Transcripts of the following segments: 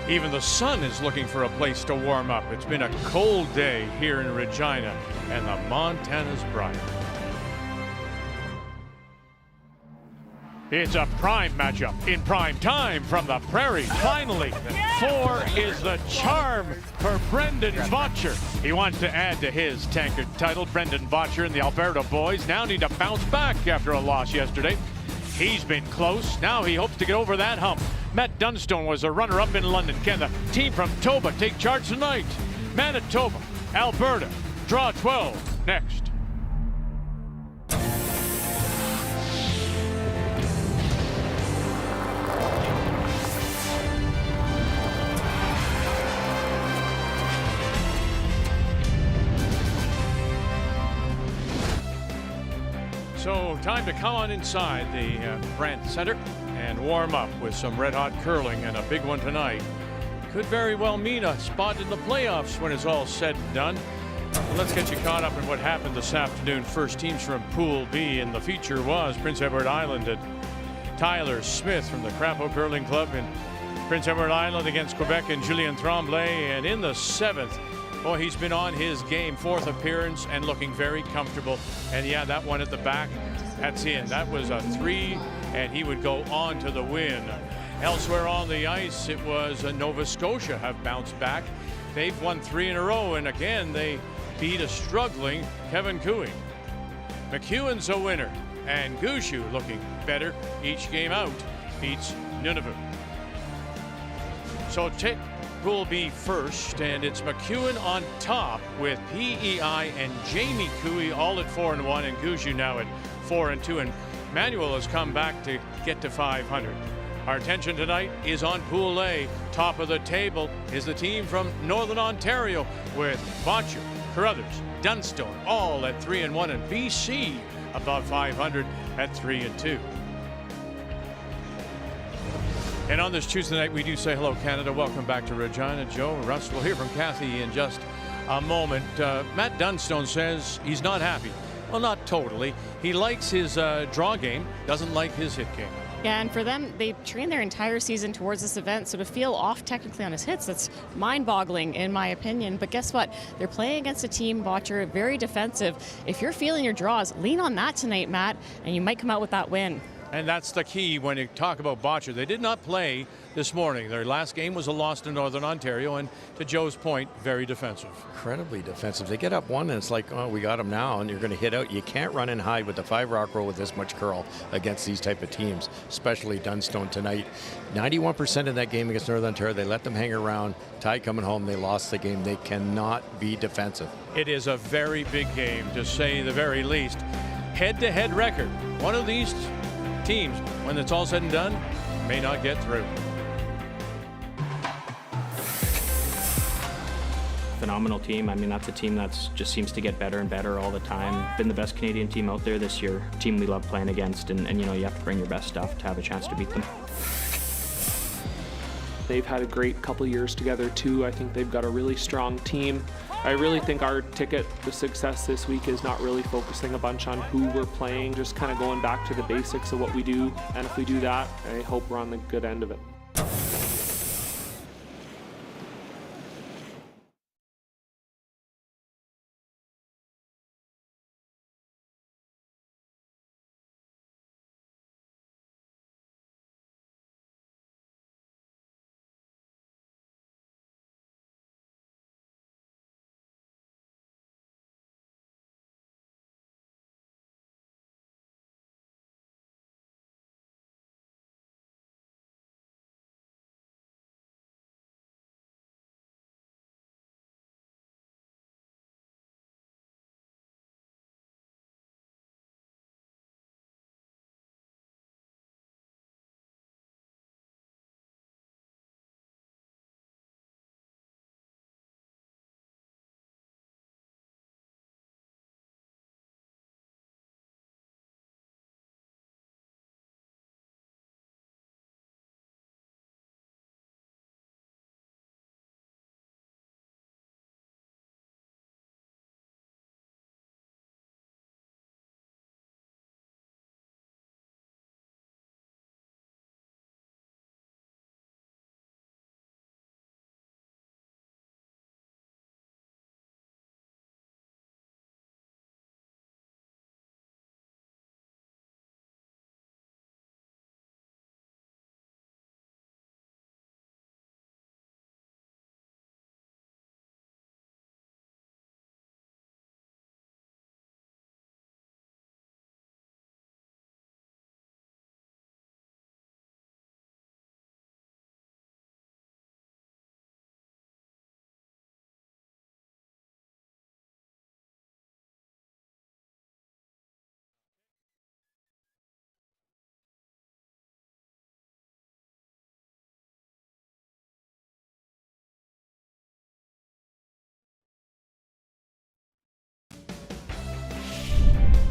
Even the sun is looking for a place to warm up. It's been a cold day here in Regina and the Montana's Brier. It's a prime matchup in prime time from the Prairie. Finally, 4 is the charm for Brendan Vautcher. He wants to add to his tankard title. Brendan Vautcher and the Alberta boys now need to bounce back after a loss yesterday. He's been close. Now he hopes to get over that hump. Matt Dunstone was a runner-up in London. Can the team from Toba take charge tonight? Manitoba, Alberta, draw 12 next. So time to come on inside the Brandt Center and warm up with some red-hot curling, and a big one tonight. Could very well mean a spot in the playoffs when it's all said and done. Let's get you caught up in what happened this afternoon. First teams from Pool B, and the feature was Prince Edward Island and Tyler Smith from the Crapo Curling Club in Prince Edward Island against Quebec and Julien Tremblay. And in the 7th, boy, he's been on his game. 4th appearance and looking very comfortable. And yeah, that one at the back, that's in. That was a 3, and he would go on to the win. Elsewhere on the ice, it was Nova Scotia have bounced back. They've won 3 in a row, and again, they beat a struggling Kevin Cooey. McEwen's a winner, and Gushu looking better each game out, beats Nunavut. So take Pool B first, and it's McEwen on top with PEI and Jamie Cooey all at 4-1, and Gushu now at 4-2, and Manuel has come back to get to 500. Our attention tonight is on Pool A. Top of the table is the team from Northern Ontario with Vautcher, Carruthers, Dunstone all at 3-1, and BC above 500 at 3-2. And on this Tuesday night, we do say hello, Canada. Welcome back to Regina. Joe, Russ, we'll hear from Kathy in just a moment. Matt Dunstone says he's not happy. Well, not totally. He likes his draw game, doesn't like his hit game. Yeah, and for them, they train their entire season towards this event, so to feel off technically on his hits, that's mind-boggling in my opinion. But guess what? They're playing against a team, Vautcher, very defensive. If you're feeling your draws, lean on that tonight, Matt, and you might come out with that win. And that's the key when you talk about Vautcher. They did not play this morning. Their last game was a loss to Northern Ontario, and to Joe's point, very defensive. Incredibly defensive. They get up one, and it's like, oh, we got them now, and you're going to hit out. You can't run and hide with the 5-rock roll with this much curl against these type of teams, especially Dunstone tonight. 91% in that game against Northern Ontario. They let them hang around. Ty coming home, they lost the game. They cannot be defensive. It is a very big game, to say the very least. Head-to-head record. One of these teams, when it's all said and done, may not get through. Phenomenal team. I mean, that's a team that's just seems to get better and better all the time. Been the best Canadian team out there this year. Team we love playing against, and you know, you have to bring your best stuff to have a chance to beat them. They've had a great couple years together too. I think they've got a really strong team. I really think our ticket to success this week is not really focusing a bunch on who we're playing, just kind of going back to the basics of what we do. And if we do that, I hope we're on the good end of it.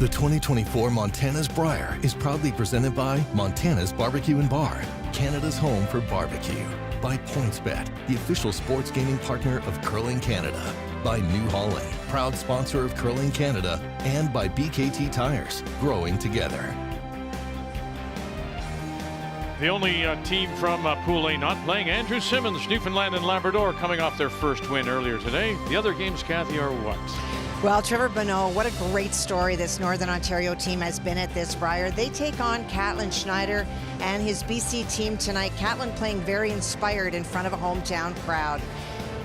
The 2024 Montana's Brier is proudly presented by Montana's Barbecue and Bar, Canada's home for barbecue. By PointsBet, the official sports gaming partner of Curling Canada. By New Holland, proud sponsor of Curling Canada. And by BKT Tires, growing together. The only team from Pool A not playing, Andrew Simmons, Newfoundland and Labrador, coming off their first win earlier today. The other games, Kathy, are what? Well, Trevor Bonneau, what a great story this Northern Ontario team has been at this Brier. They take on Catlin Schneider and his BC team tonight. Catlin playing very inspired in front of a hometown crowd.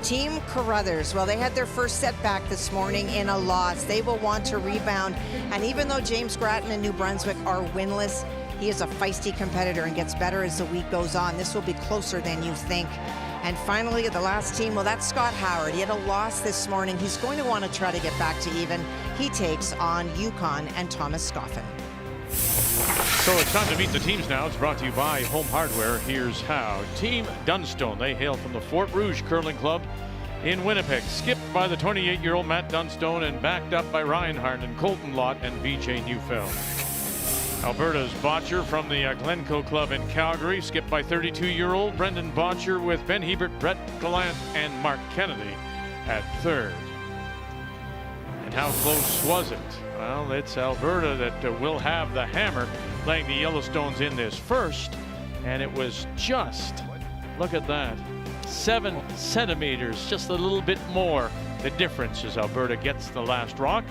Team Carruthers, well, they had their first setback this morning in a loss. They will want to rebound. And even though James Grattan and New Brunswick are winless, he is a feisty competitor and gets better as the week goes on. This will be closer than you think. And finally, the last team, well, that's Scott Howard. He had a loss this morning. He's going to want to try to get back to even. He takes on Yukon and Thomas Scoffin. So it's time to meet the teams now. It's brought to you by Home Hardware. Here's how. Team Dunstone, they hail from the Fort Rouge Curling Club in Winnipeg. Skipped by the 28-year-old Matt Dunstone and backed up by Ryan Harden, Colton Lott, and VJ Neufeld. Alberta's Botcher from the Glencoe Club in Calgary, skipped by 32-year-old Brendan Botcher with Ben Hebert, Brett Gallant, and Mark Kennedy at third. And how close was it? Well, it's Alberta that will have the hammer, playing the Yellowstones in this first, and it was just, look at that, 7 centimeters, just a little bit more. The difference as Alberta gets the last rock.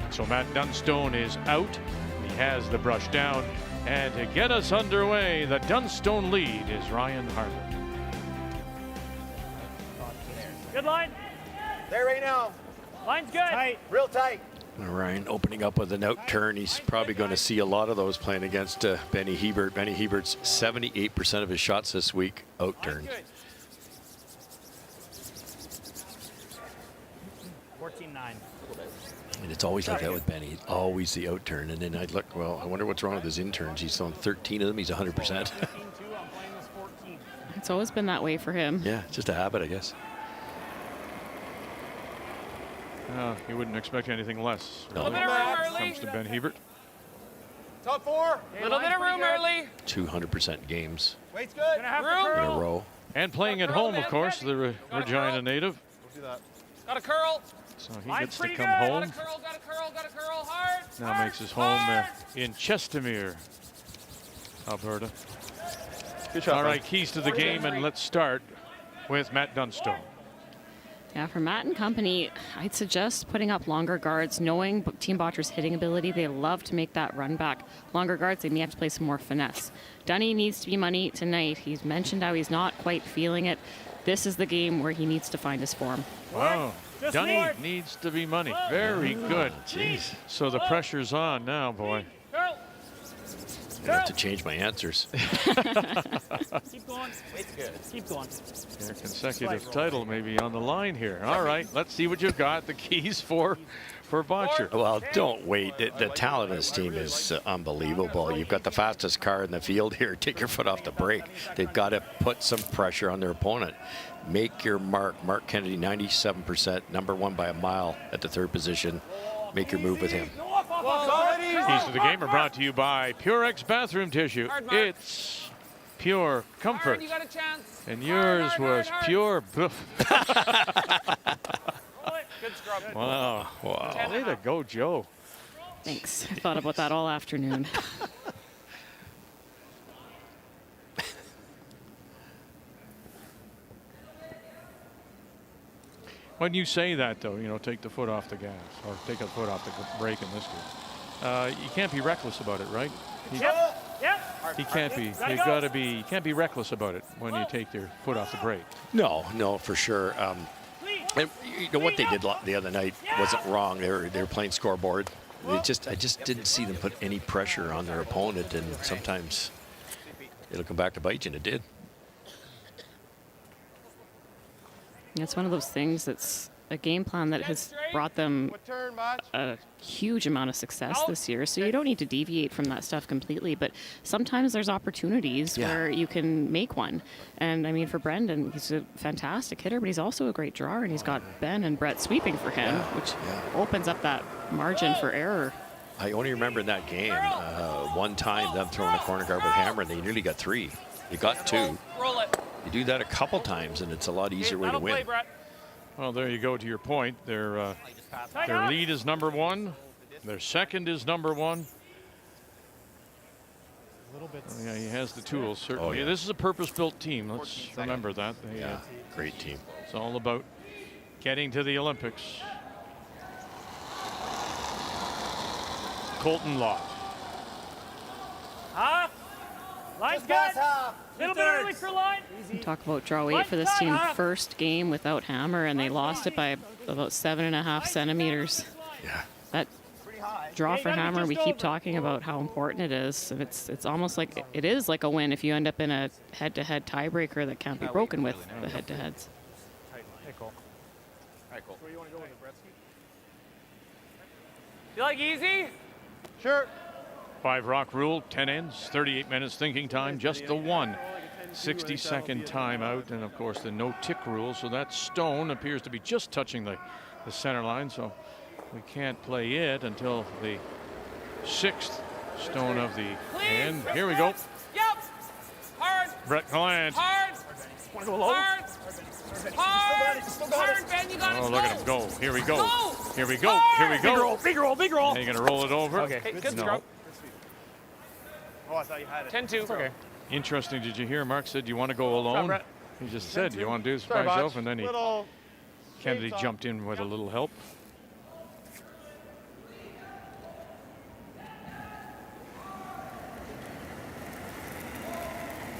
So Matt Dunstone is out. Has the brush down, and to get us underway, the Dunstone lead is Ryan Harden. Good line. There right now. Line's good. Tight. Real tight. Ryan opening up with an out turn. He's probably going to see a lot of those playing against Benny Hebert. Benny Hebert's 78% of his shots this week out turned. 14-9. And it's always like that with Benny. Always the out turn. And then I'd look, well, I wonder what's wrong with his interns. He's thrown 13 of them. He's 100%. It's always been that way for him. Yeah, it's just a habit, I guess. You wouldn't expect anything less. A little bit of room early. Comes to Ben Hebert. Top four. A little bit of room early. 200% games Weight's good. Gonna have in to a curl. row. And playing at home, of course, the Regina native. Do that. Got a curl. So he Line's gets to pretty come good. home. Got a curl. Hard. Now hard, makes his home hard. in Chestermere, Alberta. Good shot. All right, keys to the game, and let's start with Matt Dunstone. Yeah, for Matt and company, I'd suggest putting up longer guards, knowing Team Botcher's hitting ability. They love to make that run back. Longer guards, they may have to play some more finesse. Dunny needs to be money tonight. He's mentioned how he's not quite feeling it. This is the game where he needs to find his form. Wow. Just Dunny north. needs to be money. Very good. Jeez. So the pressure's on now, boy. Curl. I have to change my answers. Keep going. Weight's good. Keep going. Their consecutive title may be on the line here. All right, let's see what you've got. The keys for Botcher. Well, don't wait. The talent of this team is unbelievable. You've got the fastest car in the field here. Take your foot off the brake. They've got to put some pressure on their opponent. Make your mark. Mark Kennedy, 97%, number one by a mile at the third position. Make your move with him. Keys to the game are brought to you by Purex Bathroom Tissue. It's pure comfort. You got a chance. And yours was pure. Good scrub. Wow. Way to go, Joe. Thanks. I thought about that all afternoon. When you say that, though, take the foot off the gas, or take a foot off the brake in this case. You can't be reckless about it, right? Yep. He can't be. You can't be reckless about it when you take your foot off the brake. No, for sure. And what they did the other night wasn't wrong. They were playing scoreboard. I just didn't see them put any pressure on their opponent, and sometimes it'll come back to bite you, and it did. It's one of those things that's a game plan that has brought them a huge amount of success this year. So you don't need to deviate from that stuff completely. But sometimes there's opportunities where you can make one. And I mean, for Brendan, he's a fantastic hitter, but he's also a great drawer. And he's got Ben and Brett sweeping for him, which opens up that margin for error. I only remember in that game one time them throwing a corner guard with hammer, and they nearly got 3. They got 2. Roll it. You do that a couple times, and it's a lot easier way to That'll play, win. Brett. Well, there you go to your point. Their lead is number 1. Their second is number 1. Yeah, he has the tools, certainly. Oh, yeah. This is a purpose-built team. Let's remember that. They, Great team. It's all about getting to the Olympics. Colton Lott. Half. Line's good. Little bit early for line. Talk about draw 8 for this team. First game without hammer, and they lost it by about 7.5 centimeters. Yeah. That draw for hammer, we keep talking about how important it is. And it's almost like it is like a win if you end up in a head-to-head tiebreaker that can't be broken with the head-to-heads. Hey, Cole. All right, Cole. Where you want to go with the Gretzky? You like easy? Sure. 5 rock rule, 10 ends, 38 minutes thinking time, just the 1 60-second timeout, and of course the no tick rule. So that stone appears to be just touching the center line, so we can't play it until the 6th stone of the end. Here we go. Yep. Hard. Brett Gallant. Hard. Want to go low? Hard. Hard. Hard, Ben. You got it. Oh, look at him go. Here we go. Go. Here we go. Here we Big roll. go. Big roll. Big roll. Are you going to roll it over? Okay. Hey, good No. scrub. Oh, I thought you had it. 10-2. Okay. Interesting. Did you hear Mark said, do you want to go alone? Brett? He just said, do you want to do this by Sorry, yourself? Botch. And then Little Kennedy shades jumped in with a little help.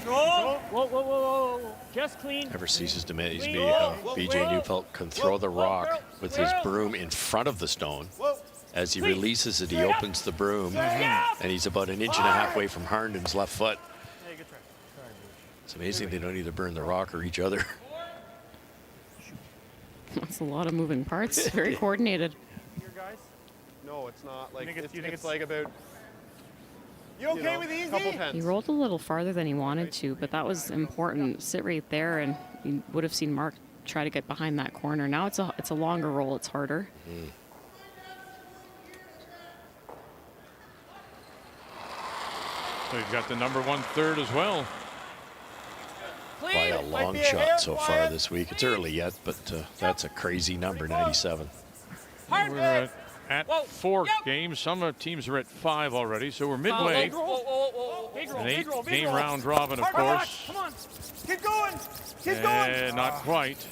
Whoa, whoa, whoa, whoa. Just clean. Never ceases to amaze me how BJ Neufeld can throw the rock with his broom in front of the stone. As he releases it, he opens the broom, and he's about 1.5 inches away from Harnden's left foot. It's amazing they don't either burn the rock or each other. That's a lot of moving parts. Very coordinated. Here, guys? No, it's not. Like, you think it's like about. You okay with easy? He rolled a little farther than he wanted to, but that was important. Sit right there, and you would have seen Mark try to get behind that corner. Now it's a longer roll. It's harder. So you've got the number 1 third as well. By a long shot so far this week. It's early yet, but that's a crazy number, 97. We're at 4 games. Some teams are at 5 already, so we're midway. Big roll. An 8-game round robin, of course. Come on. Keep going. Keep going. Not quite.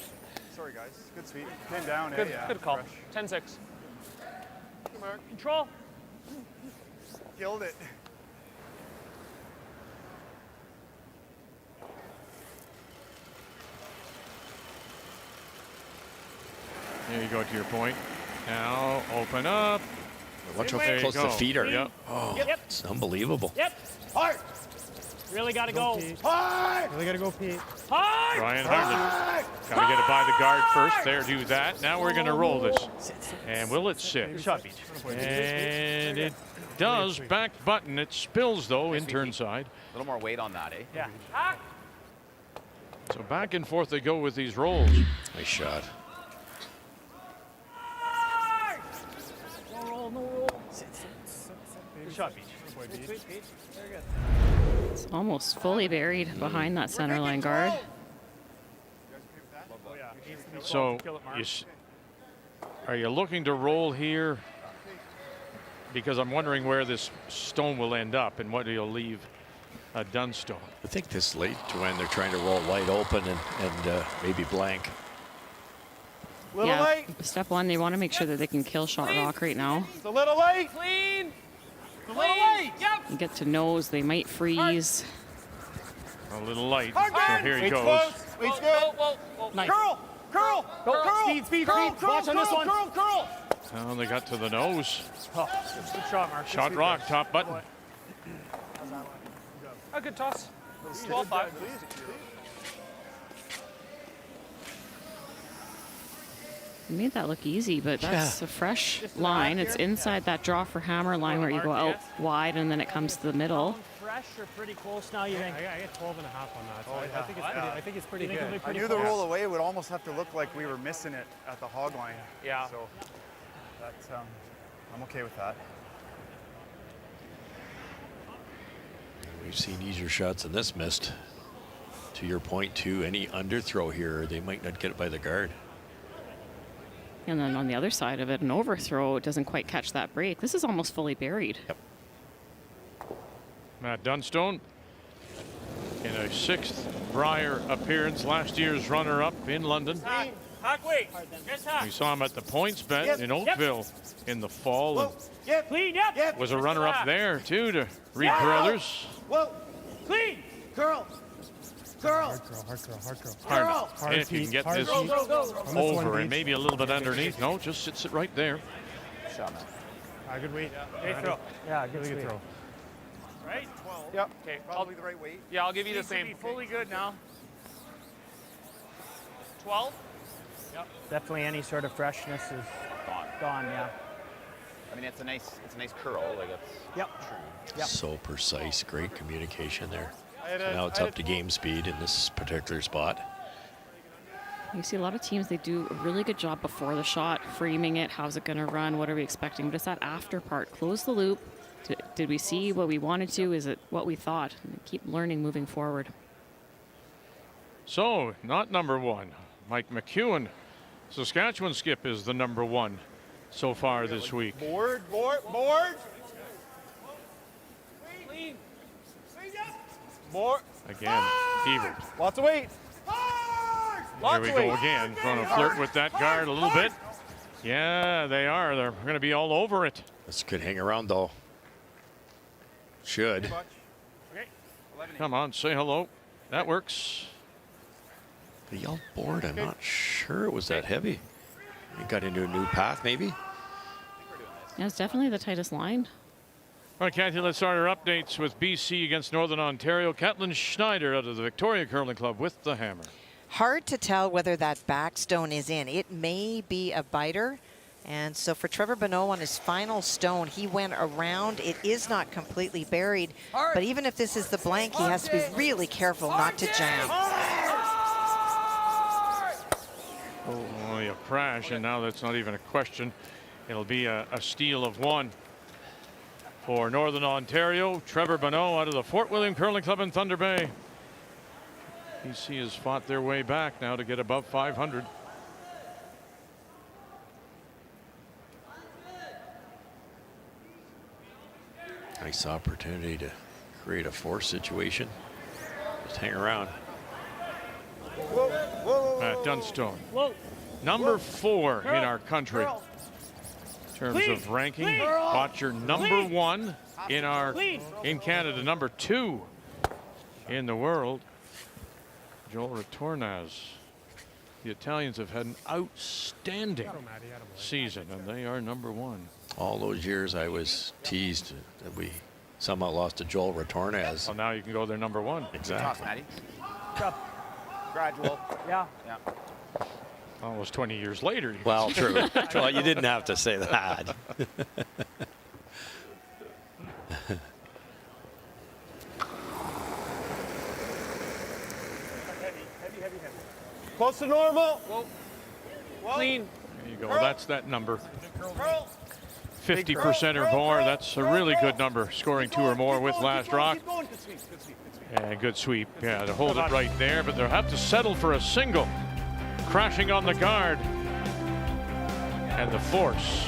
Sorry, guys. Good sweep. Came down. Good, yeah. good call. Fresh. 10-6. Control. Killed it. There you go to your point. Now open up. Watch how There you close the go. feet are. Yep. Oh, Yep. it's unbelievable. Yep. Hard. Really got to go. Hard. Really got to go, Pete. Hard. Brian Harden. Got to get it by the guard first. There, do that. Now we're going to roll this. And will it sit? Good shot, Beach. And it does. Back button. It spills, though, in turn side. A little more weight on that, eh? Yeah. So back and forth they go with these rolls. Nice shot. No roll, no roll. Good shot, Beach. It's almost fully buried behind that center line guard. So are you looking to roll here? Because I'm wondering where this stone will end up and what you'll leave a Dunstone. I think this late, Joanne, they're trying to roll wide open and maybe blank. Little late. Step 1, they want to make sure that they can kill shot rock right now. It's a little late. Clean. A little late. Yep. You get to nose, they might freeze. A little light. Hard, So Ben. here he Weight's goes. close. Weight's good. Whoa. Nice. Curl. Curl. Go. Curl. Speed. Curl. Watch on this one. Curl. Oh, they got to the nose. Good shot, Mark. Shot rock, top button. A good toss. 12-5. You made that look easy, but that's a fresh line. It's inside that draw for hammer line where you go out wide and then it comes to the middle. Fresh or pretty close now, you think? I get 12 and a half on that. So I think it's pretty You think it'll good. be pretty I knew the close? roll away would almost have to look like we were missing it at the hog line. Yeah. So that's I'm okay with that. We've seen easier shots than this missed. To your point, too, any underthrow here, they might not get it by the guard. And then on the other side of it, an overthrow, it doesn't quite catch that break. This is almost fully buried. Yep. Matt Dunstone in a 6th Brier appearance, last year's runner-up in London. Hack weight. Just hack. We saw him at the Points Bet in Oakville in the fall. And Clean, yep. was a runner-up there, too, to Reed Carruthers. Whoa. Clean. Girl. Girl. Hard. If you can get this over and maybe a little bit underneath. No, just sits it right there. Good weight. Great throw. Yeah, good throw. Right? 12. Yep. Okay. Probably the right weight. Yeah, I'll give you the same. Fully good now. 12. Definitely any sort of freshness is gone, yeah. I mean, it's a nice curl. Like it's Yep. So precise, great communication there. So now it's up to game speed in this particular spot. You see a lot of teams, they do a really good job before the shot, framing it, how's it going to run, what are we expecting, but it's that after part. Close the loop. Did we see what we wanted to? Is it what we thought? And keep learning moving forward. So, not number 1. Mike McEwen. Saskatchewan skip is the number 1 so far this week. Board. Clean. More. Again, Hebert. Lots of weight. Here we go again. Going to flirt with that guard a little bit. Yeah, they are. They're going to be all over it. This could hang around, though. Should. Come on, say hello. That works. The yellow board, I'm not sure it was that heavy. He got into a new path, maybe? Yeah, it's definitely the tightest line. All right, Kathy, let's start our updates with BC against Northern Ontario. Caitlin Schneider out of the Victoria Curling Club with the hammer. Hard to tell whether that backstone is in. It may be a biter. And so for Trevor Bonneau on his final stone, he went around. It is not completely buried. But even if this is the blank, he has to be really careful not to jam. Oh, you crash, and now that's not even a question. It'll be a steal of 1 for Northern Ontario. Trevor Bonneau out of the Fort William Curling Club in Thunder Bay. BC has fought their way back now to get above 500. Nice opportunity to create a force situation. Just hang around. Matt Dunstone, number 4 in our country in terms of ranking. Botcher number 1 in Canada, number 2 in the world. Joel Retornaz. The Italians have had an outstanding season, and they are number 1. All those years I was teased that we somehow lost to Joel Retornaz. Well, now you can go there number 1. Exactly. Matty. Gradual. Yeah. Almost 20 years later. Well, true. Well, you didn't have to say that. Close to normal. Clean. There you go. That's that number. 50% or more. That's a really good number. Scoring 2 or more with last rock. And good sweep. Yeah, to hold it right there, but they'll have to settle for a single. Crashing on the guard. And the force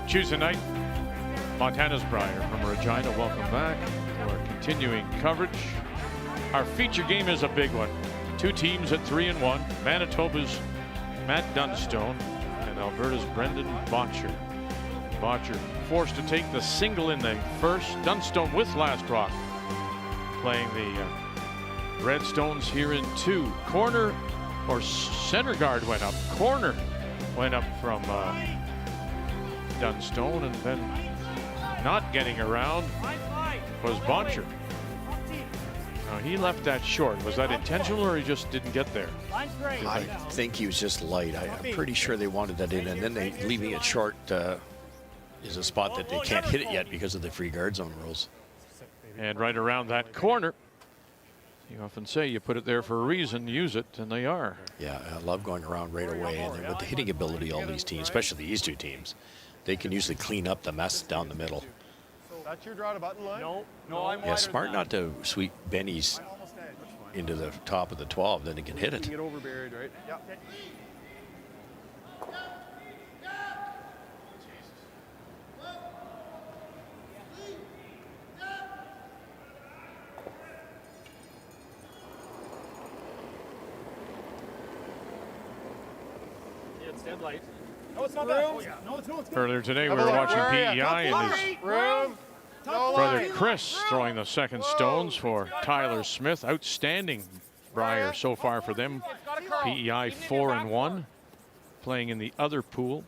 Tuesday night, Montana's Brier from Regina. Welcome back to our continuing coverage. Our feature game is a big one. Two teams at 3-1. Manitoba's Matt Dunstone and Alberta's Brendan Botcher. Botcher forced to take the single in the first. Dunstone with last rock, playing the Redstones here in 2. Corner or center guard went up. Corner went up from Dunstone, and then not getting around was Botcher. Now he left that short. Was that intentional or he just didn't get there? I think he was just light. I'm pretty sure they wanted that in, and then they leaving it short is a spot that they can't hit it yet because of the free guard zone rules. And right around that corner, you often say you put it there for a reason, use it, and they are. Yeah, I love going around right away, and then with the hitting ability, all these teams, especially these two teams, they can usually clean up the mess down the middle. That's your draw to button line? No, I'm Yeah, smart not to sweep Benny's into the top of the 12, then he can hit You it. can get over buried, right? Yep. It's dead light. No, it's not that. Oh, yeah. No, it's good. Earlier today, we were watching PEI, and his Room. No brother line. Chris throwing the second stones for Tyler Smith. Outstanding Brier so far for them. PEI 4-1, playing in the other pool.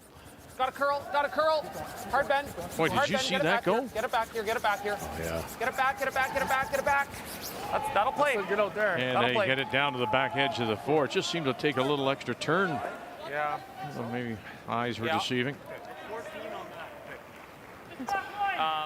Got a curl. Got a curl. Hard bend. Boy, did Hard you bend. see Get it that back go? here. Get it back here. Get it back here. Yeah. Get it back. Get it back. Get it back. Get it back. That'll play. Get out there. And That'll they play. get it down to the back edge of the 4. It just seemed to take a little extra turn. Yeah. So maybe eyes were Yeah. deceiving.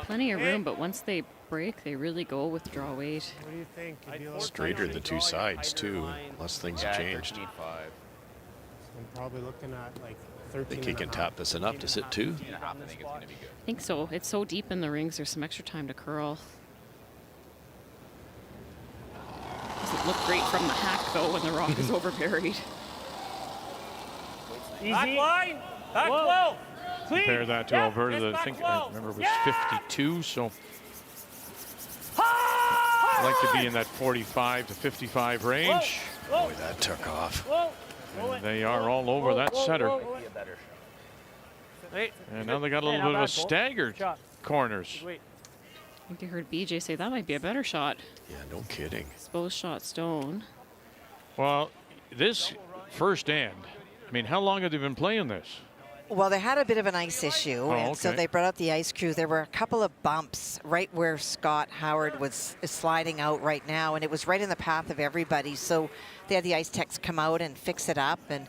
Plenty of room, but once they break, they really go with draw weight. What do you think? Straighter the two sides, too, unless things have changed. I'm probably looking at like 13. Think he can tap this enough to sit 2? I think so. It's so deep in the rings, there's some extra time to curl. Doesn't look great from the hack, though, when the rock is over buried. Back line. Back 12. Clean. Compare that to Yeah, Alberta, it's that I back think 12. I remember was Yeah. 52. So I'd like to be in that 45 to 55 range. Whoa. Boy, that took off. Whoa. And they are all over that center. Wait. And now they got a little bit of a staggered corners. Wait. I think I heard BJ say that might be a better shot. Yeah, no kidding. Exposed shot stone. Well, this first end, I mean, how long have they been playing this? Well, they had a bit of an ice issue, and so okay. they brought out the ice crew. There were a couple of bumps right where Scott Howard is sliding out right now, and it was right in the path of everybody. So they had the ice techs come out and fix it up, and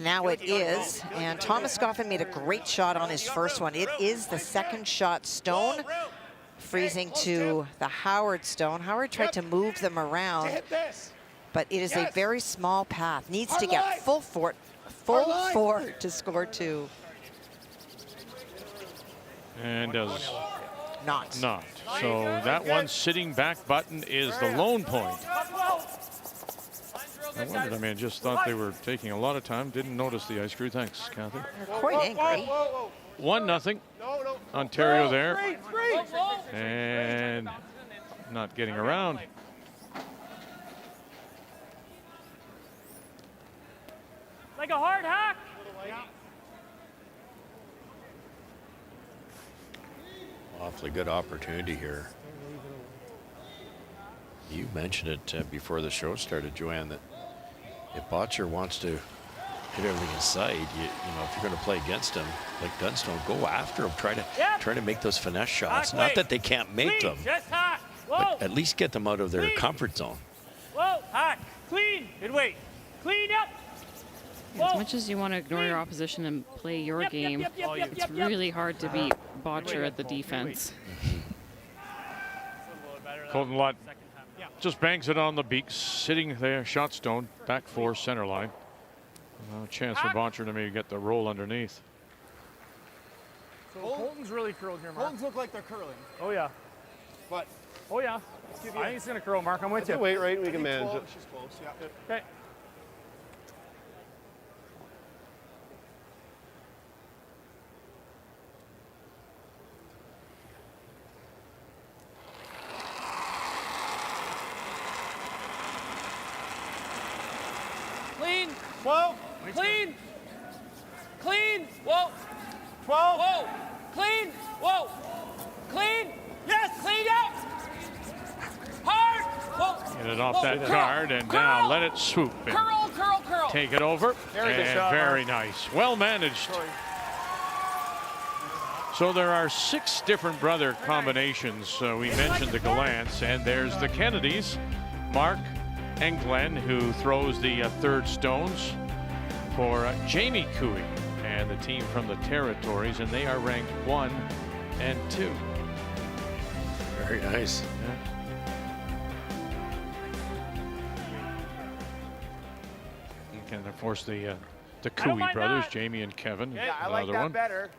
now it is. And Thomas Scoffin made a great shot on his first one. It is the second shot stone, freezing to the Howard stone. Howard tried to move them around, but it is a very small path. Needs to get full four to score 2. And does Not. So that one sitting back button is the lone point. I wondered, I mean, just thought they were taking a lot of time. Didn't notice the ice crew. Thanks, Kathy. They're quite angry. 1-0. Ontario there. And not getting around. Like a hard hack. Awfully good opportunity here. You mentioned it before the show started, Joanne, that if Botcher wants to hit everything inside, you know, if you're going to play against him, like Dunstone, go after him. Try to make those finesse shots. Not that they can't make them, Just hack. Whoa. but at least get them out of their comfort zone. Whoa. Hack. Clean. Good weight. Clean up. As much as you want to ignore your opposition and play your game, it's really hard to beat Botcher at the defense. Colton Lott just bangs it on the beak, sitting there, shot stone, back 4, center line. No chance for Botcher to maybe get the roll underneath. So Colton's really curled here, Mark. Colton's look like they're curling. Oh, yeah. But Oh, yeah. I think it's going to curl, Mark. I'm with you. wait, right? We can manage it. She's close. Yeah. Okay. 12. Clean. Clean. Whoa. 12. Whoa. Clean. Whoa. Clean. Yes. Clean out. Hard. Whoa. Get it off that card, and now let it swoop in. Curl, curl, curl. Take it over, Very good and shot, very Mark. nice. Well managed. So there are 6 different brother combinations. We mentioned the Gallants, and there's the Kennedys, Mark and Glenn, who throws the third stones for Jamie Cooey and the team from the Territories, and they are ranked 1 and 2. Very nice. And of course the Cooey brothers, Jamie and Kevin, Yeah, I like another that one. better.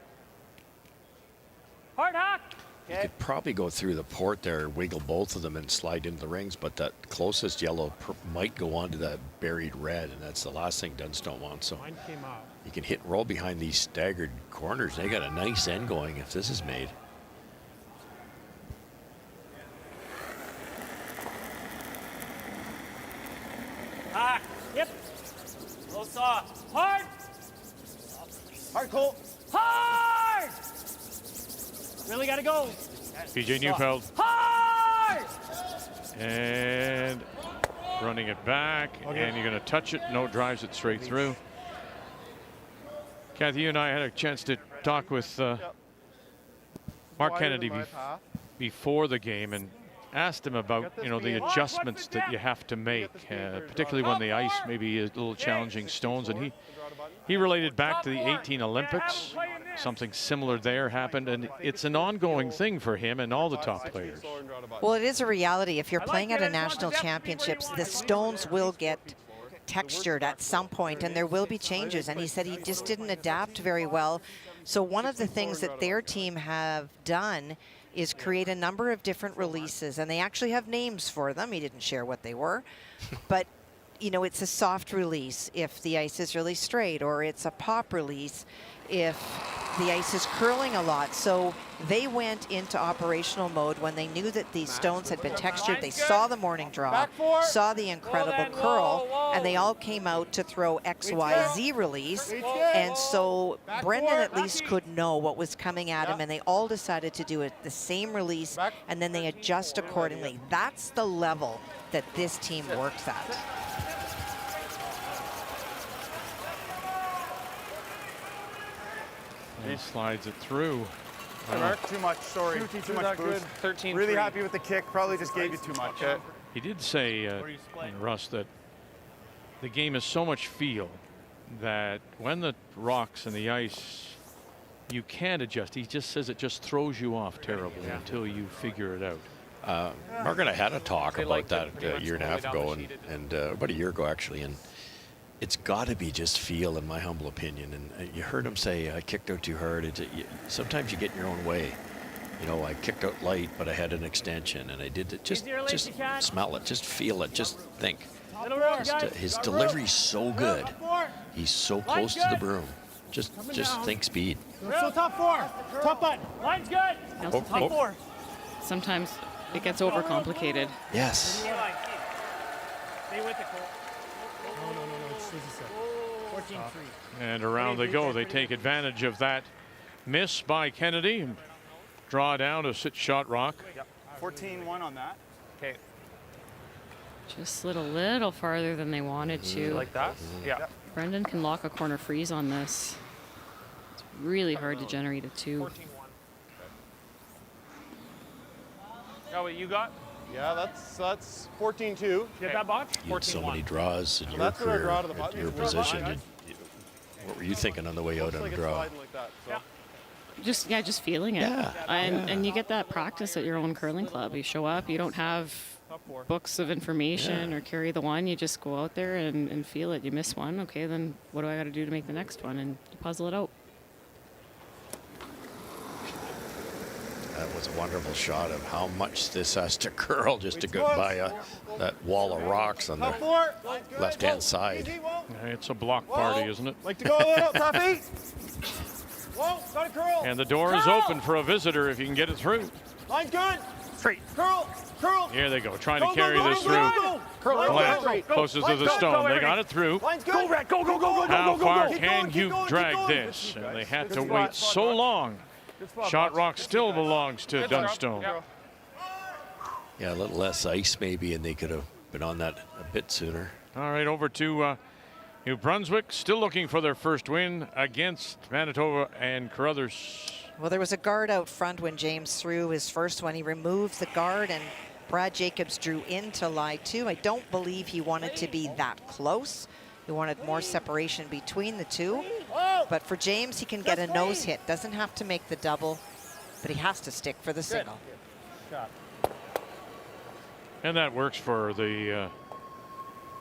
Hard hack. You could probably go through the port there, wiggle both of them and slide into the rings, but that closest yellow might go on to that buried red, and that's the last thing Dunstone wants. So Mine came out. you can hit and roll behind these staggered corners. They got a nice end going if this is made. Hack. Yep. Low saw. Hard. Hard, Cole. Hard. Really got to go. PJ Neufeld. Hard. And running it back, and you're going to touch it. No, drives it straight through. Kathy, you and I had a chance to talk with Mark Kennedy before the game, and asked him about the adjustments that you have to make, particularly when the ice maybe is a little challenging stones. And he related back to the 18 Olympics. Something similar there happened, and it's an ongoing thing for him and all the top players. Well, it is a reality. If you're playing at a national championships, the stones will get textured at some point, and there will be changes. And he said he just didn't adapt very well. So one of the things that their team have done is create a number of different releases, and they actually have names for them. He didn't share what they were, but it's a soft release if the ice is really straight, or it's a pop release if the ice is curling a lot. So they went into operational mode when they knew that these stones had been textured. They saw the morning draw, saw the incredible curl, and they all came out to throw XYZ release. And so Brendan at least could know what was coming at him, and they all decided to do it the same release, and then they adjust accordingly. That's the level that this team works at. He slides it through. Mark, too much, sorry. Too much boost. 13. Really happy with the kick, probably just gave you too much. He did say, Russ, that the game is so much feel that when the rocks and the ice, you can't adjust. He just says it just throws you off terribly until you figure it out. Mark and I had a talk about that a year and a half ago, and about a year ago actually, and it's got to be just feel, in my humble opinion. And you heard him say, I kicked out too hard. Sometimes you get in your own way. I kicked out light, but I had an extension, and I did it. Just smell it, just feel it, just think. His delivery's so good. He's so close to the broom. Just think speed. So top 4. Top button. Line's good. Top 4. Sometimes it gets overcomplicated. Yes. Stay with it, Cole. No, it's 14-3. And around they go. They take advantage of that miss by Kennedy and draw down to sit shot rock. 14-1 on that. Okay. Just slid a little farther than they wanted to. Like that? Yeah. Brendan can lock a corner freeze on this. It's really hard to generate a 2. 14-1. Oh, what you got? Yeah, that's 14-2. Get that box? You had so 14-1. many draws in your That's what I career, draw to the at button. your position. What were you thinking on the way out on the draw? Like that, so. Just feeling it. Yeah, And you get that practice at your own curling club. You show up, you don't have books of information or carry the one. You just go out there and feel it. You miss one, okay, then what do I got to do to make the next one? And you puzzle it out. That was a wonderful shot of how much this has to curl just to go by that wall of rocks on the left-hand side. It's a block party, isn't it? Like to go a little, Tuffy. Whoa, got a curl. And the door is open for a visitor if you can get it through. Line's good. Straight. Curl. Here they go, trying to carry this through. Glad closest to the stone. They got it through. Go, Red. Go, go, go, go, How go, go, far go. can you drag this? And they had to wait so long. Shot rock still belongs to Dunstone. Yeah, a little less ice maybe, and they could have been on that a bit sooner. All right, over to New Brunswick, still looking for their first win against Manitoba and Carruthers. Well, there was a guard out front when James threw his first one. He removed the guard, and Brad Jacobs drew into lie two. I don't believe he wanted to be that close. He wanted more separation between the two. But for James, he can get a nose hit. Doesn't have to make the double, but he has to stick for the single. And that works for the,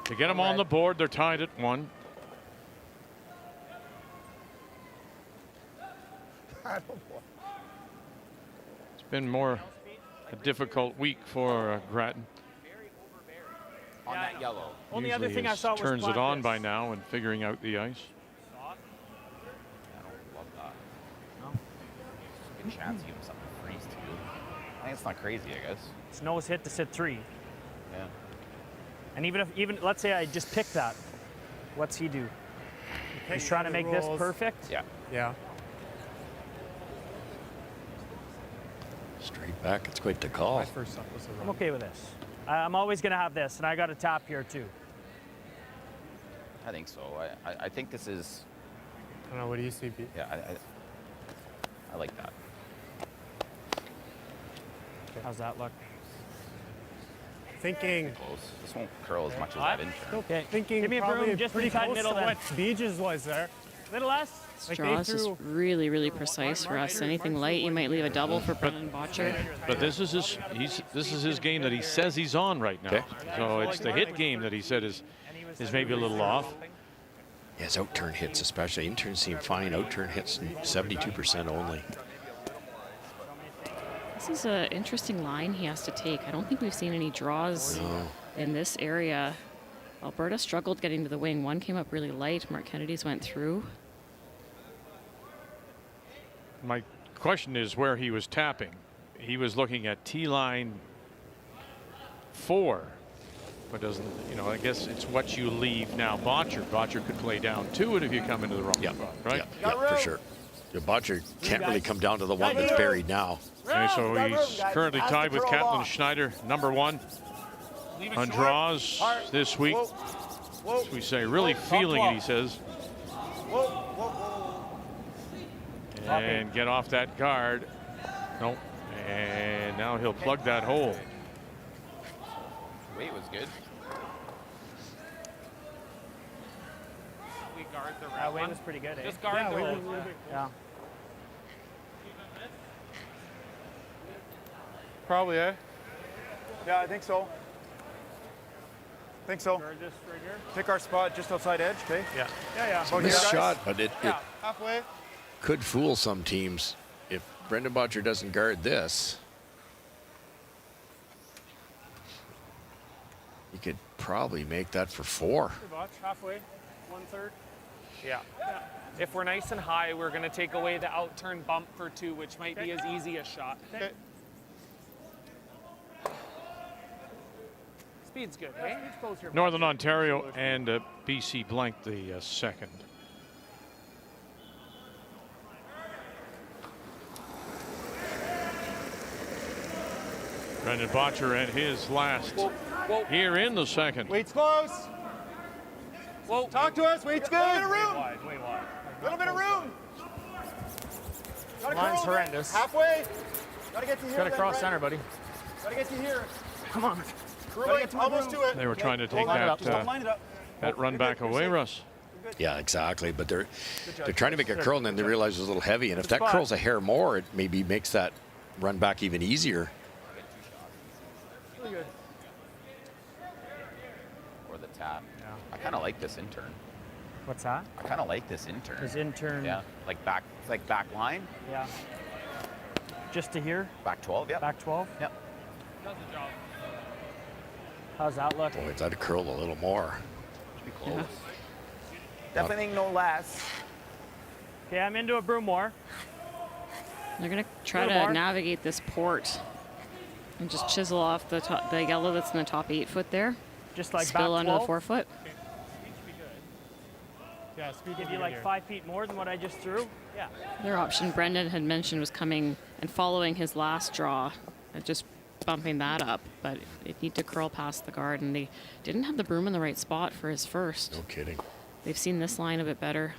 to get them on the board. They're tied at 1. It's been more a difficult week for Grattan. On that yellow. Only other thing I saw was turns it on Blackness. by now and figuring out the ice. I don't love that. No. Good chance to give him something to freeze too. I think it's not crazy, I guess. It's nose hit to sit 3. Yeah. And even let's say I just pick that, what's he do? He's trying to make this perfect. Yeah. Yeah. Straight back, it's quite the call. My first thought was a I'm run. okay with this. I'm always going to have this, and I got a tap here too. I think so. I think this is. I don't know. What do you see, Pete? Yeah. I like that. How's that look? Thinking. Close. This won't curl as much as that intern. Okay. Thinking Give me a probably broom just pretty inside close middle to then. what Beaches was there. Little less. Like they Straws is threw- really, really precise for us. Anything light, you might leave a double for Brennan Botcher. But this is his game that he says he's on right now. Okay. So it's the hit game that he said is maybe a little off. Yeah, his out-turn hits especially. In-turns seem fine. Out-turn hits 72% only. This is an interesting line he has to take. I don't think we've seen any draws in this area. Alberta struggled getting to the wing. One came up really light. Mark Kennedy's went through. My question is where he was tapping. He was looking at T-line 4, but doesn't, I guess it's what you leave now. Botcher could play down to it if you come into the wrong spot, right? Yeah, for sure. Your Botcher can't really come down to the one that's buried now. Okay, so he's currently tied with Catlin Schneider, number 1 on draws this week. As we say, really feeling it, he says. And get off that guard. Nope. And now he'll plug that hole. Weight was good. We guard the That red way one. was pretty good, eh? Just guard the red one. Yeah. Probably, eh? Yeah, I think so. Think so. Pick our spot just outside edge, okay? Yeah. Yeah. About here, Missed guys. shot, but it Halfway. could fool some teams. If Brendan Botcher doesn't guard this, he could probably make that for 4. Halfway, 1/3. Yeah. If we're nice and high, we're going to take away the out-turn bump for 2, which might be as easy a shot. Okay. Speed's good, eh? Northern Ontario and BC blanked the second. Brendan Botcher and his last here in the second. Weight's close. Whoa. Talk to us. Weight's good. Way wide. Little bit of room. Gotta Line's curl, horrendous. Halfway. Gotta get to here. Got to then, cross Brett. center, buddy. Gotta get to here. Come on. Gotta get almost to it. They were trying to take Line it that up. Just line it up. that run back away, Russ. Yeah, exactly. But they're trying to make a curl, and then they realize it's a little heavy. And if that curls a hair more, it maybe makes that run back even easier. Really good. Or the tap. Yeah. I kind of like this intern. What's that? I kind of like this intern. His intern. Yeah, like back, it's like back line. Yeah. Just to here? Back 12, yeah. Back 12? Yep. Does the job. How's that look? Boy, if that curled a little more. Should be close. Definitely no less. Okay, I'm into a broom more. They're going to try Little to more. navigate this port and just chisel off the yellow that's in the top 8 foot there. Just like Spill back under the 12? 4 foot. Yeah, speed Give will you be like here. 5 feet more than what I just threw? Yeah. Their option Brendan had mentioned was coming and following his last draw, just bumping that up, but they need to curl past the guard, and they didn't have the broom in the right spot for his first. No kidding. They've seen this line a bit better.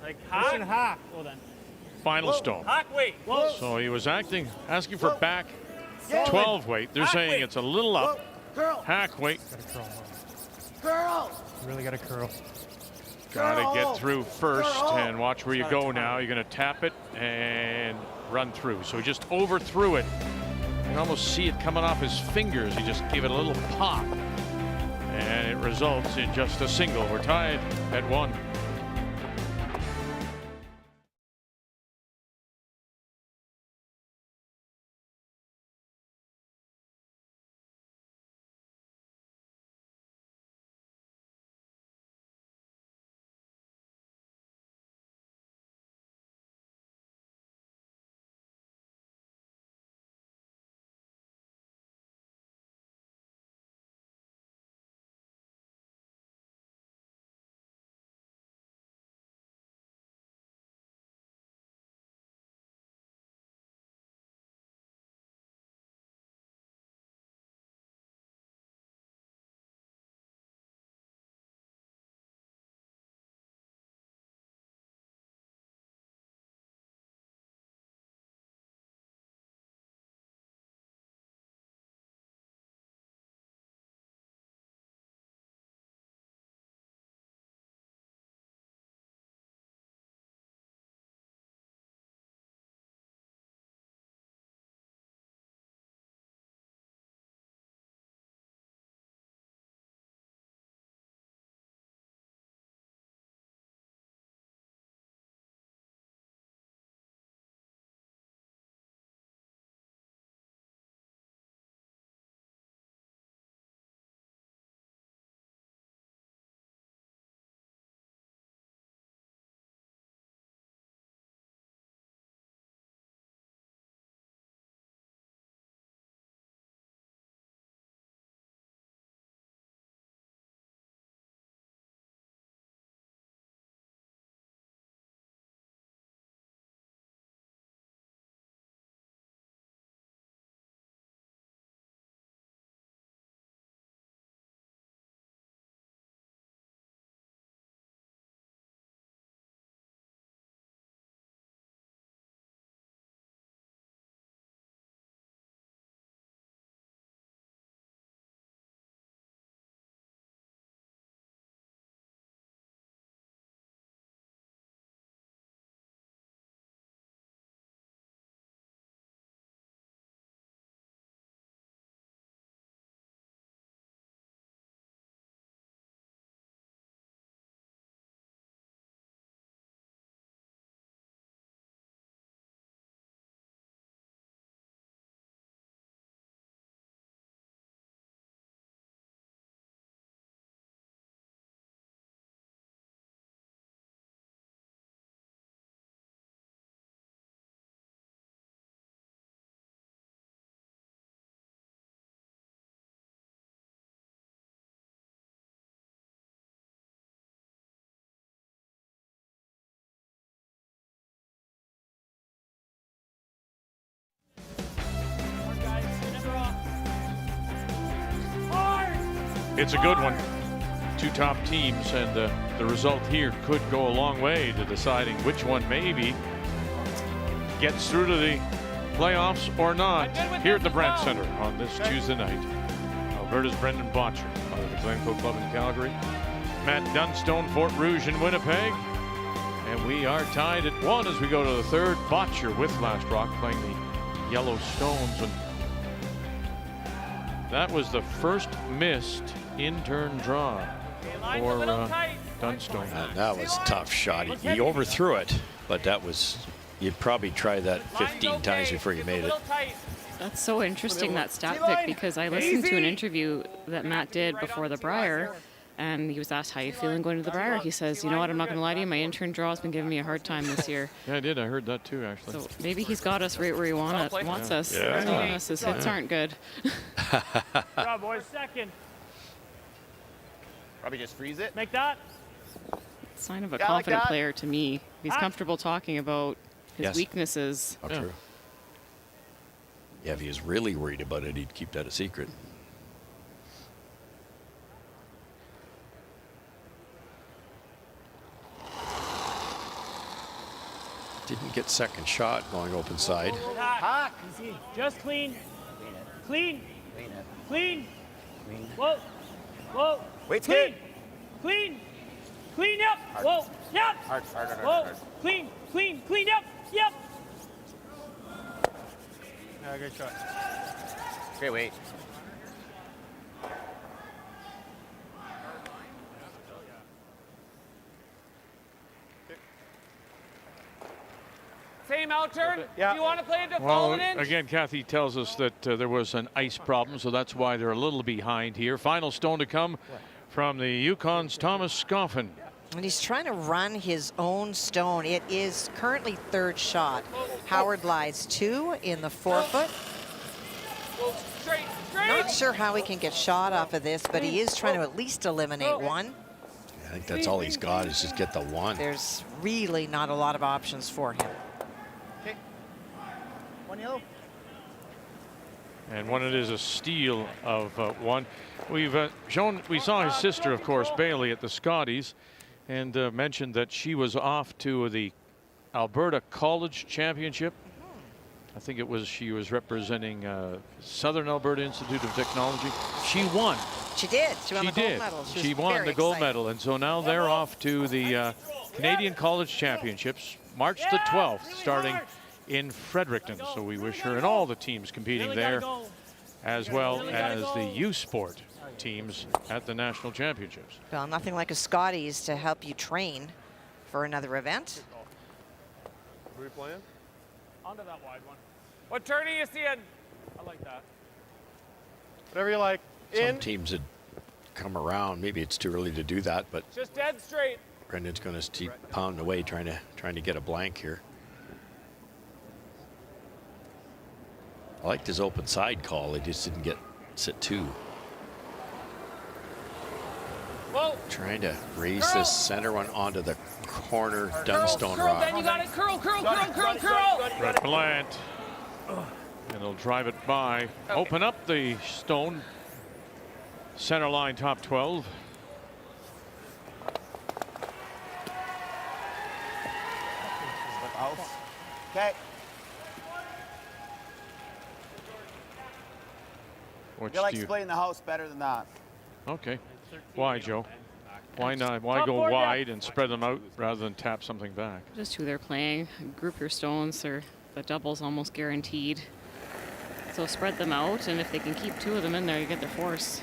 Like Push and hack. Well then. Final stone. Hack weight. Whoa. So he was asking for back Yeah. 12 weight. They're Hack saying weight. it's a little up. Girl. Hack weight. Gotta curl. Girl. You really gotta curl. Got to Girl. get through first Girl. and watch where you go now. You're going to tap it and run through. So he just overthrew it. You can almost see it coming off his fingers. He just gave it a little pop. And it results in just a single. We're tied at 1. It's a good one. Two top teams, and the result here could go a long way to deciding which one maybe gets through to the playoffs or not here at the Brent Center on this Tuesday night. Alberta's Brendan Botcher, of the Glencoe Club in Calgary, Matt Dunstone, Fort Rouge in Winnipeg, and we are tied at 1 as we go to the third. Botcher with Last Rock playing the Yellow Stones, and that was the first missed in-turn draw for Dunstone. That was a tough shot. He overthrew it, but that was, you'd probably try that 15 times before you made it. That's so interesting, that stat pick, because I listened to an interview that Matt did before the Brier, and he was asked, how you feeling going to the Brier? He says, you know what, I'm not going to lie to you, my intern draw has been giving me a hard time this year. Yeah, I did. I heard that too, actually. So maybe he's got us right where he wants us. Yeah. Telling us his hits aren't good. Draw, boys. Second. Probably just freeze it. Make that. Sign of a Yeah, like confident that. player to me. He's comfortable talking about his Yes. weaknesses. Oh, true. Yeah, if he was really worried about it, he'd keep that a secret. Didn't get second shot going open side. Hot. Just clean. Clean. Clean. Whoa. Whoa. Wait's clean. good. Clean. Clean. Yep. Whoa. Yep. Hard. Whoa. Clean. Clean. Clean. Yep. Yep. Yeah, good shot. Great wait. Same out turn. Yeah. Do you want to play it to Well, fall it in? again, Kathy tells us that there was an ice problem, so that's why they're a little behind here. Final stone to come from the Yukon's Thomas Scoffin. And he's trying to run his own stone. It is currently third shot. Howard lies 2 in the 4-foot. Straight. Not sure how he can get shot off of this, but he is trying to at least eliminate one. I think that's all he's got is just get the one. There's really not a lot of options for him. Okay. 1 yellow. And when it is a steal of one, we've we saw his sister, of course, Bailey, at the Scotties, and mentioned that she was off to the Alberta College Championship. I think it was, she was representing Southern Alberta Institute of Technology. She won. She did. She won the gold medal. She won the gold medal, and so now they're off to the Canadian College Championships, March the 12th, starting in Fredericton. So we wish her and all the teams competing there, as well as the U Sport teams at the national championships. Well, nothing like a Scotties to help you train for another event. Are we playing? Onto that wide one. What turn are you seeing? I like that. Whatever you like. Some teams had come around. Maybe it's too early to do that, but Just dead straight. Brendan's going to keep pounding away, trying to get a blank here. I liked his open side call. He just didn't get sit 2. Whoa. Trying to raise this center one onto the corner Dunstone curl, rock. Ben, you got it. Curl. Brett Blant. And he'll drive it by. Open up the stone. Center line, top 12. Okay. Which I feel like do you? splitting the house better than that. Okay. Why, Joe? Why not? Why go wide and spread them out rather than tap something back? Just who they're playing. Group your stones, or the double's almost guaranteed. So spread them out, and if they can keep 2 of them in there, you get the force.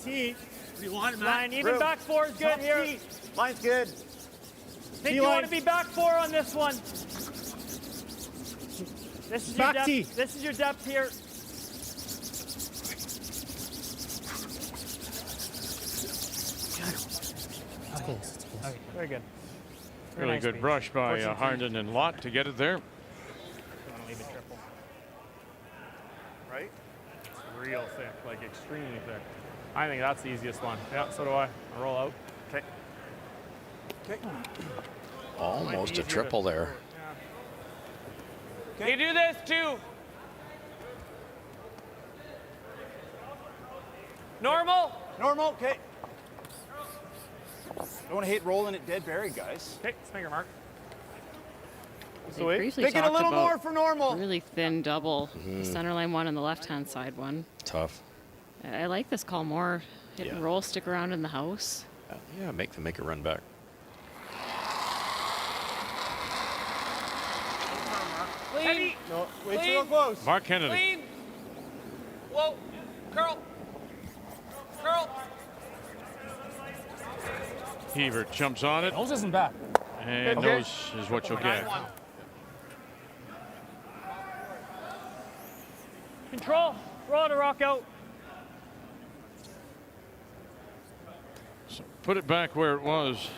T. Line, even back 4 is good here. Line's good. Think you want to be back 4 on this one. This is your depth. This is your depth here. Okay. Very good. Really good brush by Harnden and Lott to get it there. Leave it triple. Right? It's real thick, like extremely thick. I think that's the easiest one. Yeah, so do I. I roll out. Okay. Almost a triple there. You do this too. Normal. Normal. Okay. Don't want to hate rolling it dead buried, guys. Okay, let's make your mark. They briefly Make it a talked little about more for normal. really thin double. The center line one and the left-hand side one. Tough. I like this call more. Hit and roll, stick around in the house. Yeah, make them make a run back. Clean. No, wait Clean. real close. Mark Kennedy. Clean. Whoa. Curl. Hebert jumps on it. Nose isn't bad. And Okay. nose is what you'll get. Control. Roll the rock out. So put it back where it was.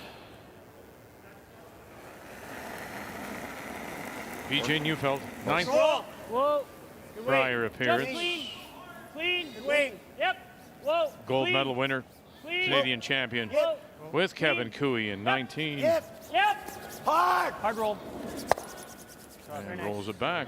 BJ Neufeld, ninth Whoa. Brier appearance. Just clean. Clean. Wing. Yep. Whoa. Gold clean. medal winner, Clean. Canadian champion, Whoa. with Kevin Cooey in 19. Yep. Hard. Hard roll. And rolls it back.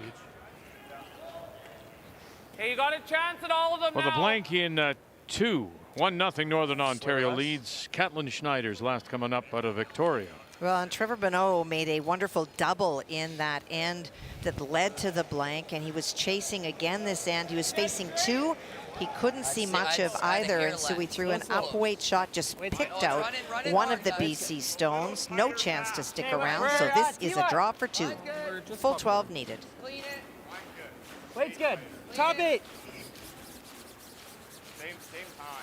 Okay, you got a chance at all of them Well, now. the blank in 2. 1-0 Northern Ontario leads. Catlin Schneider's last coming up out of Victoria. Well, and Trevor Bonneau made a wonderful double in that end that led to the blank, and he was chasing again this end. He was facing 2. He couldn't see much of either, and so he threw an upweight shot, just picked out one of the BC stones. No chance to stick around, so this is a draw for 2. Full 12 needed. Weight's good. Top 8. Same time.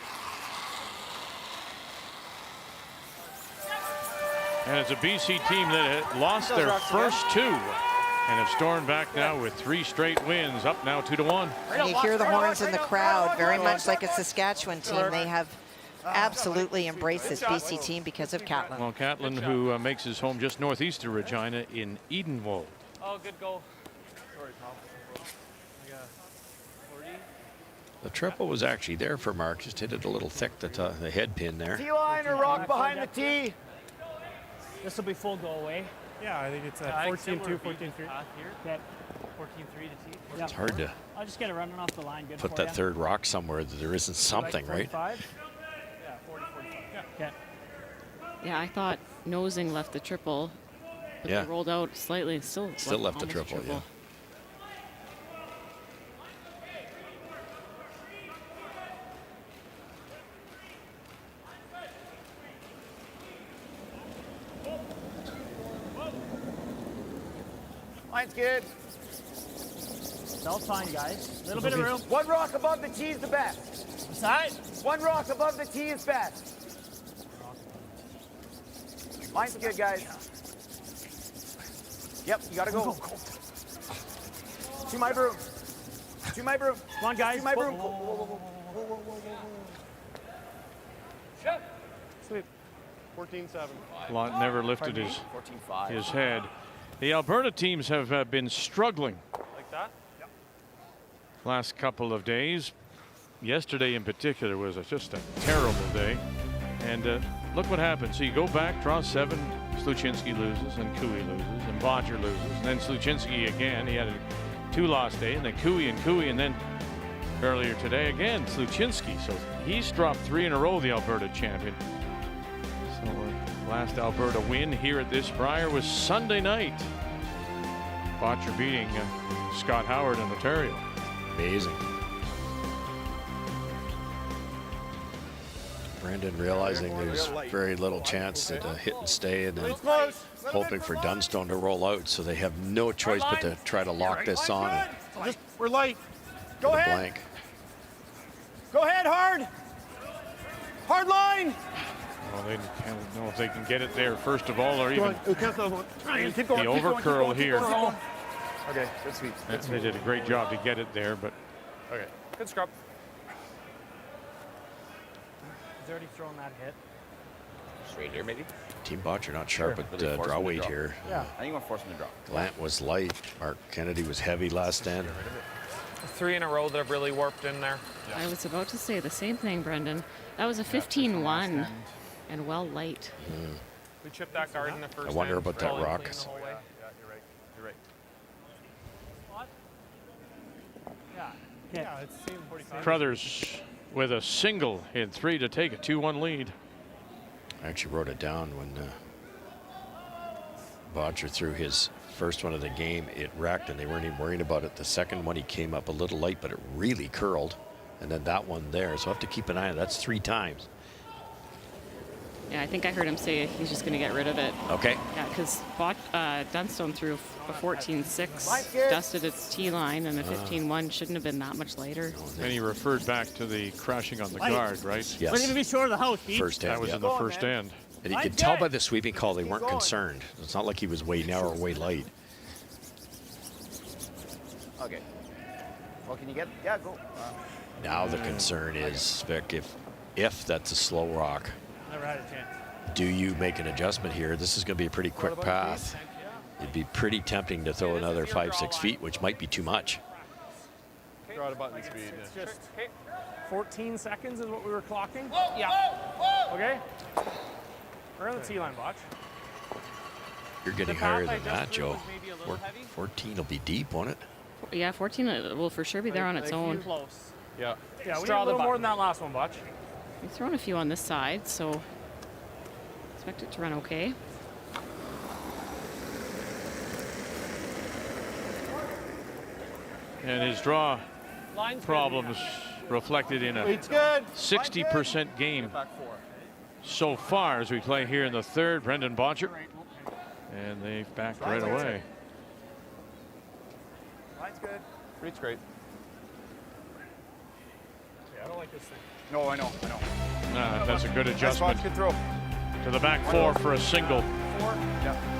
And it's a BC team that had lost their first 2 and have stormed back now with 3 straight wins, up now 2-1. And you hear the horns in the crowd, very much like a Saskatchewan team. They have absolutely embraced this BC team because of Catlin. Well, Catlin, who makes his home just northeast of Regina in Edenwold. Oh, good goal. The triple was actually there for Mark. Just hit it a little thick, the head pin there. T-line or rock behind the tee. This will be full go away. Yeah, I think it's at 14-2, 14-3. Okay. 14-3 to tee. It's hard to I'll just get it running off the line. Good put for that ya. third rock somewhere that there isn't something, right? 45? Yeah, 40-45. Okay. Yeah, I thought nosing left the triple, but Yeah. they rolled out slightly and still Left the almost triple, yeah. Line's good. That's fine, guys. A little bit of room. One rock above the tee is the best. Side. One rock above the tee is best. Line's good, guys. Yep, you gotta go. To my broom. To my broom. Come on, guys. To my broom. Sweep. 14-7. Lott never lifted his 14-5. head. The Alberta teams have been struggling Like that? Yep. last couple of days. Yesterday in particular was just a terrible day. And look what happened. So you go back, draw 7, Sluchinski loses, and Cooey loses, and Bodger loses, and then Sluchinski again. He had a 2-loss day, and then Cooey, and then earlier today again, Sluchinski. So he's dropped 3 in a row, the Alberta champion. So last Alberta win here at this Brier was Sunday night. Botcher beating Scott Howard in Ontario. Amazing. Brandon realizing there's very little chance at a hit and stay, and then hoping for Dunstone to roll out, so they have no choice but to try to lock this on and Just, we're light. Go put a ahead. blank. Go ahead, hard. Hard line. Well, they don't know if they can get it there first of all, or even Keep going. the overcurl here. Okay, good sweep. They did a great job to get it there, but Okay. Good scrub. He's already thrown that hit. Straight here, maybe? Team Botcher not sharp at Really force draw him to weight drop. here. Yeah. I think you want to force him to drop. Glant was light. Mark Kennedy was heavy last end. 3 in a row that have really warped in there. I was about to say the same thing, Brendan. That was a 15-1 and well light. We chipped that guard in the first I wonder end, about that rolling rock. clean the whole way. You're right. Yeah. Yeah, it's same 45. Crothers with a single in 3 to take a 2-1 lead. I actually wrote it down when Botcher threw his first one of the game. It wrecked, and they weren't even worried about it. The second one, he came up a little light, but it really curled. And then that one there. So I have to keep an eye on it. That's 3 times. Yeah, I think I heard him say he's just going to get rid of it. Okay. Yeah, because Dunstone threw a 14-6, dusted its tee line, and a 15-1 shouldn't have been that much later. And he referred back to the crashing on the guard, right? Yes. Don't even be short of the house, Pete. First end. That was yeah. in the first end. And you could tell by the sweeping call they weren't concerned. It's not like he was way narrow or way light. Okay. Well, can you get? Yeah, go. Now the concern is, Vic, if that's a slow rock, Never had a chance. do you make an adjustment here? This is going to be a pretty quick path. It'd be pretty tempting to throw another 5-6 feet, which might be too much. Draw out a button speed. It's just 14 seconds is what we were clocking. Yeah. Okay. We're on the T line, watch. You're getting higher than that, Joe. 14 will be deep, won't it? Yeah, 14 will for sure be there on its own. Close. Yeah. Yeah, we need a little more than that last one, Butch. We've thrown a few on this side, so expect it to run okay. And his draw problems reflected in a 60% game so far as we play here in the third. Brendan Bodger. And they've backed right away. Line's good. Reach great. Yeah, I don't like this thing. No, I know. That's a good adjustment Good throw. to the back four for a single. 4. Yeah.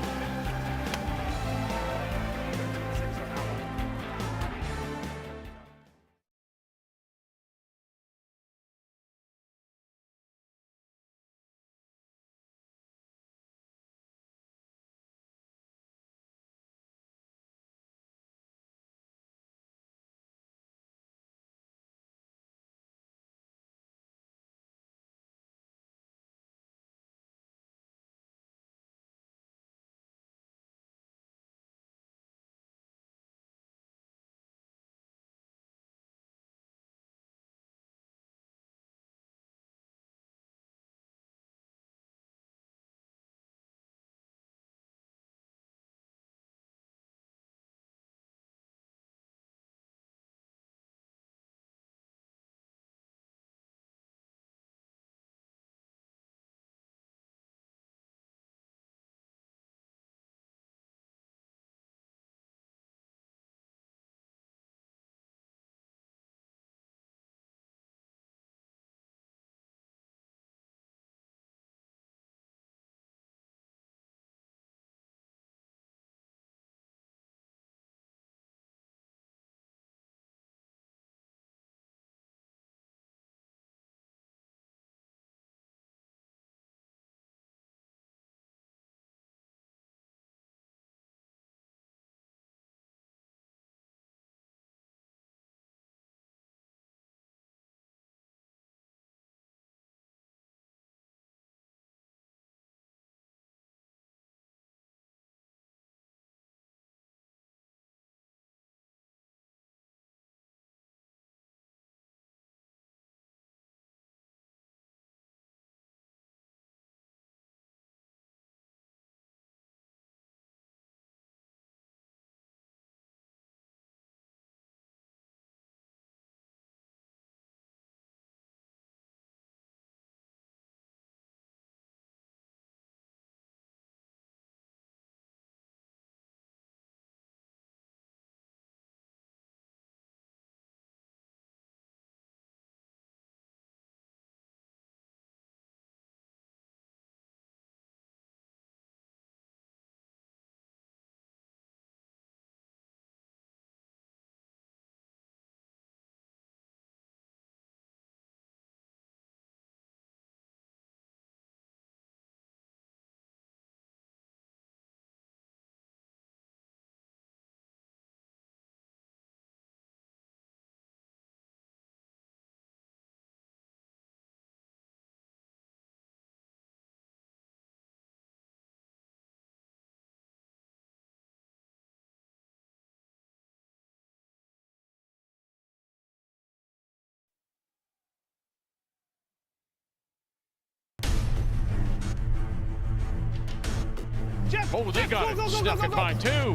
Oh, they got it. Snuck it by two. Oh,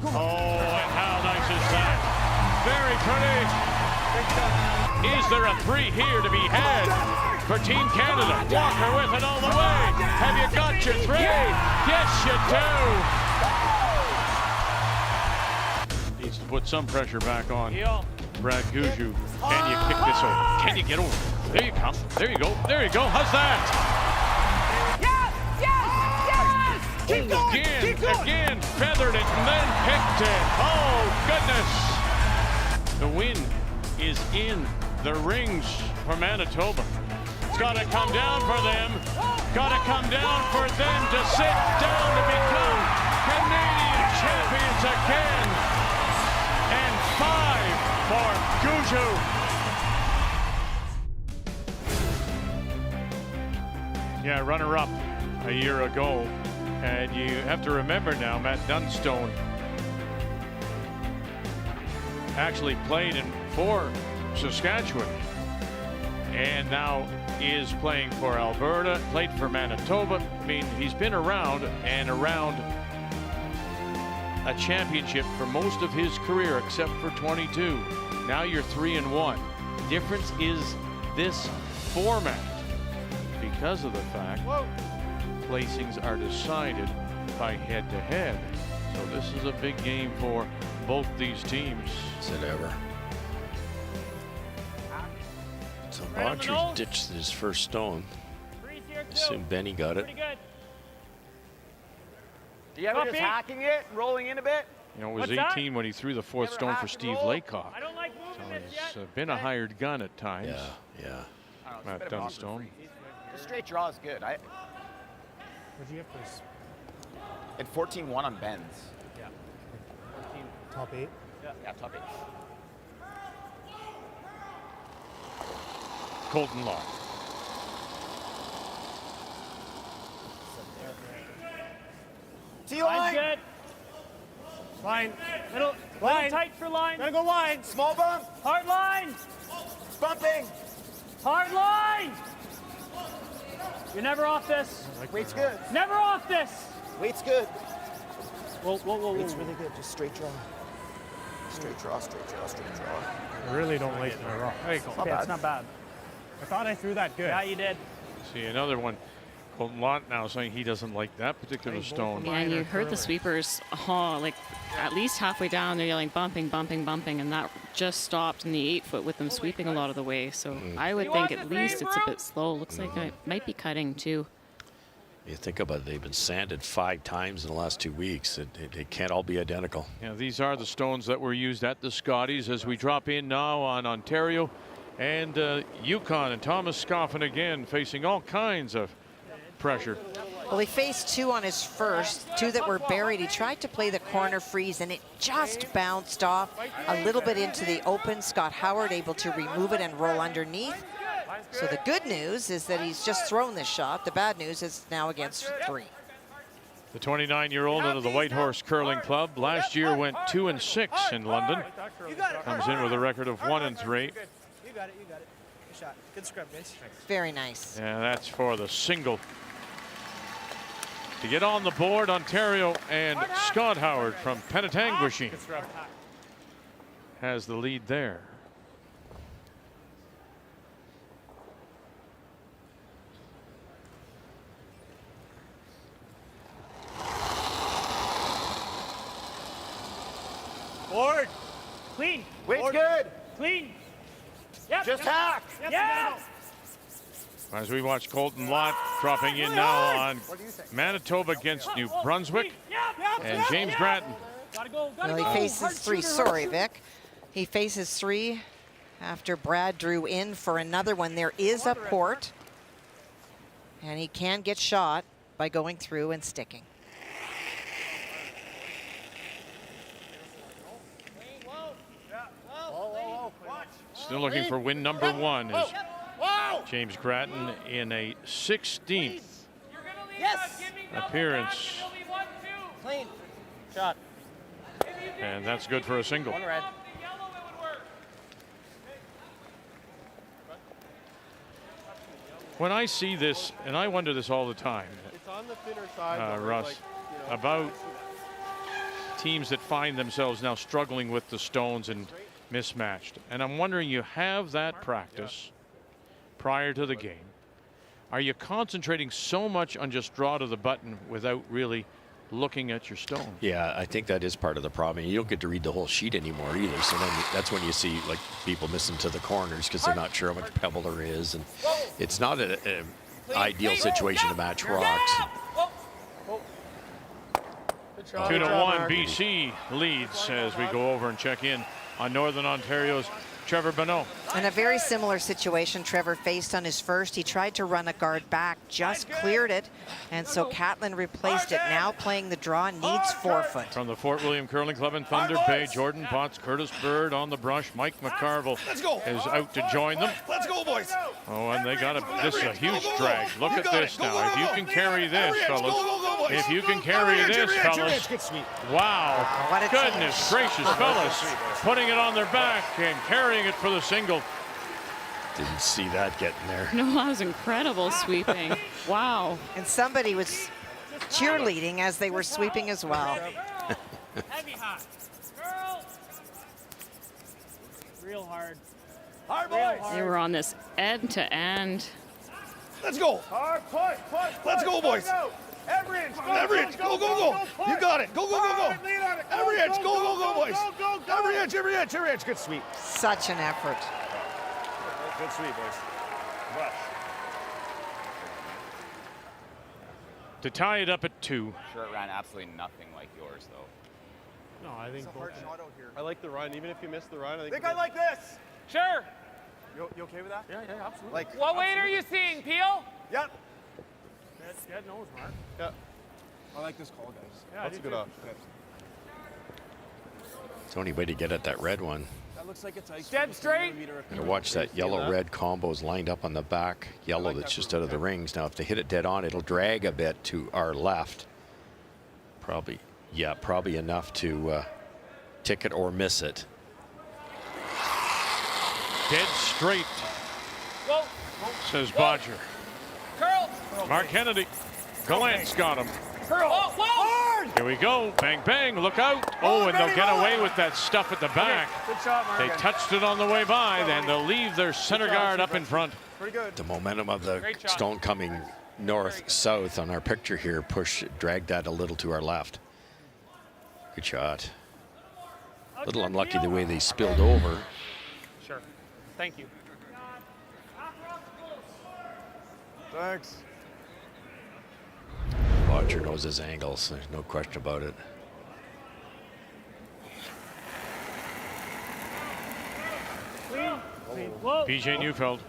and how nice is that? Very pretty. Is there a three here to be had for Team Canada? Walker with it all the way. Have you got your three? Yes, you do. Needs to put some pressure back on Brad Guju. Can you kick this over? Can you get over? There you come. There you go. There you go. How's that? Keep going, Again, feathered it and then picked it. Oh, goodness. The win is in the rings for Manitoba. It's got to come down for them. Got to come down for them to sit down to become Canadian champions again. And 5 for Guju. Yeah, runner-up a year ago. And you have to remember now, Matt Dunstone actually played for Saskatchewan and now is playing for Alberta, played for Manitoba. I mean, he's been around and around a championship for most of his career except for 22. Now you're 3-1. Difference is this format because of the fact placings are decided by head-to-head. So this is a big game for both these teams. Is it ever? So Botcher ditched his first stone. I assume Benny got it. Do you ever just hacking it, rolling in a bit? You know, it was 18 when he threw the 4th stone for Steve Laycock. So he's been a hired gun at times. Yeah. Matt Dunstone. The straight draw is good. What'd you get first? And 14-1 on bends. Yeah. Top 8? Yeah, top 8. Colton Law. T-line. Good. Line. Little tight for line. Gotta go wide. Small bump. Hard line. Bumping. Hard line. You're never off this. Weight's good. Never off this. Weight's good. Whoa. Weight's really good. Just straight draw. Straight draw, straight draw, straight draw. I really don't like my rock. Okay, it's not bad. I thought I threw that good. Yeah, you did. See another one. Colton Lott now saying he doesn't like that particular stone. Yeah, and you heard the sweepers, like at least halfway down, they're yelling bumping, and that just stopped in the 8-foot with them sweeping a lot of the way. So I would think at least it's a bit slow. Looks like it might be cutting too. You think about it, they've been sanded 5 times in the last 2 weeks. It can't all be identical. Yeah, these are the stones that were used at the Scotties as we drop in now on Ontario and Yukon, and Thomas Scoffin again facing all kinds of pressure. Well, he faced 2 on his first, 2 that were buried. He tried to play the corner freeze, and it just bounced off a little bit into the open. Scott Howard able to remove it and roll underneath. So the good news is that he's just thrown this shot. The bad news is now against 3. The 29-year-old out of the White Horse Curling Club last year went 2-6 in London. Comes in with a record of 1-3. You got it. Good shot. Good scrub, guys. Very nice. Yeah, that's for the single. To get on the board, Ontario and Scott Howard from Penetanguishene has the lead there. Board. Clean. Weight's good. Clean. Yep. Just hack. Yeah. As we watch Colton Lott dropping in now on Manitoba against New Brunswick, and James Grattan. Well, he faces 3. Sorry, Vic. He faces 3 after Brad drew in for another one. There is a port, and he can get shot by going through and sticking. Still looking for win number 1 is James Grattan in a 16th appearance. Clean. Shot. And that's good for a single. One red. When I see this, and I wonder this all the time, It's on the thinner side, Russ, about teams that find themselves now struggling with the stones and mismatched. And I'm wondering, you have that practice prior to the game. Are you concentrating so much on just draw to the button without really looking at your stone? Yeah, I think that is part of the problem. You don't get to read the whole sheet anymore either. So then that's when you see like people missing to the corners because they're not sure how much pebble there is. And it's not an ideal situation to match rocks. 2-1 BC leads as we go over and check in on Northern Ontario's Trevor Bonneau. In a very similar situation Trevor faced on his first. He tried to run a guard back, just cleared it, and so Catlin replaced it. Now playing the draw, needs forefoot. From the Fort William Curling Club in Thunder Bay, Jordan Potts, Curtis Bird on the brush. Mike McCarville is out to join them. Let's go, boys. Oh, and they got this is a huge drag. Look at this now. If you can carry this, fellas. If you can carry this, fellas. Wow. Goodness gracious, fellas. Putting it on their back and carrying it for the single. Didn't see that getting there. No, that was incredible sweeping. Wow. And somebody was cheerleading as they were sweeping as well. Heavy hot. Girl. Real hard. Hard, boys. They were on this end to end. Let's go. Hard push. Let's go, boys. Every inch. Every inch. Go, go, go. You got it. Go, go, go, go. Every inch. Go, go, go, boys. Every inch, every inch, every inch. Good sweep. Such an effort. Good sweep, boys. Rush. To tie it up at 2. Sure, it ran absolutely nothing like yours, though. No, I think It's a hard shot out here. I like the run. Even if you miss the run, I Think I like this. Sure. You okay with that? Yeah, absolutely. Like, What weight are you seeing, Peel? Yep. Dead nose, Mark. Yeah. I like this call, guys. Yeah, That's a good option. It's the only way to get at that red one. That looks like it's ice. Dead straight. And watch that yellow-red combos lined up on the back. Yellow that's just out of the rings. Now, if they hit it dead on, it'll drag a bit to our left. Probably, yeah, probably enough to tick it or miss it. Dead straight, Whoa. says Bodger. Curl. Mark Kennedy. Gallant's got him. Curl. Whoa. Here we go. Bang, bang. Look out. Oh, and they'll get away with that stuff at the back. Good shot, Mark. They touched it on the way by, and they'll leave their center guard up in front. Pretty good. The momentum of the Great shot. stone coming north-south on our picture here dragged that a little to our left. Good shot. A little unlucky the way they spilled over. Sure. Thank you. Thanks. Bodger knows his angles. There's no question about it. Whoa. PJ Neufeld.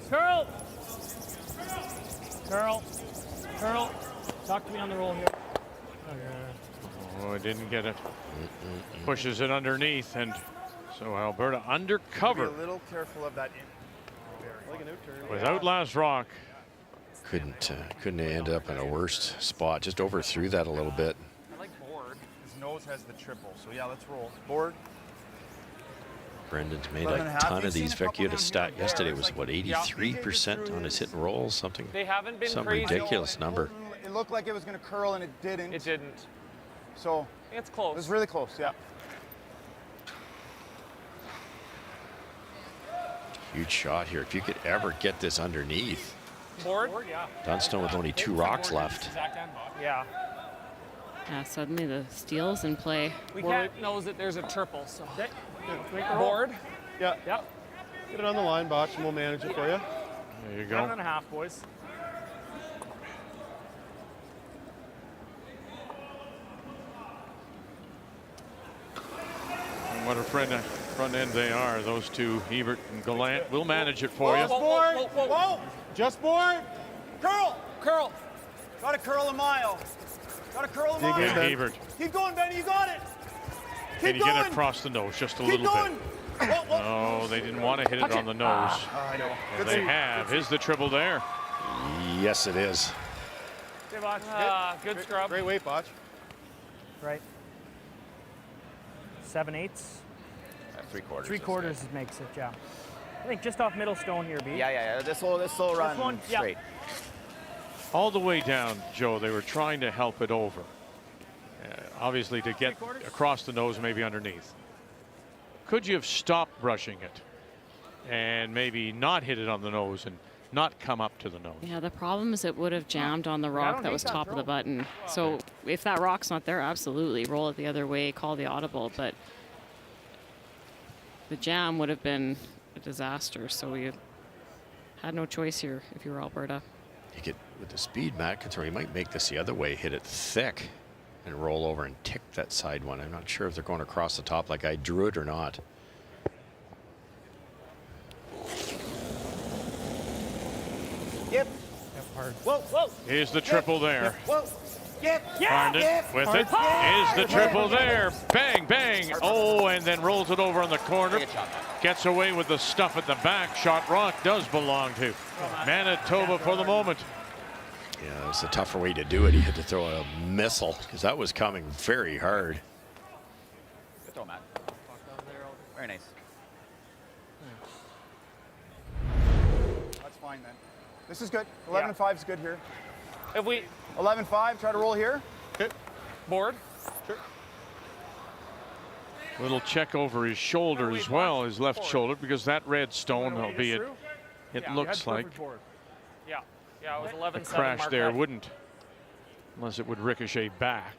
Curl. Curl. Curl. Talk to me on the roll here. Oh, I didn't get it. Pushes it underneath, and so Alberta undercover. Be a little careful of that. Like an out turn. Without last rock. Couldn't end up in a worse spot. Just overthrew that a little bit. I like board. His nose has the triple. So yeah, let's roll. Board. Brendan's made 11 and a a half. ton You've of these. seen a Vic, you had a couple stat down here. yesterday. It's Was like- what, 83% on his hit and rolls? Something. They haven't been Some crazy. ridiculous number. It looked like it was going to curl and it didn't. It didn't. So It's it close. was really close. Yeah. Huge shot here. If you could ever get this underneath. Board. Yeah. Dunstone with only 2 rocks left. Yeah. Yeah, suddenly the steel's in play. We can't know that there's a triple, so. Make the roll. Board. Yeah. Yep. Get it on the line, Botch, and we'll manage it for you. There you 7 go. and a half, boys. And what a front end they are. Those two, Hebert and Gallant, will manage it for you. Board. Whoa. Just board. Curl. Curl. Got to curl a mile. Got to curl a Dig mile. in, And Ben. Hebert. Keep going, Benny. You got it. Can Keep you get going. it across the nose just a Keep little going. bit? Oh, they didn't want to hit it on the nose. I know. And they have. Is the triple there? Yes, it is. Okay, Botch. Good scrub. Great weight, Botch. Right. 7/8. 3/4. 3/4 makes it, yeah. I think just off middle stone here, B. Yeah. This will run one, yeah. straight. All the way down, Joe, they were trying to help it over. Obviously to get across the nose, maybe underneath. Could you have stopped brushing it and maybe not hit it on the nose and not come up to the nose? Yeah, the problem is it would have jammed on the rock that was top of the button. So if that rock's not there, absolutely roll it the other way, call the audible. But the jam would have been a disaster. So we had no choice here if you were Alberta. You get with the speed Matt can throw. You might make this the other way, hit it thick, and roll over and tick that side one. I'm not sure if they're going across the top like I drew it or not. Here's the triple there. Whoa. Harnden with it. Is the triple there. Bang, bang. Oh, and then rolls it over on the corner. Gets away with the stuff at the back. Shot rock does belong to Manitoba for the moment. Yeah, it was a tougher way to do it. He had to throw a missile because that was coming very hard. Good throw, Matt. Very nice. That's fine then. This is good. 11-5 is good here. If we 11-5, try to roll here. okay. Board. Sure. Little check over his shoulder as well, his left shoulder, because that red stone, albeit it looks like Yeah, it was 11-7. a crash there wouldn't, unless it would ricochet back.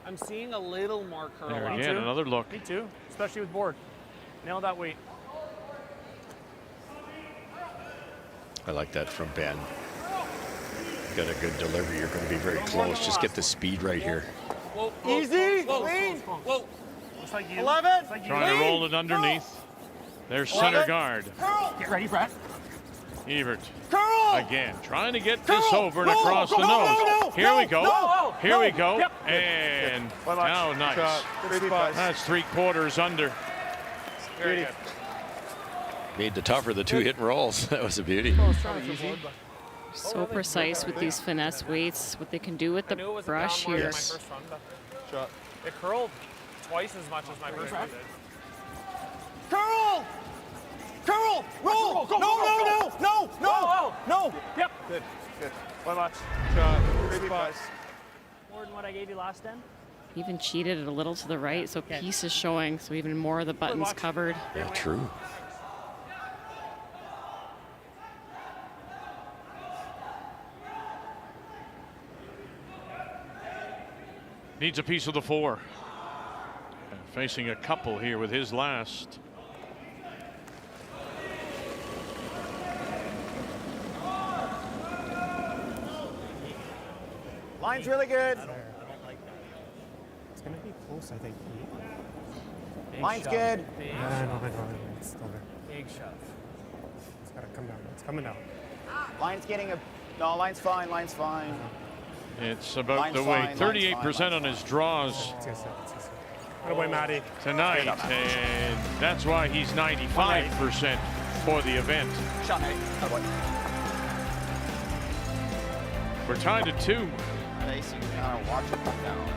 I'm seeing a little more curl. There out. again, another look. Me too, especially with board. Nail that weight. I like that from Ben. Got a good delivery. You're going to be very close. Just get the speed right here. Easy, clean. Whoa. Looks like you. 11. Like you. Trying to roll it underneath. There's center guard. Get ready, Brett. Evert. Curl. Again, trying to get this over and across the nose. Here we go. Here we go. Yep. And Well, that's now nice. shot. Good pass. That's 3/4 under. Very good. Made the tougher the 2 hit and rolls. That was a beauty. So precise with these finesse weights, what they can do with the brush here. Yes. Shot. It curled twice as much as my first one did. Curl! Curl! Roll! No! Yep. Good. One much. Shot. Great pass. More than what I gave you last time. Even cheated it a little to the right, so piece is showing, so even more of the buttons covered. Yeah, true. Needs a piece of the 4. Facing a couple here with his last. Line's really good. It's going to be close, I think. Line's good. I know. It's still there. Big shot. It's got to come down. It's coming down. Line's getting a. No, line's fine. Line's fine. It's about Line's the way. fine, 38% on his draws It's good. Good away, Matty. tonight, and that's why he's 95% for the event. Shot, hey. Oh, boy. We're tied at 2. Nice. You can kind of watch it come down.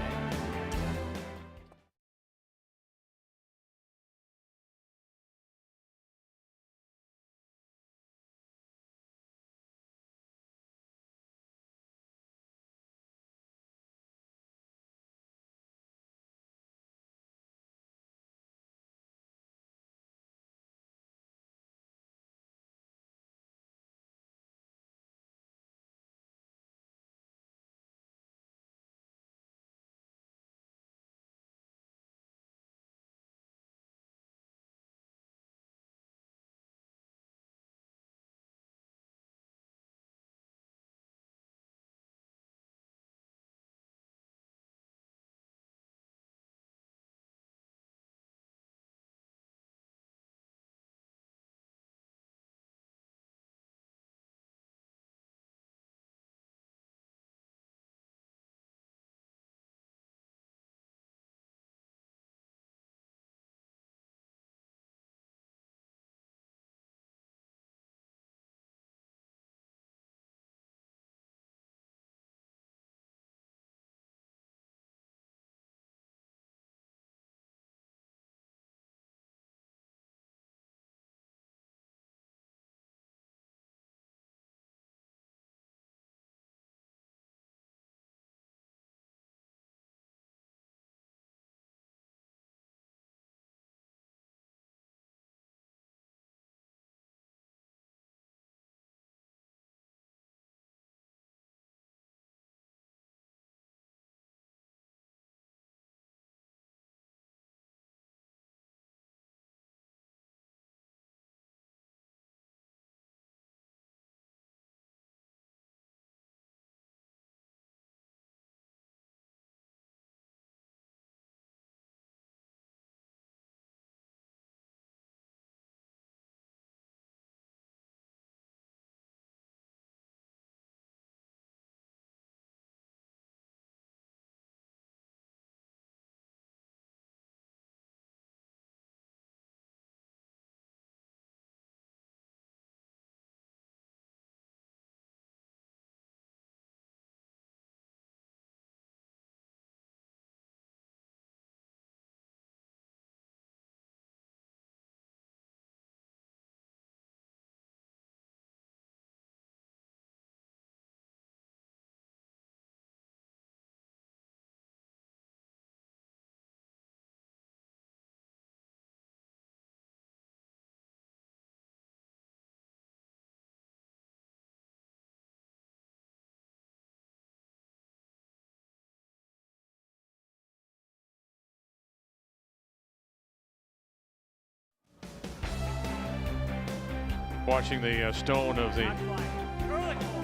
Watching the stone of the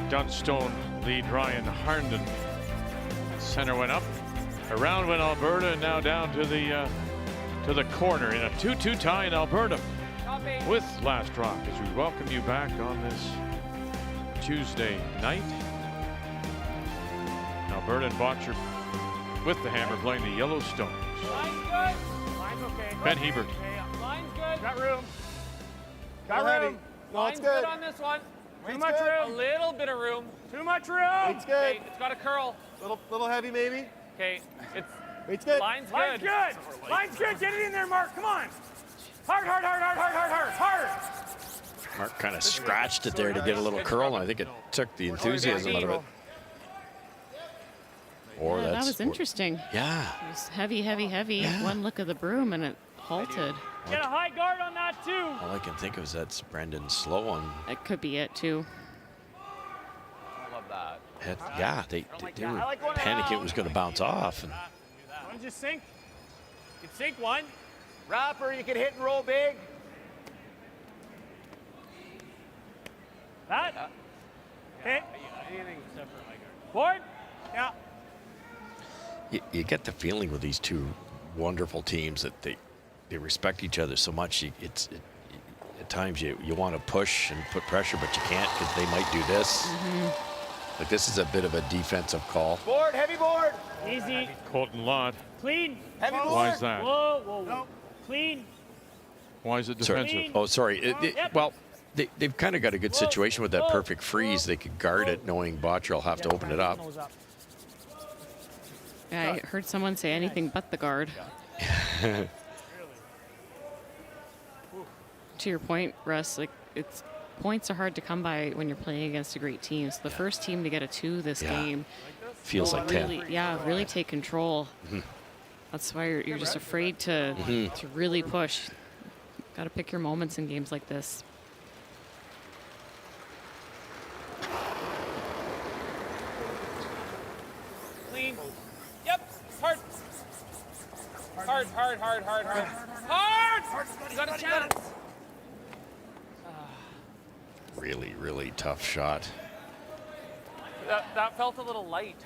Dunstone lead, Ryan Harnden. Center went up, around went Alberta, and now down to the corner in a 2-2 tie in Alberta with Last Rock as we welcome you back on this Tuesday night. Alberta and Botcher with the hammer playing the Yellowstones. Line's good. Line's okay. Ben Hebert. Line's good. Got room. Got room. Line's good on this one. Too much room. A little bit of room. Too much room. Weight's good. Okay, it's got a curl. Little heavy maybe. Okay, Weight's good. line's good. Line's good. Line's good. Get it in there, Mark. Come on. Hard, hard, hard, hard, hard, hard, hard, hard. Mark kind of scratched it there to get a little curl, and I think it took the enthusiasm out of it. Or Yeah, that was interesting. Yeah. It was heavy, heavy, heavy. Yeah. One look of the broom and it halted. Get a high guard on that, too. All I can think of is that's Brendan Sloan. It could be it, too. I love that. Yeah, they were panicking it was going to bounce off. And One just sink. You can sink one. Rapper, you can hit and roll big. That. Okay. Board. Yeah. you get the feeling with these two wonderful teams that they respect each other so much. At times you want to push and put pressure, but you can't because they might do this. Like this is a bit of a defensive call. Board, heavy board. Easy. Colton Lott. Clean. Heavy board. Why is that? Whoa, whoa, whoa. Clean. Why is it Sorry. defensive? Oh, sorry. Well, they've kind of got a good situation with that perfect freeze. They could guard it knowing Botcher will have to open it up. Yeah, I heard someone say anything but the guard. To your point, Russ, like points are hard to come by when you're playing against a great team. So the first team to get a 2 this game feels like really, 10. Yeah, really take control. That's why you're just afraid to really push. Got to pick your moments in games like this. Clean. Yep. Hard. Hard, hard, hard, hard, hard. Hard! You got a chance. Really, really tough shot. That felt a little light.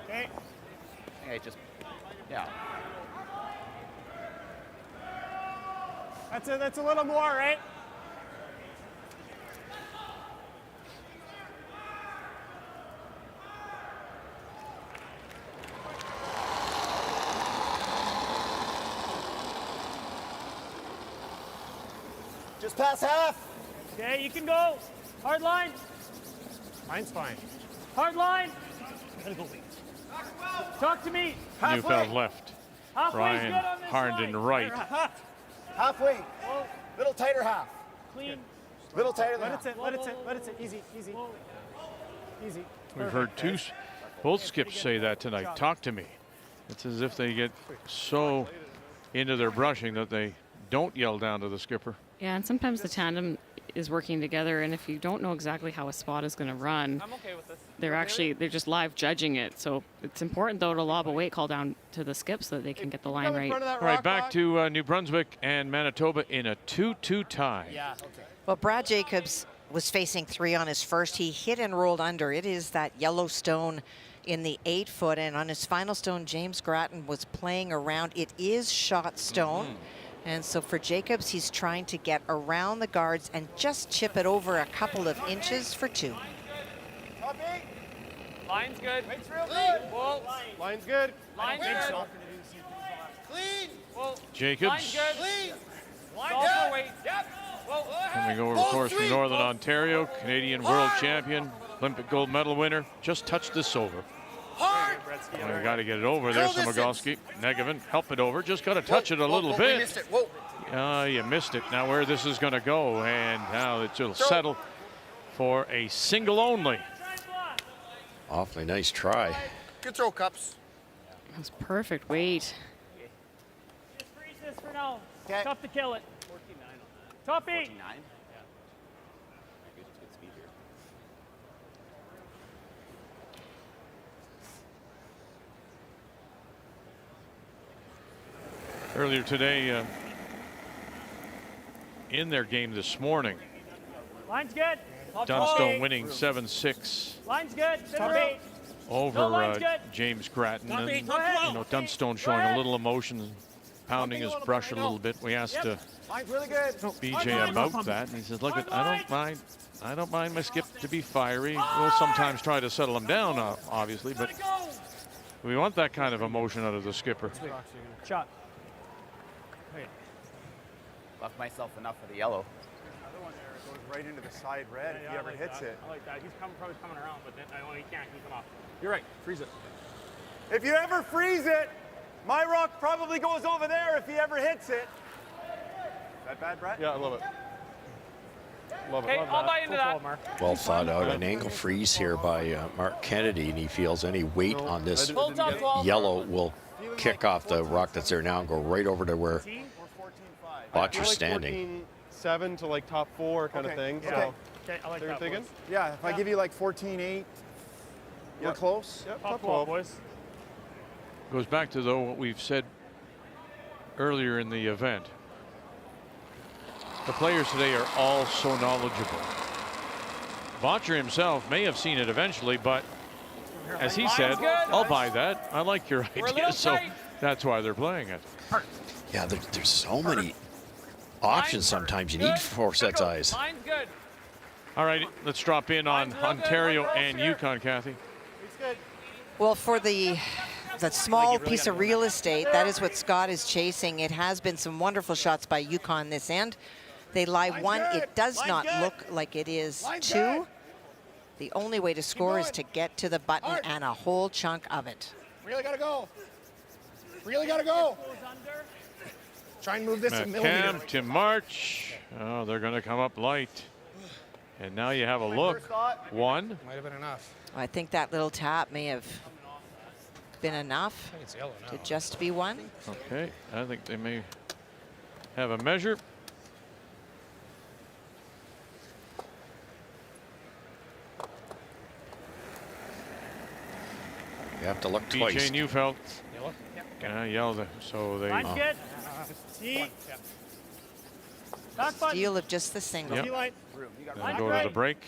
Okay. Hey, just, yeah. That's a little more, right? Just pass half. Okay, you can go. Hard line. Mine's fine. Hard line. Talk to me. Neufeld left. Halfway's Ryan good on this Harnden line. right. Halfway. Little tighter half. Clean. Little tighter than Let it half. sit. Let it sit. Let it sit. Easy. Easy. Easy. We've heard both skips say that tonight. Talk to me. It's as if they get so into their brushing that they don't yell down to the skipper. Yeah, and sometimes the tandem is working together, and if you don't know exactly how a spot is going to run, I'm okay with this. they're just live judging it. So it's important though to lob a weight call down to the skip so that they can get the line right. All right, back to New Brunswick and Manitoba in a 2-2 tie. Yeah, okay. Well, Brad Jacobs was facing 3 on his first. He hit and rolled under. It is that yellow stone in the 8-foot, and on his final stone, James Grattan was playing around. It is shot stone. And so for Jacobs, he's trying to get around the guards and just chip it over a couple of inches for 2. Line's good. Whoa. Line's good. Line's good. Clean. Whoa. Jacobs Line's good. Clean. Line's good. Wait. Yep. Whoa. coming over, of course, from Northern Ontario, Canadian world champion, Olympic gold medal winner, just touched this over. Well, you got to get it over there, Somogalski. Negevin, help it over. Just got to touch it a little bit. Missed it. Whoa. You missed it. Now where this is going to go, and now it'll settle for a single only. Awfully nice try. Good throw, Cups. That was perfect weight. Just freeze this for now. Okay. Tough to kill it. 14-9 on that. Top 8. 14-9? Yeah. Good speed here. Earlier today, in their game this morning, Line's good. Dunstone winning 7-6 Line's good. Center 8. over James Grattan. And, you know, Dunstone showing a little emotion, pounding his brush a little bit. We asked BJ about that, and he says, "Look, I don't mind my skip to be fiery. We'll sometimes try to settle him down, obviously, but we want that kind of emotion out of the skipper." Shot. Left myself enough for the yellow. Another one there goes right into the side red if he ever hits it. I like that. He's probably coming around, but then he can't. He come off. You're right. Freeze it. If you ever freeze it, my rock probably goes over there if he ever hits it. Is that bad, Brett? Yeah, I love it. Love it. Okay, I'll buy into that. Well thought out. An angle freeze here by Mark Kennedy, and he feels any weight on this yellow will kick off the rock that's there now and go right over to where Botcher's standing. 14-7 to like top 4 kind of thing. Okay. So Okay, I like that. thinking? Boys. Yeah, if I give you like 14-8, we're close. Yep, Top 12, boys. Goes back to, though, what we've said earlier in the event. The players today are all so knowledgeable. Botcher himself may have seen it eventually, but as he said, I'll buy that. I like your idea, so that's why they're playing it. Yeah, there's so many options sometimes. You need 4 sets eyes. Line's good. All right, let's drop in on Ontario and Yukon, Kathy. Well, for the small piece of real estate, that is what Scott is chasing. It has been some wonderful shots by Yukon this end. They lie 1. It does not look like it is 2. The only way to score is to get to the button and a whole chunk of it. Really gotta go. Really gotta go. Try and move this a millimeter. Cam to March. Oh, they're going to come up light. And now you have a look. 1. Might have been enough. I think that little tap may have been enough It's yellow now. to just be 1. Okay, I think they may have a measure. You have to look twice. BJ Neufeld. Yellow? Yeah, yelled. So they. Line's good. Back button. Deal of just the single. Yep. Line. Gonna go to the break.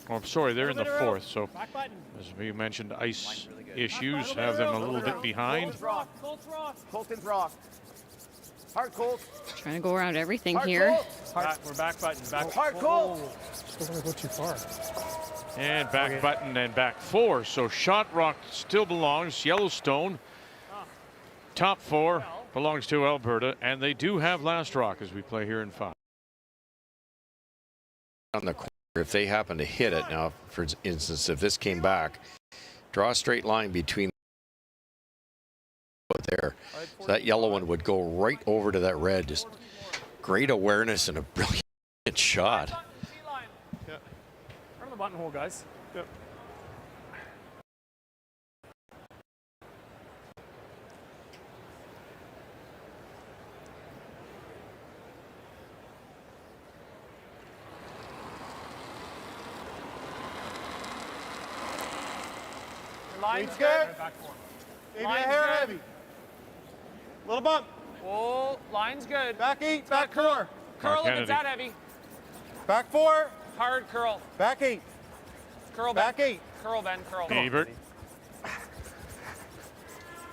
Oh, I'm sorry, they're in the 4th. So, Back button. as we mentioned, ice issues have them a little bit behind. Colton's rock. Hard Colt. Trying to go around everything here. We're back button. Back. Hard Colt. Don't want to go too far. And back button and back 4. So shot rock still belongs Yellowstone. Top 4 belongs to Alberta, and they do have last rock as we play here in 5. On the corner, if they happen to hit it now, for instance, if this came back, draw a straight line between there. So that yellow one would go right over to that red. Just great awareness and a brilliant shot. Yeah. Run the button hole, guys. Yep. Line's good. Maybe a hair heavy. Little bump. Oh, line's good. Back 8, back 4. Curl if Kennedy. it's that heavy. Back 4. Hard curl. Back 8. Curl Back Ben. 8. Curl Ben. Curl. Ebert.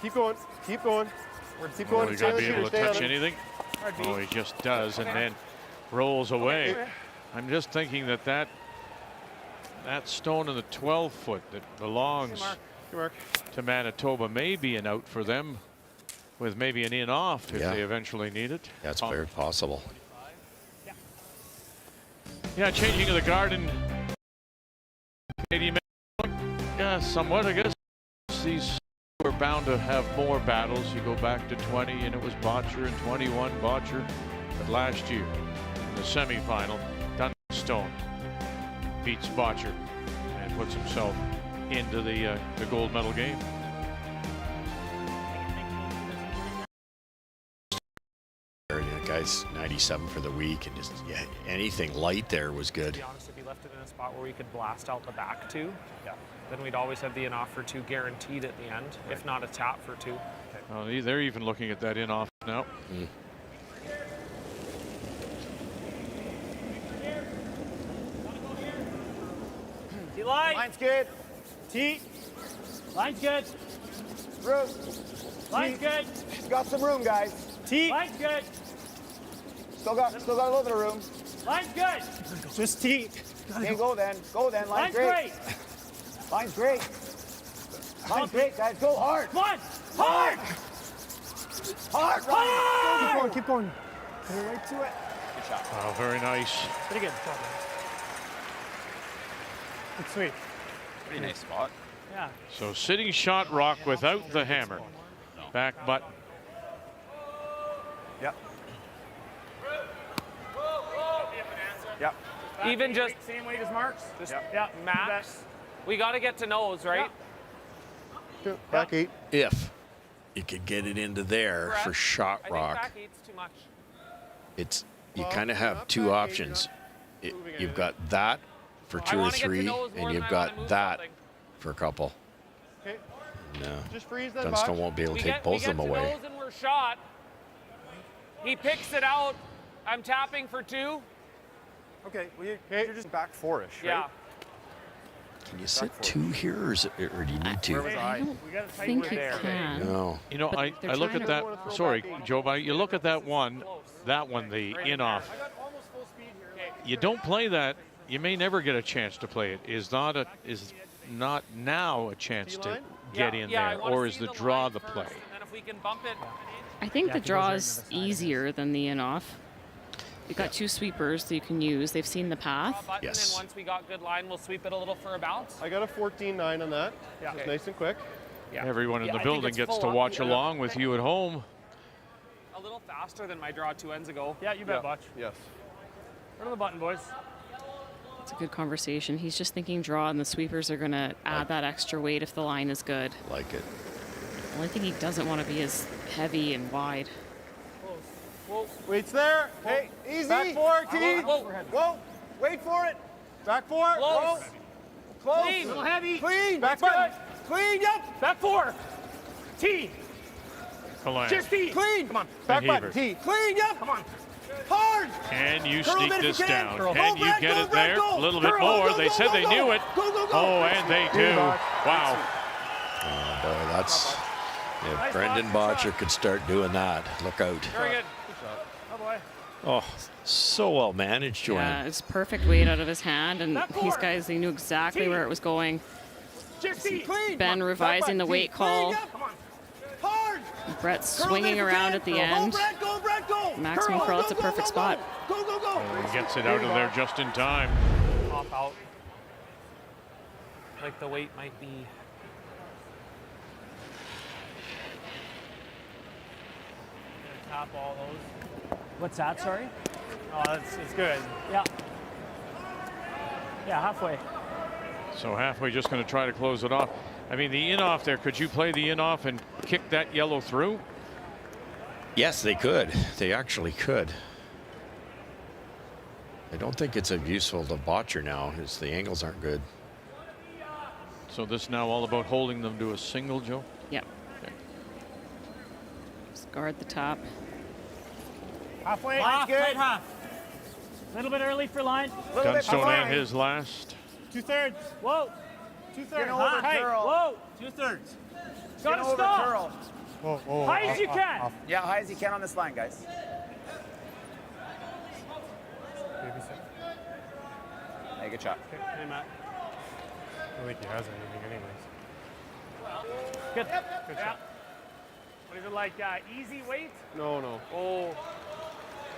Keep going. Keep going. Oh, Keep going. you Stay gonna on be the able shooter, to stay on touch him. anything? Oh, he just does, and then rolls away. I'm just thinking that stone in the 12-foot that belongs to Manitoba may be an out for them, with maybe an in off if Yeah. they eventually need it. That's very possible. Yeah, changing of the garden. Canadian men, yeah, somewhat, I guess. These were bound to have more battles. You go back to 20, and it was Botcher, and 21 Botcher. But last year, in the semifinal, Dunstone beats Botcher and puts himself into the gold medal game. Guys, 97 for the week, and just anything light there was good. To be honest, if he left it in a spot where we could blast out the back 2, then we'd always have the in off for 2 guaranteed at the end, if not a tap for 2. Oh, they're even looking at that in off now. T line. Line's good. T. Line's good. Room. Line's good. Got some room, guys. T. Line's good. Still got a little bit of room. Line's good. Just T. Okay, go then. Go then. Line's great. Line's great. Line's great, guys. Go hard. Come on. Hard. Hard. Hard. Keep going. Get right to it. Good shot. Oh, very nice. Pretty good. It's sweet. Pretty nice spot. Yeah. So sitting shot rock without the hammer. Back button. Yep. Yep. Even just Same weight as Mark's. Just Yeah. max. We got to get to nose, right? Back 8. If you could get it into there Correct. for shot I think rock, back 8's too much. you kind of have two options. You've got that for 2 or wanna get to 3, nose more and than you've I got wanna move that something. for a couple. Okay. No. Just freeze that Dunstone box. won't be able to take we both get of them to away. nose and we're shot. He picks it out. I'm tapping for 2. Okay, well, you're just back 4-ish, right? Yeah. Can you sit 2 here, or do you need to? I don't think you can. No. You know, But I they're look trying at to- that. Sorry, Joe, but you look at that one, the in-off. You don't play that, you may never get a chance to play it. Is not now a chance to get in I there, wanna or see is the draw the play? And then if we can bump it. I think the draw is easier than the in-off. You've got 2 sweepers that you can use. They've seen the path. Button, Yes. And once we got good line, we'll sweep it a little for a bounce. I got a 14-9 on that. Yeah. Just nice and quick. Yeah. Everyone in Yeah, the I think building it's gets to full up. watch Yeah. along with you at home. A little faster than my draw 2 ends ago. Yeah, you bet, Butch. Yes. Run on the button, boys. It's a good conversation. He's just thinking draw, and the sweepers are going to add that extra weight if the line is good. Like it. The only thing he doesn't want to be is heavy and wide. Whoa. Wait's there. Hey, easy. Back 4, T. Whoa. Whoa. Wait for it. Back 4. Close. Close. Clean. Little heavy. Clean. Back That's button. good. Clean. Yep. Back 4. T. Kalan. Just T. Clean. Come on. Back Heaver. button. T. Clean. Yep. Come on. Hard. Can you Curl sneak it if this you can. down? Curl. Can Go, you Brad, get go, it Brad, there? go. A little bit Curl. more. Go, They go, said go, they go. knew it. Go, go, go. Oh, and they do. Wow. Oh, boy, that's... If Brendan Botcher could start doing that, look out. Very good. Oh, boy. Oh, so well managed, Yeah, Joanne. it's perfect weight out of his hand, and Back these four. guys, they knew exactly where it was going. Just T. Clean. Ben revising the weight call. Come on. Hard. Brett Curl swinging if you around can. at the Go, end. Brad, go, Brad, go. Maximum curl, it's a perfect spot. Go, go, go. He gets it out of there just in time. Pop out. Like the weight might be. Tap all those. What's that, sorry? Oh, it's good. Yeah. Yeah, halfway. So halfway, just going to try to close it off. I mean, the in-off there, could you play the in-off and kick that yellow through? Yes, they could. They actually could. I don't think it's useful to Botcher now, as the angles aren't good. So this now all about holding them to a single, Joe? Yep. Okay. Just guard the top. Halfway. Line's good. Tight half. A little bit early for line. Dunstone at his last. 2/3. Whoa. 2/3. Get over Hey, curl. whoa. 2/3. Gotta Over stop. curl. Oh, High as you can. Yeah, high as you can on this line, guys. Hey, good shot. Hey, Matt. I don't think he has anything anyways. Good. Good shot. What is it like? Easy weight? No. Oh.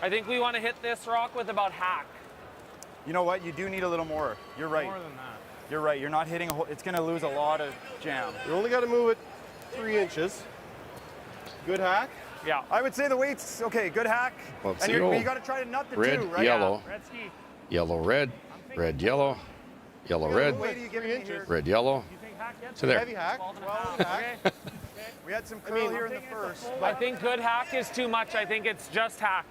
I think we want to hit this rock with about hack. You know what? You do need a little more. You're right. More than that. You're right. You're not hitting a hole. It's going to lose a lot of jam. You only got to move it 3 inches. Good hack. Yeah. I would say the weight's okay. Good hack. Well, it's And the but you old got to try to nut the red, two, right? yellow, Gretzky. yellow, red, red, yellow, yellow, red, What weight are you giving me here? red, yellow. You think hack gets So there. Heavy hack. 12 hack. We had some curl here in the first. I think good hack is too much. I think it's just hack.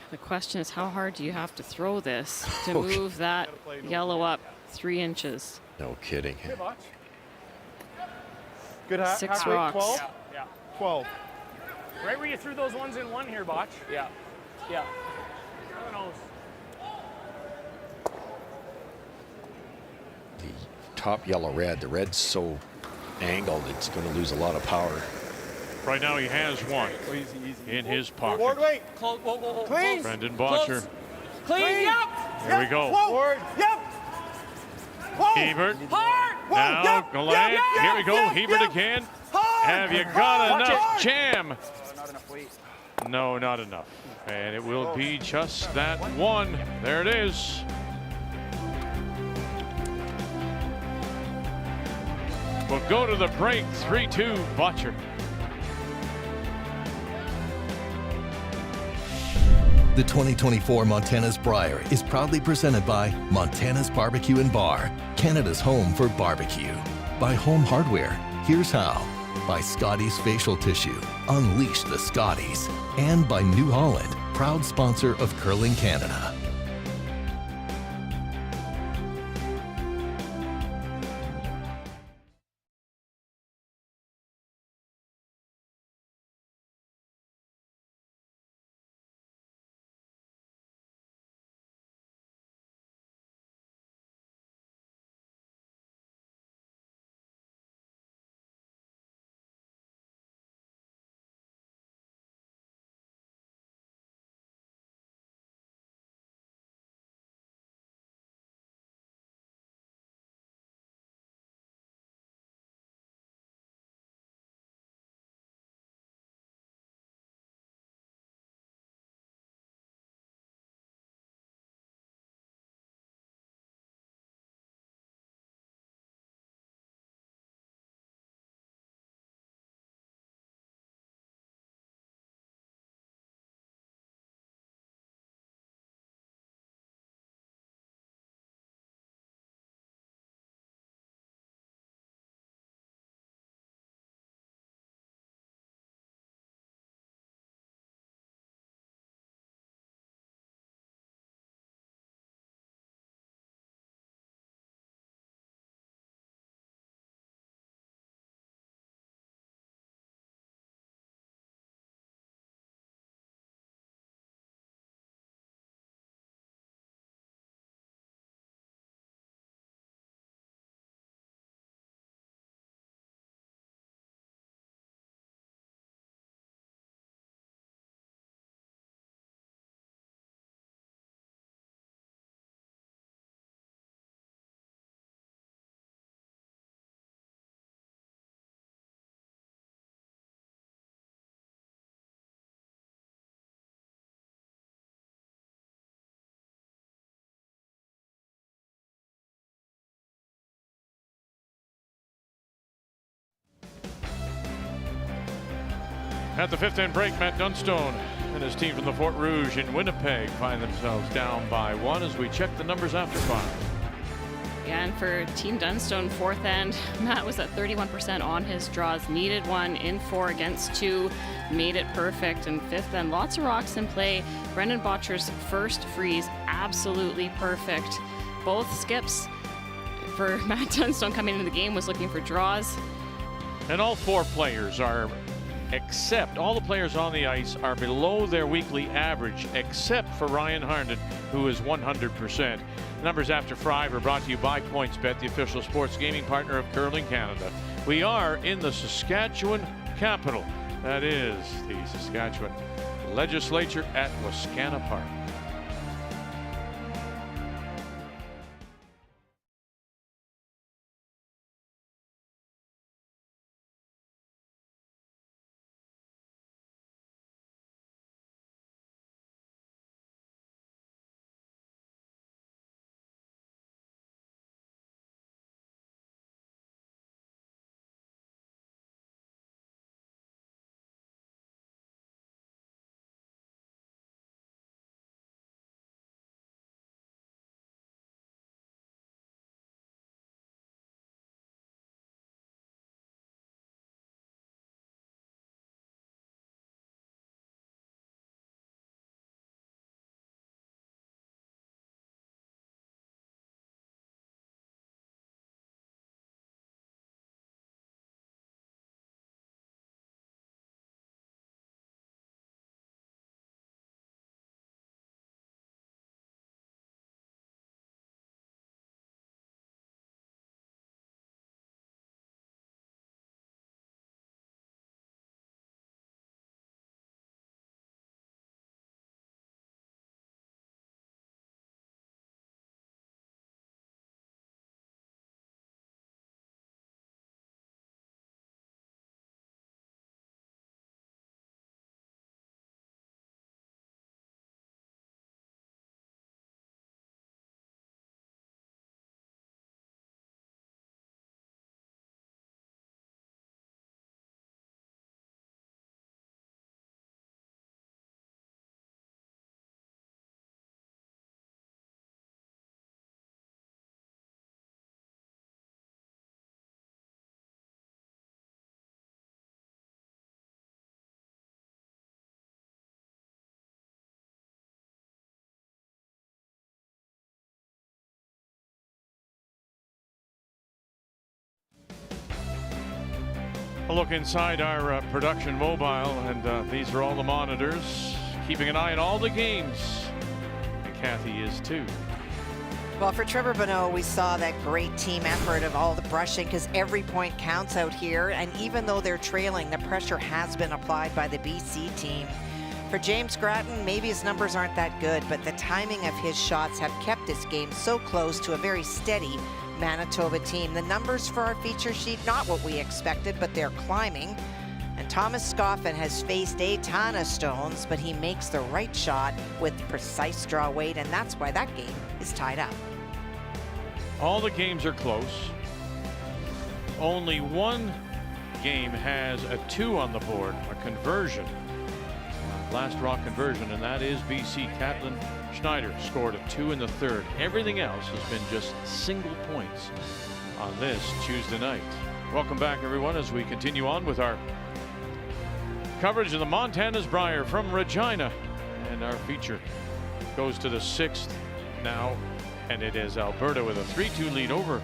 The question is, how hard do you have to throw this to move that yellow up 3 inches? No kidding. Good watch. Good hack. 6 hack weight, rocks. 12. Yeah. 12. Right where you threw those ones in one here, Botch. Yeah. Yeah. Who knows? the top yellow-red. The red's so angled, it's going to lose a lot of power. Right now he has one in his pocket. Clean. Brendan Botcher. Clean. Yep. There we go. Forward. Yep. Hebert. Hard. Now, Yep. Gallant. Here we go. Yep. Hebert Yep. again. Hard. Have you got Hard. enough jam? Not enough weight. No, not enough. And it will be just that one. There it is. We'll go to the break. 3-2, Botcher. The 2024 Montana's Brier is proudly presented by Montana's Barbecue and Bar, Canada's home for barbecue. By Home Hardware, here's how. By Scotties Facial Tissue, unleash the Scotties. And by New Holland, proud sponsor of Curling Canada. At the fifth end break, Matt Dunstone and his team from the Fort Rouge in Winnipeg find themselves down by one as we check the numbers after 5. Yeah, and for Team Dunstone, fourth end, Matt was at 31% on his draws. Needed one in 4 against 2, made it perfect. And fifth end, lots of rocks in play. Brendan Botcher's first freeze, absolutely perfect. Both skips for Matt Dunstone coming into the game was looking for draws. And all 4 players are, except all the players on the ice are below their weekly average, except for Ryan Harnden, who is 100%. Numbers after 5 are brought to you by PointsBet, the official sports gaming partner of Curling Canada. We are in the Saskatchewan capital. That is the Saskatchewan Legislature at Wascana Park. A look inside our production mobile, and these are all the monitors, keeping an eye on all the games. And Kathy is too. Well, for Trevor Bonneau, we saw that great team effort of all the brushing, because every point counts out here. And even though they're trailing, the pressure has been applied by the BC team. For James Grattan, maybe his numbers aren't that good, but the timing of his shots have kept this game so close to a very steady Manitoba team. The numbers for our feature sheet, not what we expected, but they're climbing. And Thomas Scoffin has faced a ton of stones, but he makes the right shot with precise draw weight, and that's why that game is tied up. All the games are close. Only one game has a 2 on the board, a conversion. Last rock conversion, and that is BC. Caitlin Schneider scored a 2 in the third. Everything else has been just single points on this Tuesday night. Welcome back, everyone, as we continue on with our coverage of the Montana's Brier from Regina. And our feature goes to the 6th now, and it is Alberta with a 3-2 lead over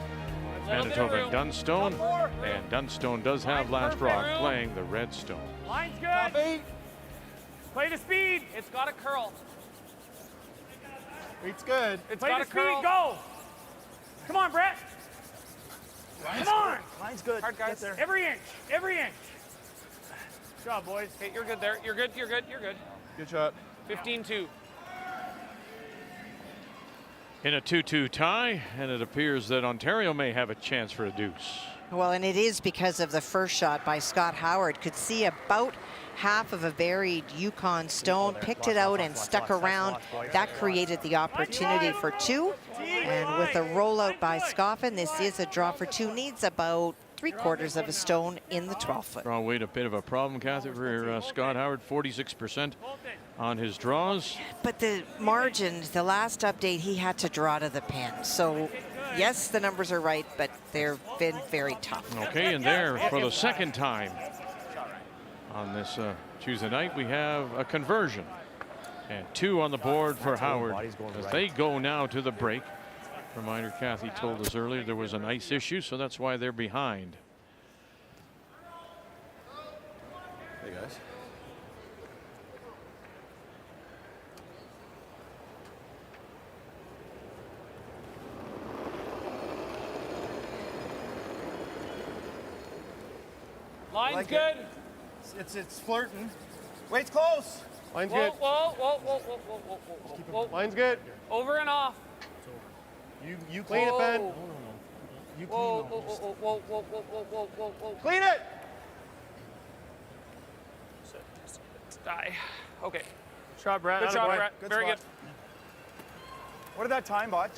Manitoba and Dunstone. And Dunstone does have last rock playing the Redstone. Line's good. Play to speed. It's got a curl. It's good. It's got a curl. Go. Come on, Brett. Come on. Line's good. Hard, guys. Get there. Every inch. Every inch. Good job, boys. Okay, you're good there. You're good. You're good. You're good. Good shot. 15-2. In a 2-2 tie, and it appears that Ontario may have a chance for a deuce. Well, and it is because of the first shot by Scott Howard. Could see about half of a buried Yukon stone, picked it out and stuck around. That created the opportunity for 2. And with a rollout by Scoffin, this is a draw for 2. Needs about 3/4 of a stone in the 12-foot. Draw weight a bit of a problem, Kathy, for Scott Howard, 46% on his draws. But the margin, the last update, he had to draw to the pin. So yes, the numbers are right, but they've been very tough. Okay, and there for the second time on this Tuesday night, we have a conversion. And 2 on the board for Howard as they go now to the break. Reminder, Kathy told us earlier there was an ice issue, so that's why they're behind. Hey, guys. Line's Like good. It's flirting. Wait's close. Line's Whoa, good. whoa, whoa, whoa, whoa, whoa, whoa, whoa, whoa. Line's good. Over and off. You clean it, Ben. Whoa. You Whoa, clean whoa, those. whoa, whoa, whoa, whoa, whoa, whoa, whoa, whoa. Clean it. Die. Okay. Shot, Brett. Good shot, Attaboy. Brett. Very good. What did that time, Butch?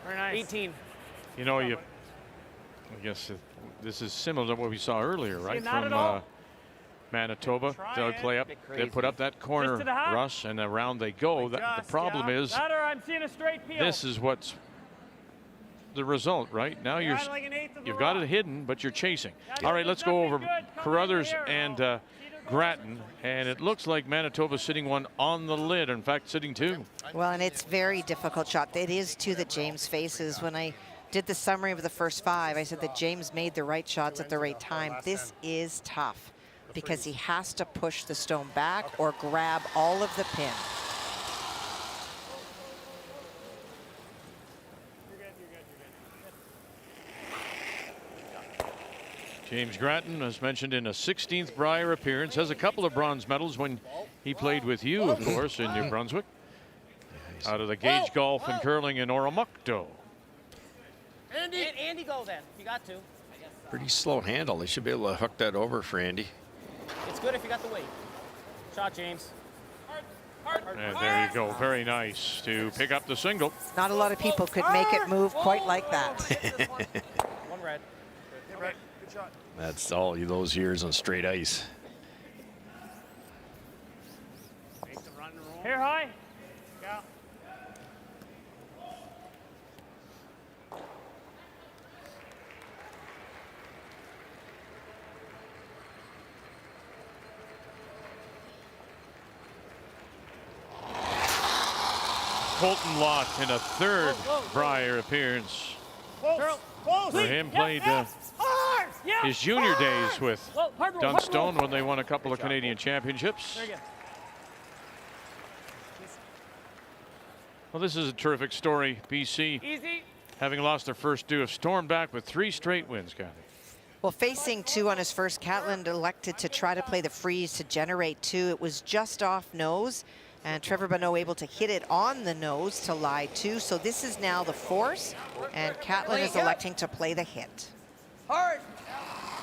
Very nice. 18. You know, I guess this is similar to what we saw earlier, right? not From at all. Manitoba. They'll play up. They put up that corner Just to the half. rush, and around they go. The problem is That or I'm seeing a straight peel. this is what's the result, right? Now you've got it hidden, but you're chasing. All right, let's go over Carruthers and Grattan, and it looks like Manitoba's sitting one on the lid. In fact, sitting 2. Well, and it's very difficult shot. It is 2 that James faces. When I did the summary of the first 5, I said that James made the right shots at the right time. This is tough because he has to push the stone back or grab all of the pin. James Grattan, as mentioned, in a 16th Brier appearance, has a couple of bronze medals when he played with you, of course, in New Brunswick. Out of the gauge golf and curling in Oromocto. Andy, go then. You got to. Pretty slow handle. They should be able to hook that over for Andy. It's good if you got the weight. Shot, James. And there you go. Very nice to pick up the single. Not a lot of people could make it move quite like that. One red. Hey, Brett, good shot. That's all those years on straight ice. Here high. Yeah. Colton Lott in a 3rd Brier appearance. Close. For him, played his junior days with Dunstone when they won a couple of Canadian championships. Well, this is a terrific story. BC, having lost their first two, have stormed back with 3 straight wins, Kathy. Well, facing 2 on his first, Catlin elected to try to play the freeze to generate 2. It was just off nose, and Trevor Bonneau able to hit it on the nose to lie 2. So this is now the force, and Catlin is electing to play the hit. Hard.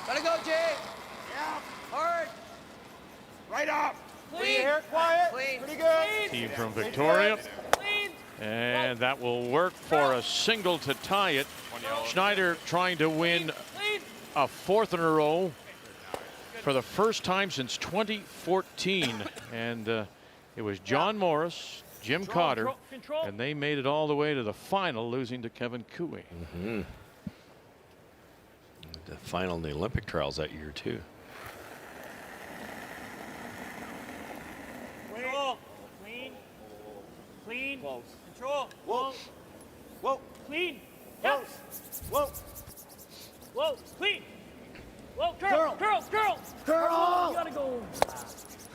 Gotta go, Jay. Yeah. Hard. Right up. Clean. Here, quiet. Clean. Pretty good. Team from Victoria. And that will work for a single to tie it. Schneider trying to win a 4th in a row for the first time since 2014. And it was John Morris, Jim Cotter, and they made it all the way to the final, losing to Kevin Cooey. The final in the Olympic trials that year, too. Clean. Close. Control. Whoa. Whoa. Clean. Whoa. Whoa. Whoa. Clean. Whoa. Curl. Curl. Curl. Curl. You gotta go.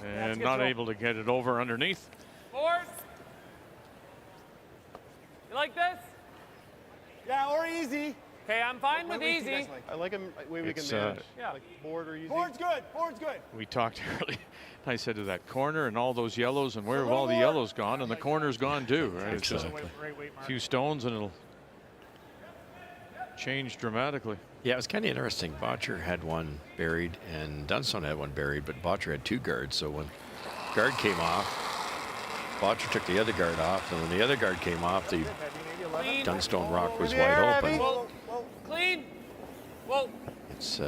And not able to get it over underneath. Forward. You like this? Yeah, or easy. Okay, I'm fine with easy. I like a way we can manage. Like board or easy. Board's good. Board's good. We talked earlier. I said to that corner and all those yellows, and where have all the yellows gone? And the corner's gone too, right? It's just a few stones and it'll change dramatically. Yeah, it was kind of interesting. Botcher had one buried and Dunstone had one buried, but Botcher had 2 guards. So when guard came off, Botcher took the other guard off, and when the other guard came off, the Dunstone rock was wide open. Whoa. Clean. Whoa. It's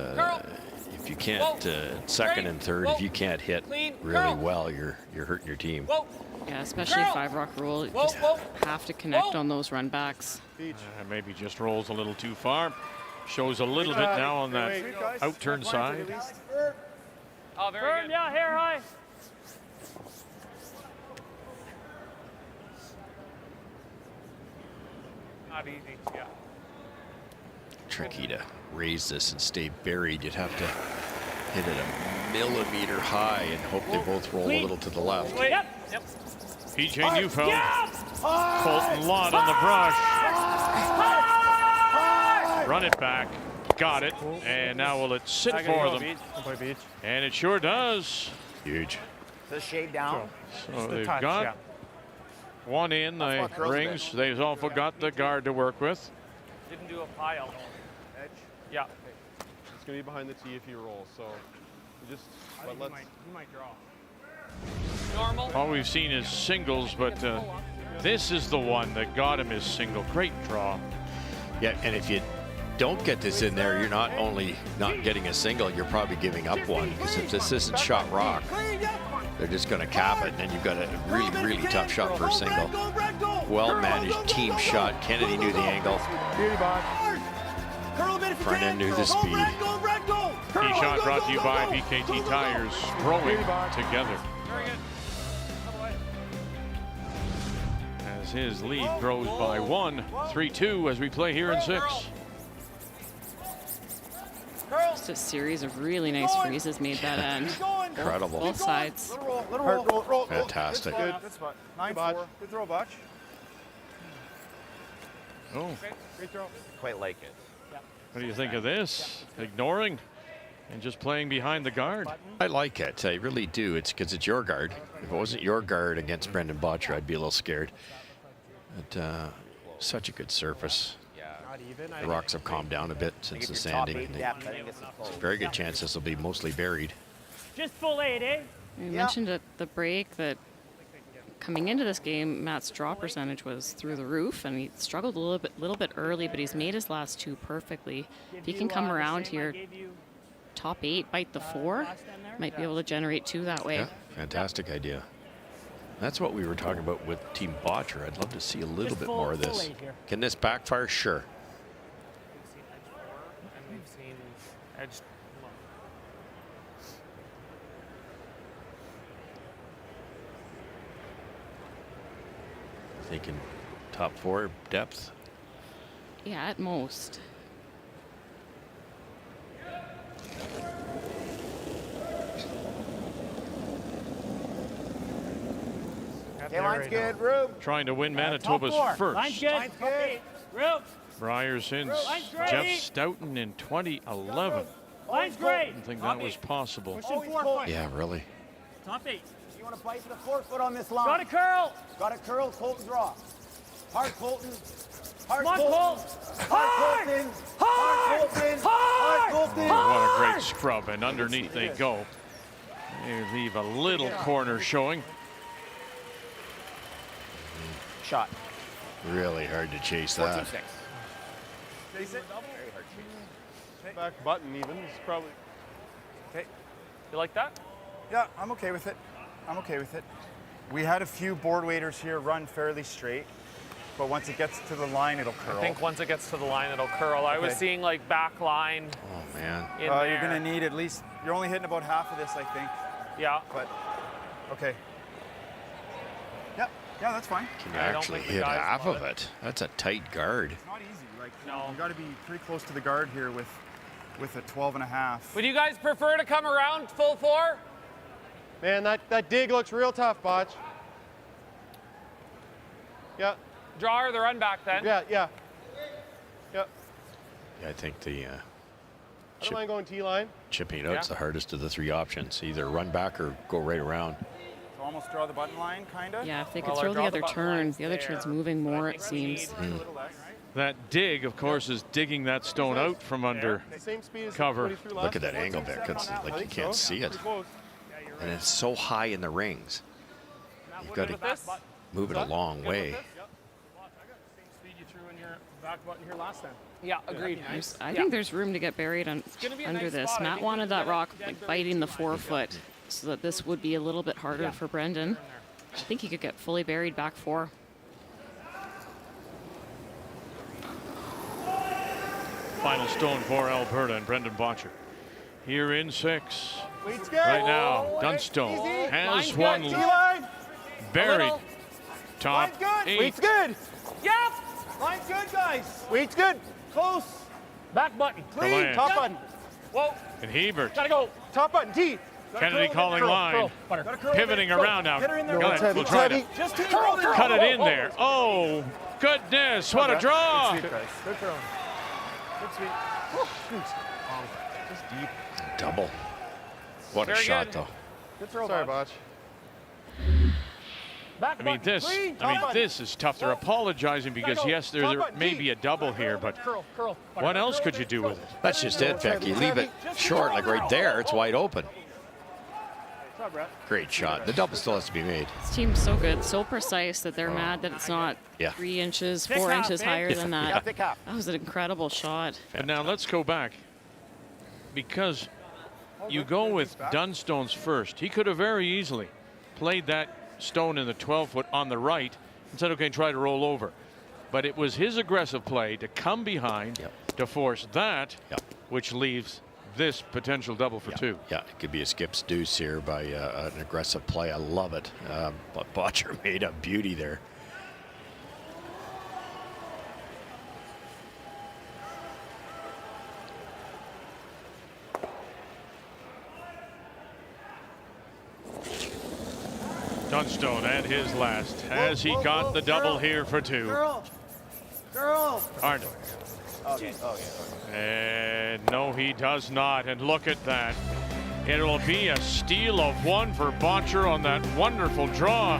if you can't second and third, if you can't hit really well, you're hurting your team. Yeah, especially 5 rock rule. You just have to connect on those run backs. Maybe just rolls a little too far. Shows a little bit now on that out-turn side. Oh, very good. Yeah, hair high. Not easy. Yeah. Tricky to raise this and stay buried. You'd have to hit it a millimeter high and hope they both roll a little to the left. Yep. PJ Neufeld, Colton Lott on the brush. Run it back, got it, and now will it sit for them? And it sure does. Huge. Does shade down? So they've got one in the rings. They've also got the guard to work with. Didn't do a pile. Edge? Yeah. It's going to be behind the tee if you roll, so you just, but let's. He might draw. Normal. All we've seen is singles, but this is the one that got him his single. Great draw. Yeah, and if you don't get this in there, you're not only not getting a single, you're probably giving up one, because if this isn't shot rock, they're just going to cap it, and then you've got a really, really tough shot for a single. Well-managed team shot. Kennedy knew the angle. Brennan knew the speed. Key shot brought to you by BKT Tires, growing together. Very good. As his lead grows by 1, 3-2 as we play here in 6. Just a series of really nice freezes made that end. Incredible. Both sides. Fantastic. Good. That's fine. 9-4. Good throw, Botch. Oh, Great throw. Quite like it. what do you think of this? Ignoring and just playing behind the guard. I like it. I really do. It's because it's your guard. If it wasn't your guard against Brendan Botcher, I'd be a little scared. But such a good surface. The rocks have calmed down a bit since the sanding. There's a very good chance this will be mostly buried. Just full 8, eh? We mentioned at the break that coming into this game, Matt's draw percentage was through the roof, and he struggled a little bit early, but he's made his last 2 perfectly. If he can come around here, top 8, bite the 4, might be able to generate 2 that way. Yeah, fantastic idea. That's what we were talking about with Team Botcher. I'd love to see a little bit more of this. Can this backfire? Sure. And we've seen edge. Thinking top 4 depth. Yeah, at most. Yeah, line's right good. Room. trying to win Top Manitoba's four. first. Line's good. Line's good. Room. Brier since Line's great. Jeff Stoughton in 2011. Line's great. Didn't think that was possible. Pushing 4 foot. Yeah, really. Top 8. You want to bite the 4 foot on this line. Got a curl. Got a curl. Colton draw. Hard Colton. Hard Come on, Colton. Colt. Hard Colton. Hard Colton. Hard Colton. What a great scrub, and underneath they go. They leave a little corner showing. Shot. Really hard to chase that. 14-6. Chase it. Very hard chase. Back button even is probably. Okay. You like that? Yeah, I'm okay with it. I'm okay with it. We had a few board waiters here run fairly straight, but once it gets to the line, it'll curl. I think once it gets to the line, it'll curl. I was seeing like back line Oh, man. in there. You're gonna need at least. You're only hitting about half of this, I think. Yeah. But okay. Yeah, that's fine. Can you I don't actually think the hit guys half want of it? That's a tight guard. It's not easy. Like No. you got to be pretty close to the guard here with a 12 and a half. Would you guys prefer to come around full 4? Man, that dig looks real tough, Botch. Yeah, Draw or the run back then? yeah. Yeah, I think the I don't mind going T-line. chipping out's Yeah. the hardest of the 3 options. Either run back or go right around. So almost draw the button line, kind of. Yeah, if they could Well, throw draw the the other button turn, lines the other there, turn's moving but I more, it think we seems. need a little less. That dig, of course, is digging that stone out from under. The same speed as Cover. what he threw last Look at that time. angle, Vic. It's I like you think can't so. see it. Pretty close. And it's so high in the rings. You've got to With this? move it a long way. Speed you threw in your back button here last time. Yeah, agreed. I think there's room to get buried gonna be a under nice this. spot. I Matt think wanted we've that got rock dead like bird biting the behind 4 foot so that this would be a little bit harder for Brendan. I think he could get fully buried back 4. Final stone for Alberta and Brendan Botcher. Here in 6. Weight's good. Right now, Dunstone Easy. has Line's one good. T-line. buried. little. Top Line's good. 8. Weight's good. Yep. Line's good, guys. Weight's good. Close. Back button. Clean. Deland. Top Yep. button. Whoa. And Hebert. Gotta go. Top button. T. Kennedy calling line. Butter. Pivoting around now. Get her in there. Go It's ahead. heavy. We'll try It's to heavy. Just T. Curl. cut it in there. Oh, goodness. What a draw. Good curl. Good sweep. Just deep. Double. What a Very shot, good. though. Good throw, Sorry, Botch. Botch. Back I mean, button. this is tough. They're apologizing because, yes, there may be a double here, but Curl. Butter. what else could you do with it? That's just it, Beck. You leave it short, like right there. It's wide open. Great shot. The double still has to be made. This team's so good, so precise that they're mad that it's not Yeah. 3 inches, Thick 4 half, inches eh? higher than Yeah, that. thick half. That was an incredible shot. But now let's go back. Because you go with Dunstone's first. He could have very easily played that stone in the 12-foot on the right and said, okay, try to roll over. But it was his aggressive play to come behind to force that, which leaves this potential double for 2. Yeah, it could be a skip's deuce here by an aggressive play. I love it. But Botcher made a beauty there. Dunstone at his last. Has he got the double here for 2? Girl. Arnold. Okay. And no, he does not. And look at that. It'll be a steal of 1 for Botcher on that wonderful draw.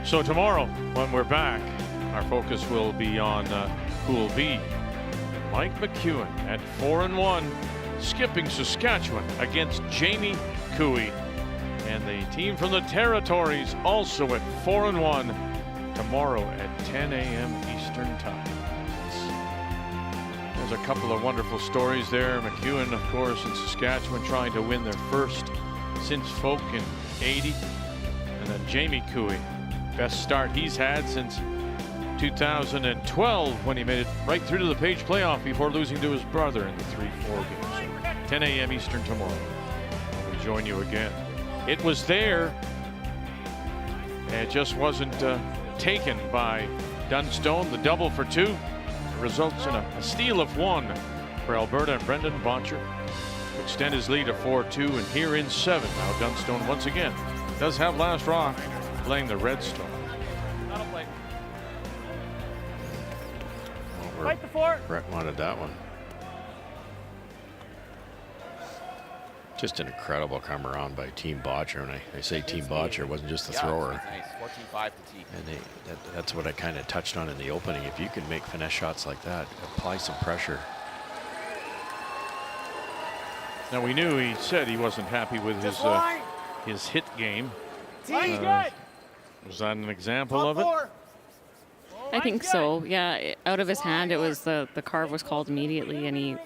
So tomorrow, when we're back, our focus will be on Pool B. Mike McEwen at 4-1, skipping Saskatchewan against Jamie Cooey. And the team from the Territories also at 4-1 tomorrow at 10 a.m. Eastern Time. There's a couple of wonderful stories there. McEwen, of course, in Saskatchewan trying to win their first since Folk in 80. And then Jamie Cooey, best start he's had since 2012 when he made it right through to the Page playoff before losing to his brother in the 3-4 game. So 10 a.m. Eastern tomorrow. We'll join you again. It was there. It just wasn't taken by Dunstone. The double for 2 results in a steal of 1 for Alberta and Brendan Botcher to extend his lead to 4-2, and here in 7 now Dunstone once again does have last rock playing the Redstone. Fight the 4. Brett wanted that one. Just an incredible come around by Team Botcher, and I say Team Botcher, it wasn't just the thrower. Nice. 14-5 to T. And that's what I kind of touched on in the opening. If you can make finesse shots like that, apply some pressure. Now we knew he said he wasn't happy with his hit game. Was that an example of it? I think so. Yeah, out of his hand, it was the carve was called immediately, and he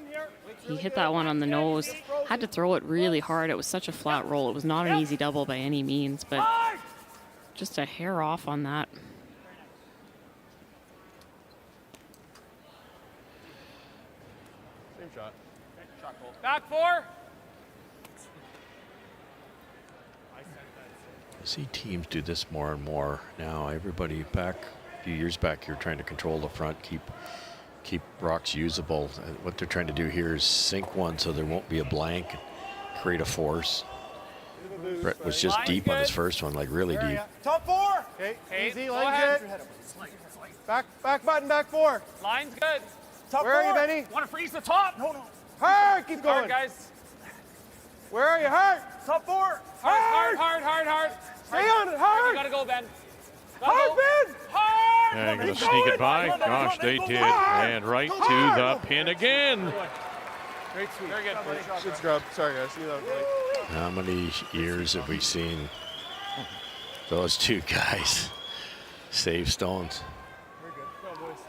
hit that one on the nose. Had to throw it really hard. It was such a flat roll. It was not an easy double by any means, but just a hair off on that. Same shot. Back 4. I see teams do this more and more now. Everybody back a few years back, you're trying to control the front, keep rocks usable. And what they're trying to do here is sink one so there won't be a blank, create a force. Brett was just deep on his first one, like really deep. Top 4. Okay, easy, line good. Back button, back 4. Line's good. Top Where 4. Are you, Benny? Want to freeze the top? No. Hard, keep going. Hard, guys. Where are you? Hard. Top 4. Hard. Stay on it, hard. You gotta go, Ben. Hard, Ben. Hard. And gonna sneak it by. Gosh, they did. And right to the pin again. Great sweep. Very good. Good scrub. Sorry, guys. See that late. How many years have we seen those two guys save stones?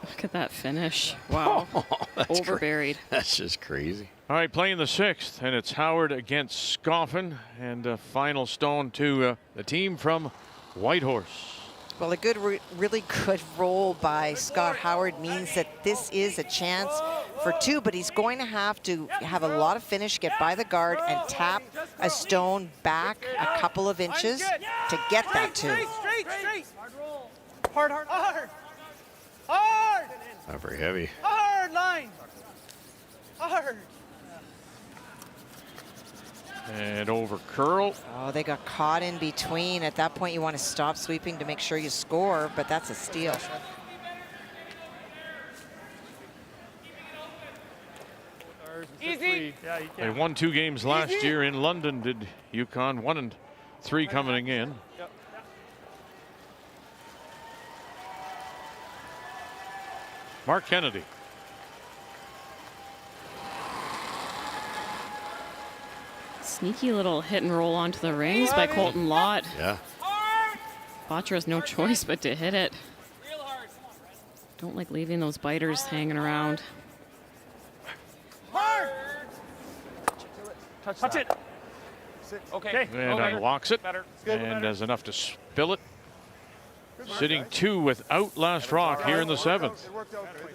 Look at that finish. Wow. Overburied. That's just crazy. All right, playing the 6th, and it's Howard against Scoffin, and a final stone to the team from Whitehorse. Well, a really good roll by Scott Howard means that this is a chance for 2, but he's going to have a lot of finish, get by the guard, and tap a stone back a couple of inches to get that 2. Straight. Hard. Not very heavy. Hard line. Hard. And over curl. Oh, they got caught in between. At that point, you want to stop sweeping to make sure you score, but that's a steal. Easy. Yeah, you They can. won 2 games last year in London, did UConn. 1 and 3 coming in. Mark Kennedy. Sneaky little hit and roll onto the rings by Colton Lott. Yeah. Botcher has no choice but to hit it. Don't like leaving those biters hanging around. Touch it. Okay. And unlocks it. And has enough to spill it. Sitting 2 without last rock here in the 7th.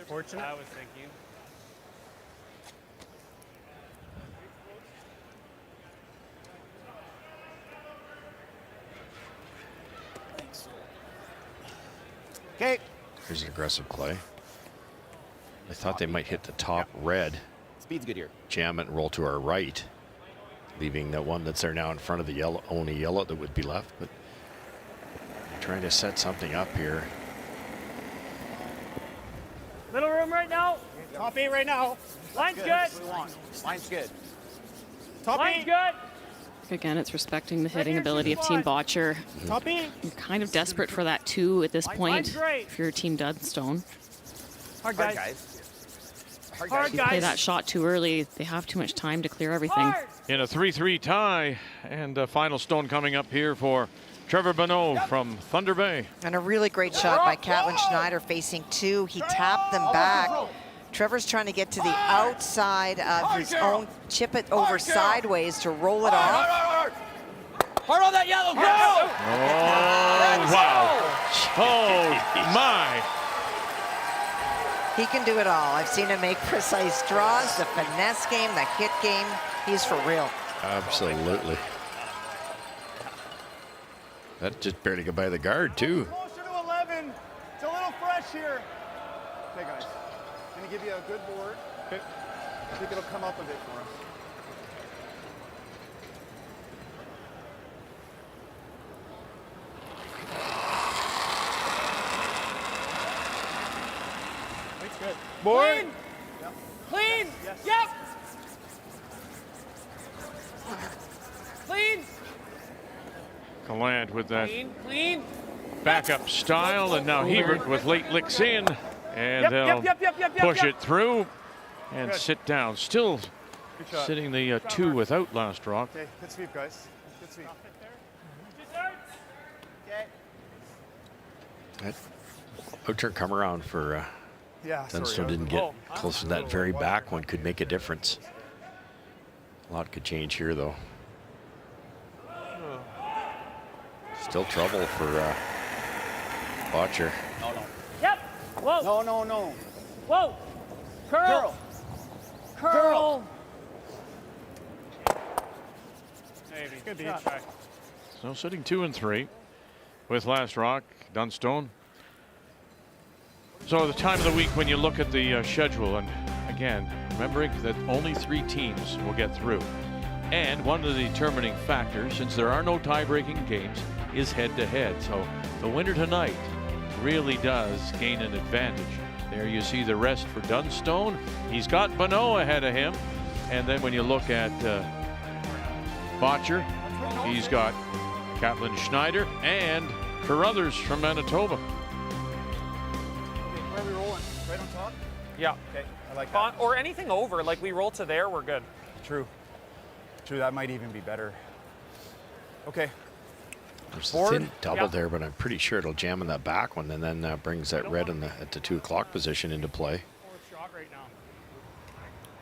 Fortunate. I was thinking. Okay. Here's an aggressive play. I thought they might hit the top red. Speed's good here. Jam it and roll to our right, leaving the one that's there now in front of the yellow, only yellow that would be left. But trying to set something up here. Little room right now. Top 8 right now. Line's good. Line's good. Top Line's 8. good. Again, it's respecting the hitting ability of Team Botcher. You're kind of desperate for that 2 at this point if you're Team Dunstone. Hard guys. If you play that shot too early, they have too much time to clear everything. In a 3-3 tie, and a final stone coming up here for Trevor Bonneau from Thunder Bay. And a really great shot by Catlin Schneider facing 2. He tapped them back. Trevor's trying to get to the outside of his own, chip it over sideways to roll it off. Hard on that yellow, go! Oh, wow. Oh, my. He can do it all. I've seen him make precise draws, the finesse game, the hit game. He's for real. Absolutely. That just barely got by the guard, too. Closer to 11. It's a little fresh here. Okay, guys. Gonna give you a good board. Okay. I think it'll come up a bit for us. Good. Board. Clean. Yep. Clean. Yes. Yep. Clean. Gallant with that Clean. backup style, and now Hebert with late licks in, and they'll push it through and sit down. Still sitting the 2 without last rock. Okay, good sweep, guys. Good sweep. That outturn come around for Dunstone didn't get close to that very back one. Could make a difference. A lot could change here, though. Still trouble for Botcher. No. Yep. Whoa. No. Whoa. Curl. Maybe. Good beat. Try. So sitting 2 and 3 with last rock, Dunstone. So the time of the week when you look at the schedule, and again, remembering that only 3 teams will get through. And one of the determining factors, since there are no tie-breaking games, is head-to-head. So the winner tonight really does gain an advantage. There you see the rest for Dunstone. He's got Bonneau ahead of him. And then when you look at Botcher, he's got Catlin Schneider and Carruthers from Manitoba. Where are we rolling? Right on top? Yeah. Okay, I like that. Or anything over, like we roll to there, we're good. True, that might even be better. Okay. There's a thin double there, but I'm pretty sure it'll jam in that back one, and then brings that red at the 2 o'clock position into play. Shot right now.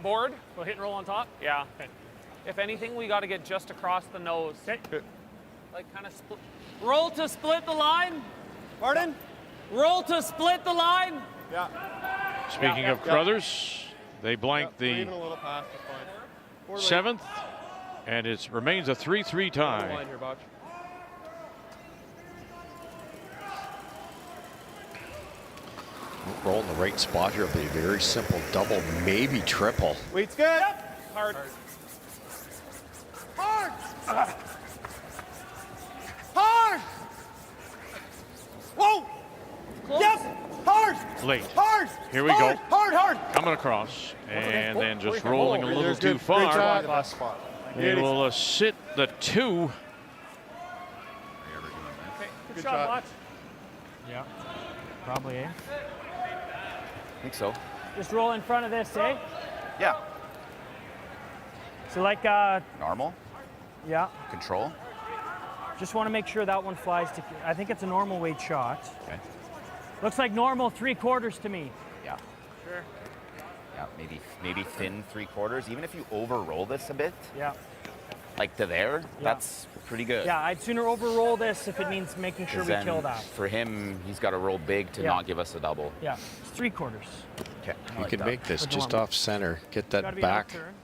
Board. We'll hit and roll on top. Yeah. Okay. If anything, we got to get just across the nose. Okay. Like kind of split. Roll to split the line. Pardon? Roll to split the line. Yeah. Speaking of Carruthers, they blanked the Even a little past is fine. 7th, and it remains a 3-3 tie. Line here, Botch. Roll in the right spot here. It'll be a very simple double, maybe triple. Weight's good. Hard. Hard. Whoa. Close. Yes. Hard. Late. Hard. Here we go. Hard. Coming across, and then just rolling a little too far. Last spot. It will sit the 2. Okay. Good shot, Botch. Yeah. Probably, eh? I think so. Just roll in front of this, eh? Yeah. So like, Normal. yeah. Control. Just want to make sure that one flies to. I think it's a normal weight shot. Okay. Looks like normal 3/4 to me. Yeah. Sure. Yeah. Maybe thin 3/4. Even if you over roll this a bit, Yeah. like to there, that's pretty good. Yeah, I'd sooner over-roll this if it means making sure 'Cause we then kill that. For him, he's got to roll big to Yeah. not give us a double. Yeah, it's 3/4. Okay. You can make this just off center. Get Gotta that be back. an upturn.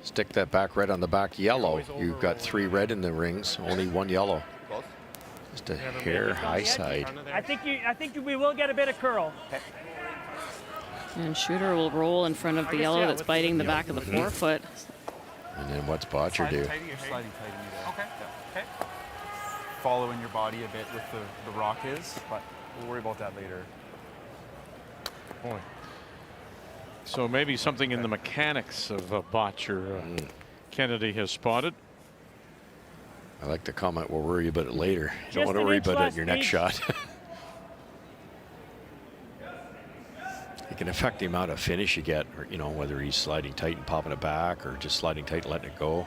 Stick that back red on the back yellow. You've got 3 red in the rings, only 1 yellow. Close. Just a hair high side. I think we will get a bit of curl. And Shooter will roll in front of the yellow that's biting the back of the forefoot. And then what's Botcher do? Sliding tight in there. Okay. Okay. Following your body a bit with the rock is, but we'll worry about that later. Boy. So maybe something in the mechanics of Botcher Kennedy has spotted. I like the comment, we'll worry about it later. You don't Just want to an worry inch about it less, in your next inch. shot. It can affect the amount of finish you get, or, you know, whether he's sliding tight and popping it back or just sliding tight and letting it go.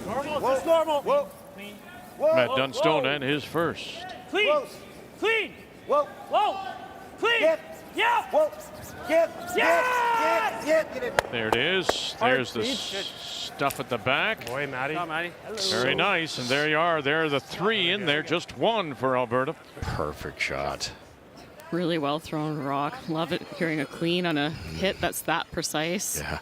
Normal, just normal. Whoa. Clean. Whoa. Matt Whoa, Dunstone whoa. and his first. Clean. Close. Clean. Whoa. Whoa. Clean. Get. Yeah. Whoa. Get. Yes! Get it. There it is. Hard There's the feed. stuff at the back. Boy, Matty. Very nice. And there you are. There are the 3 in there. Just 1 for Alberta. Perfect shot. Really well thrown rock. Love it hearing a clean on a hit that's that precise. Yeah.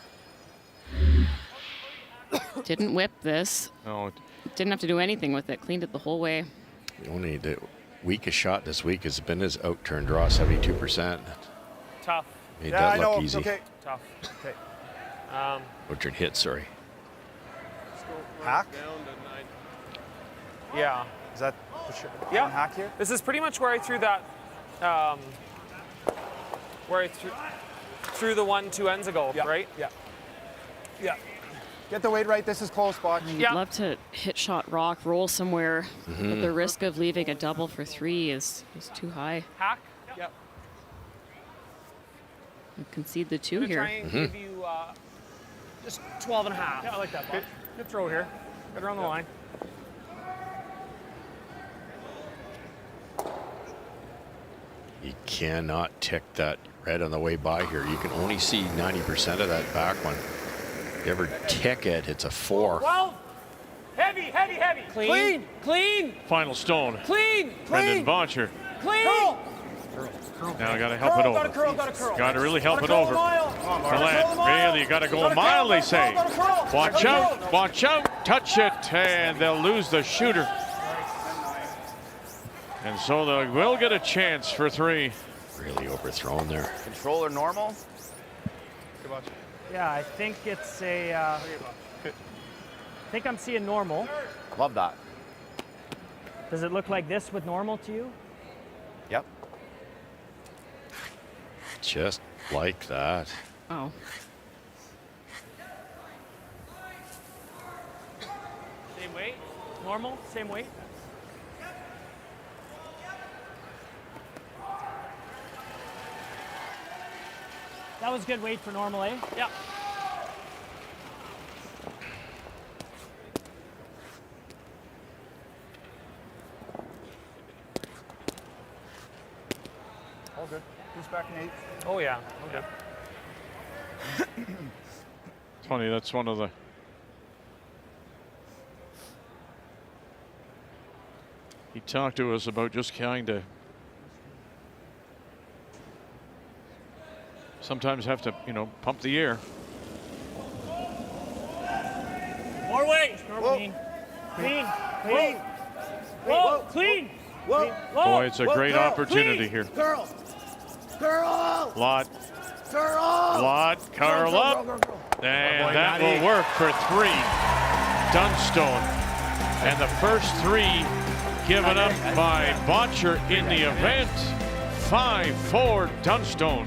Didn't whip this. Oh, Didn't have to do anything with it. Cleaned it the whole way. The weakest shot this week has been his out-turn draw, 72%. Tough. Made Yeah, that I know. look easy. Okay. Tough. Okay. Out-turn hit, sorry. Hack? Yeah. Is that the Yeah. hack here? This is pretty much where I threw that, where I threw the one 2 ends ago, Yeah. right? Yeah. Yeah. Get the weight right. This is close spot. You'd Yeah. love to hit shot rock, roll somewhere, but the risk of leaving a double for 3 is too high. Hack. Yep. You concede the 2 I'm gonna here. try and give you just 12 and a half. Yeah, I like that. Good throw here. Get around the line. You cannot tick that red on the way by here. You can only see 90% of that back one. If you ever tick it, it's a 4. 12. Heavy, heavy, heavy. Clean. Clean. final stone. Clean. Brendan Boncher. Clean. Now I got to help it over. Got to curl, got to curl. Got to really help it Gotta curl over. a mile. Really, you got to go a mile, they say. Watch out, watch out, touch it, and they'll lose the shooter. And so they will get a chance for 3. Really overthrown there. Controller normal. Yeah, I think it's a. I think I'm seeing normal. Love that. Does it look like this with normal to you? Yep. Just like that. Oh. Same weight? Normal? Same weight? That was good weight for normal, eh? Yeah. All good. Who's back in 8? Oh yeah. Okay. It's funny, that's one of the he talked to us about just kind of sometimes have to, you know, pump the air. More weight. Clean. Clean. Clean. Whoa. Clean. Whoa. Boy, it's a great girl, opportunity here. Girl. Girl. Lot, Girl. curl up, and that will work for 3. Dunstone, and the first 3 given up by Boncher in the event. 5-4 Dunstone.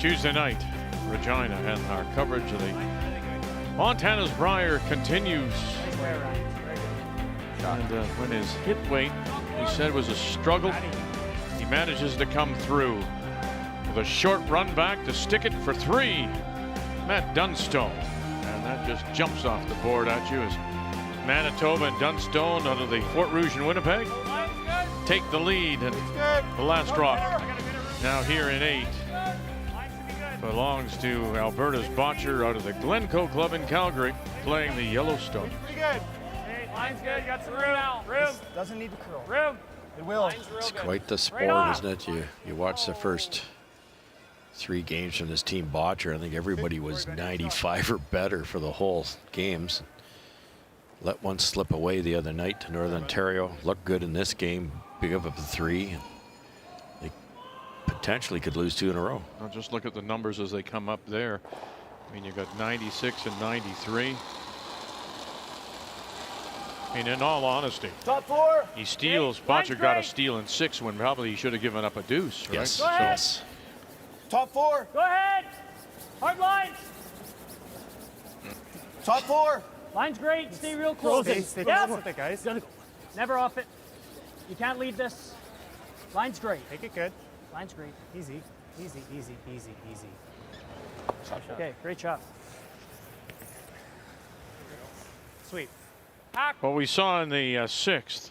Tuesday night, Regina, and our coverage of the Montana's Brier continues. And when his hit weight, he said, was a struggle, he manages to come through with a short run back to stick it for 3. Matt Dunstone, and that just jumps off the board at you as Manitoba and Dunstone out of the Fort Rouge in Winnipeg take the lead, and the last rock now here in 8 belongs to Alberta's Botcher out of the Glencoe Club in Calgary, playing the Yellowstone. Pretty good. Hey, line's good. Got some room now. Room. Doesn't need to curl. Room. It will. It's quite the sport, isn't it? You watch the first 3 games from this team Botcher. I think everybody was 95 or better for the whole games. Let one slip away the other night to Northern Ontario. Looked good in this game. Big up a 3. They potentially could lose 2 in a row. Now just look at the numbers as they come up there. I mean, you got 96 and 93. I mean, in all honesty, Top 4. he steals. Botcher got a steal in 6 when probably he should have given up a deuce, right? Yes. Go ahead. Yes. Top 4. Go ahead. Hard lines. Top 4. Line's great. Stay real close. Stay Yeah. close with it, guys. Never off it. You can't lead this. Line's great. Make it good. Line's great. Easy, easy, easy, easy, easy. Okay, great shot. Sweet. What we saw in the 6th,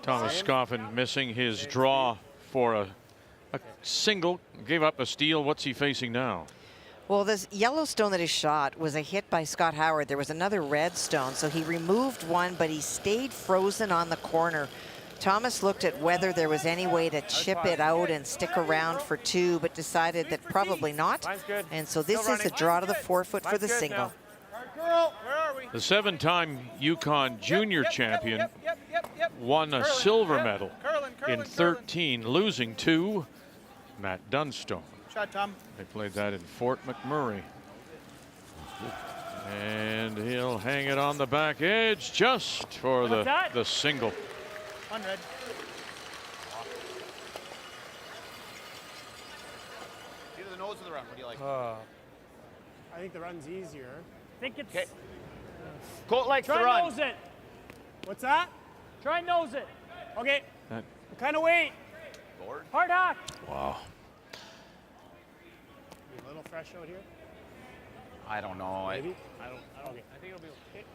Thomas Scoffin missing his draw for a single, gave up a steal. What's he facing now? Well, this Yellowstone that he shot was a hit by Scott Howard. There was another Redstone, so he removed one, but he stayed frozen on the corner. Thomas looked at whether there was any way to chip it out and stick around for 2, but decided that probably not. And so this is the draw to the 4-foot for the single. The 7-time Yukon Junior champion won a silver medal in 13, losing to Matt Dunstone. Shot, Tom. They played that in Fort McMurray. And he'll hang it on the back edge just for the single. Unread. Either the nose or the run. What do you like? I think the run's easier. I think it's. Okay. Colt likes Try the run. nose it. What's that? Try nose it. Okay. That- What kind of weight? Board. Hard hack. Wow. A little fresh out here. I don't know. Maybe. I don't. Okay. I think it'll be okay.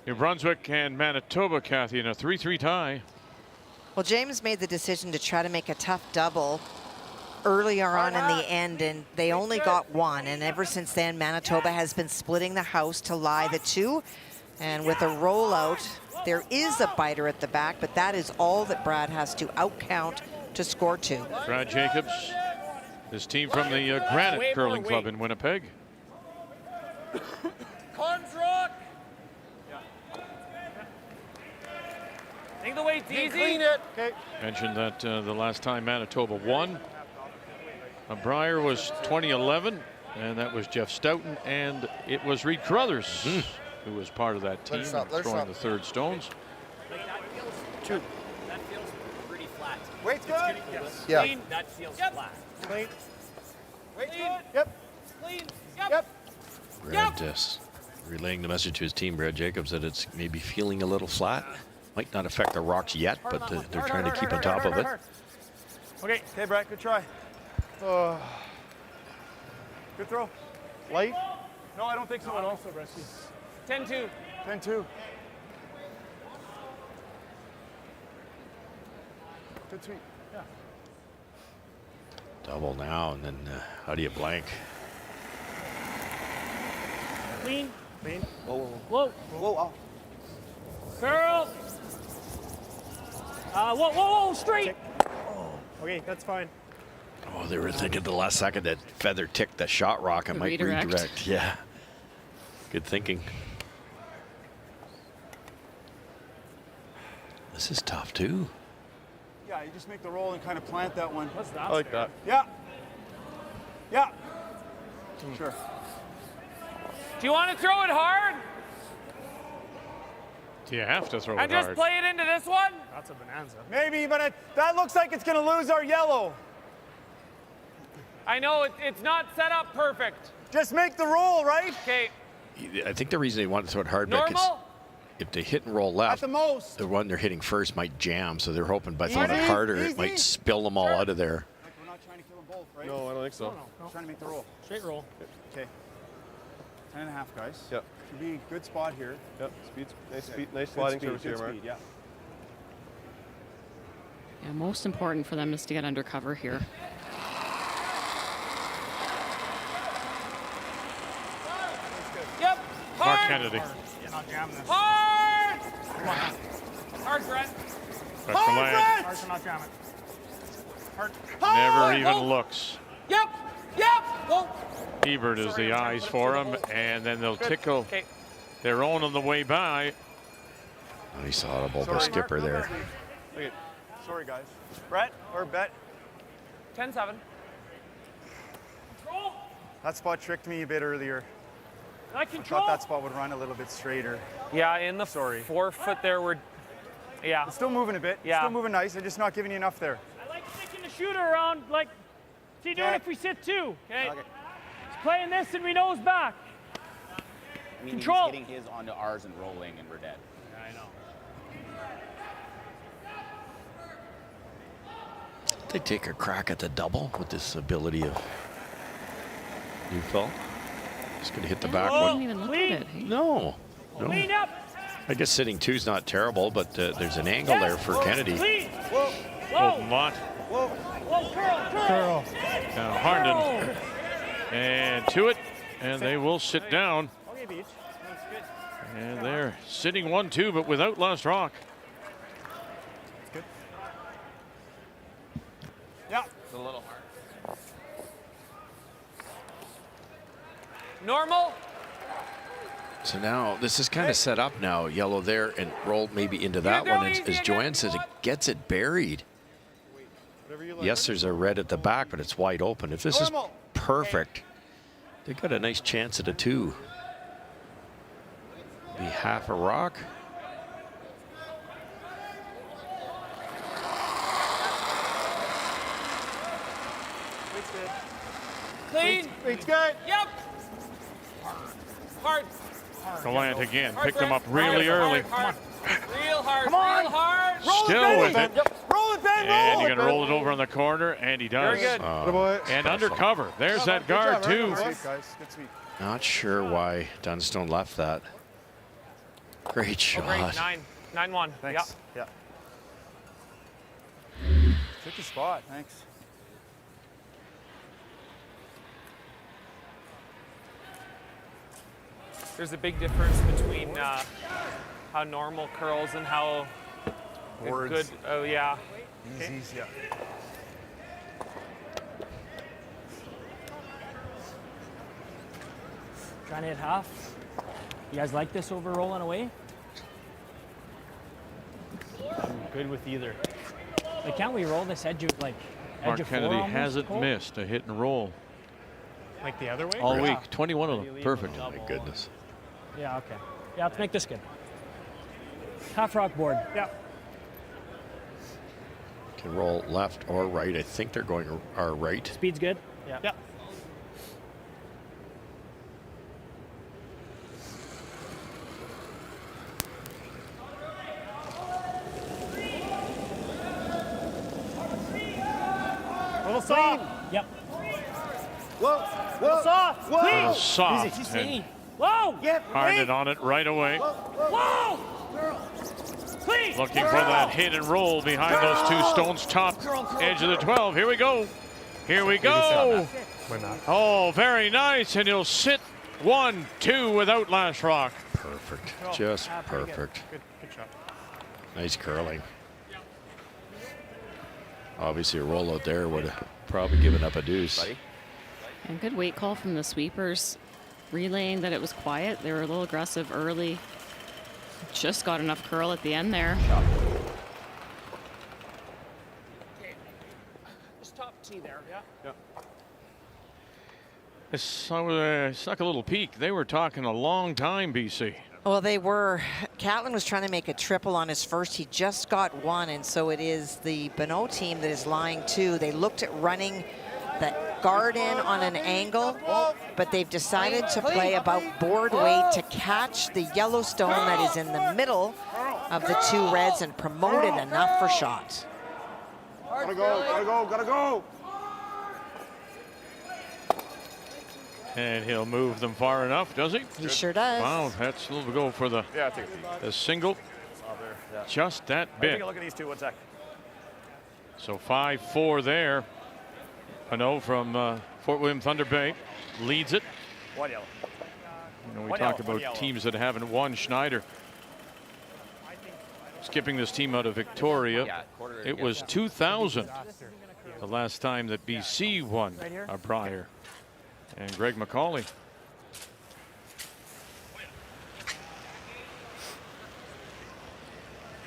New Brunswick and Manitoba, Kathy, in a 3-3 tie. Well, James made the decision to try to make a tough double earlier on in the end, and they only got 1. And ever since then, Manitoba has been splitting the house to lie the 2. And with a rollout, there is a biter at the back, but that is all that Brad has to outcount to score 2. Brad Jacobs, his team from the Granite Curling Club in Winnipeg. Consrock. Think the weight's easy. Clean it. Okay. Mentioned that the last time Manitoba won, Brier was 2011, and that was Jeff Stoughton, and it was Reed Carruthers who was part of that team, throwing the 3rd stones. Two. That feels pretty flat. Weight's good? Yes. Yeah. Clean. That feels flat. Clean. Weight's Clean. good? Yep. Clean. Yep. Yep. Brad relaying the message to his team, Brad Jacobs, that it's maybe feeling a little flat. Might not affect the rocks yet, but they're trying to keep on top of it. Okay. Okay, Brad, good try. Good throw. Light? No, I don't think so at all. 10-2. 10-2. Good sweep. Yeah. Double now, and then how do you blank? Clean. Clean. Whoa, Whoa. whoa, whoa. Curl. Whoa, straight. Okay, that's fine. Oh, they were thinking the last second that feather ticked the shot rock and might redirect. Yeah. Good thinking. This is tough, too. Yeah, you just make the roll and kind of plant that one. What's that? I like that. Yeah. Yeah. Sure. Do you want to throw it hard? Do you have to throw it And just hard? play it into this one? That's a bonanza. Maybe, but that looks like it's going to lose our yellow. I know it's not set up perfect. Just make the roll, right? Okay. I think the reason they want to throw it hard back is Normal. if they hit and roll left, At the most. the one they're hitting first might jam. So they're hoping by throwing it harder, it might spill them all out of there. We're not trying to kill them both, right? No, I don't think so. We're trying to make the roll. Straight roll. Okay. 10.5, guys. Yep. Should be a good spot here. Yep. Nice Good sliding speed, surface here, good Mark. speed, yeah. Yeah, most important for them is to get under cover here. Yep. Mark Hard. Kennedy. Not jamming this. Hard. Hard, Brett. Back from land. Hard to not jam it. Never even looks. Yep. Yep. Whoa. Ebert is the eyes for him, and then they'll tickle Okay. their own on the way by. Nice audible by Skipper there. Okay. Sorry, guys. Brett or Bet? 10-7. Control. That spot tricked me a bit earlier. I I control. thought that spot would run a little bit straighter. Yeah, in the 4-foot there, we're. Yeah. It's still moving a bit. Yeah. Still moving nice. I'm just not giving you enough there. I like sticking the shooter around, like, see, doing Okay. if we sit two. Okay. Okay. He's playing this and we know he's back. I mean, Control. he's hitting his onto ours and rolling, and we're dead. I know. They take a crack at the double with this ability of Neufeld. Just going to hit the back I one. didn't even look at it. Hey? No. Clean up. I guess sitting two's not terrible, but there's an angle there for Kennedy. Clean. Whoa. Holton Mott. Whoa. Whoa, curl. Now Harnden. And to it. And they will sit down. Okay, Beach. And they're sitting 1-2, but without Last Rock. Yeah. It's a little hard. Normal. So now this is kind of set up now. Yellow there and roll maybe into that throw one. easy As again, Joanne says, it gets it buried. Yes, there's a red at the back, but it's wide open. If this is Normal. perfect, they got a nice chance at a 2. Be half a rock. Clean. It's good. Yep. Hard. Gallant again. Hard, Picked them up Brett. really Hard, early. Hard. Real hard. Come on. Real hard. Still with it. Roll it, Ben. And Roll you it, can roll it over in the corner, and he does. Very good. And under cover. There's that guard, too. Good sweep, guys. Good sweep. Not sure why Dunstone left that. Great shot. Oh, great. 9-1. Thanks. Yeah. Took the spot. Thanks. There's a big difference between how normal curls and how Words. good. Oh yeah. Easy. Yeah. Trying to hit half. You guys like this over rolling away? I'm good with either. Like, can't we roll this edge of, like, Mark edge of Kennedy four almost, hasn't Cole? missed a hit and roll Like the other way? all Yeah. week. 21 of them. Perfect. My goodness. Yeah, okay. Yeah, let's make this good. Half rock board. Yeah. Can roll left or right. I think they're going our right. Speed's good? Yeah. Yeah. A little soft. Yep. Whoa. Little soft. Whoa. Clean. Soft. And Whoa. Harden on it right away. Whoa. Clean. Looking for that hit and roll behind those two stones, top edge of the 12. Here we go. Here we go. We're not. Oh, very nice. And he'll sit 1-2 without Last Rock. Perfect. Just perfect. Good shot. Nice curling. Obviously, a rollout there would have probably given up a deuce. And good weight call from the sweepers, relaying that it was quiet. They were a little aggressive early. Just got enough curl at the end there. Just top tee there. Yeah. I snuck a little peek. They were talking a long time, BC. Well, they were. Catlin was trying to make a triple on his first. He just got one, and so it is the Bonneau team that is lying 2. They looked at running the guard in on an angle, but they've decided to play about board weight to catch the Yellowstone that is in the middle of the two reds and promote it enough for shots. Gotta go, gotta go, gotta go. And he'll move them far enough, does he? He sure does. Wow, that's a little go for the, the single. Just that bit. Take a look at these two, 1 sec. So 5-4 there. Pano from Fort William Thunder Bay leads it. One yellow. You know, we One talk yellow, one about yellow. teams that haven't won. Schneider skipping this team out of Victoria. It was 2000 the last time that BC won a Brier. And Greg McCauley.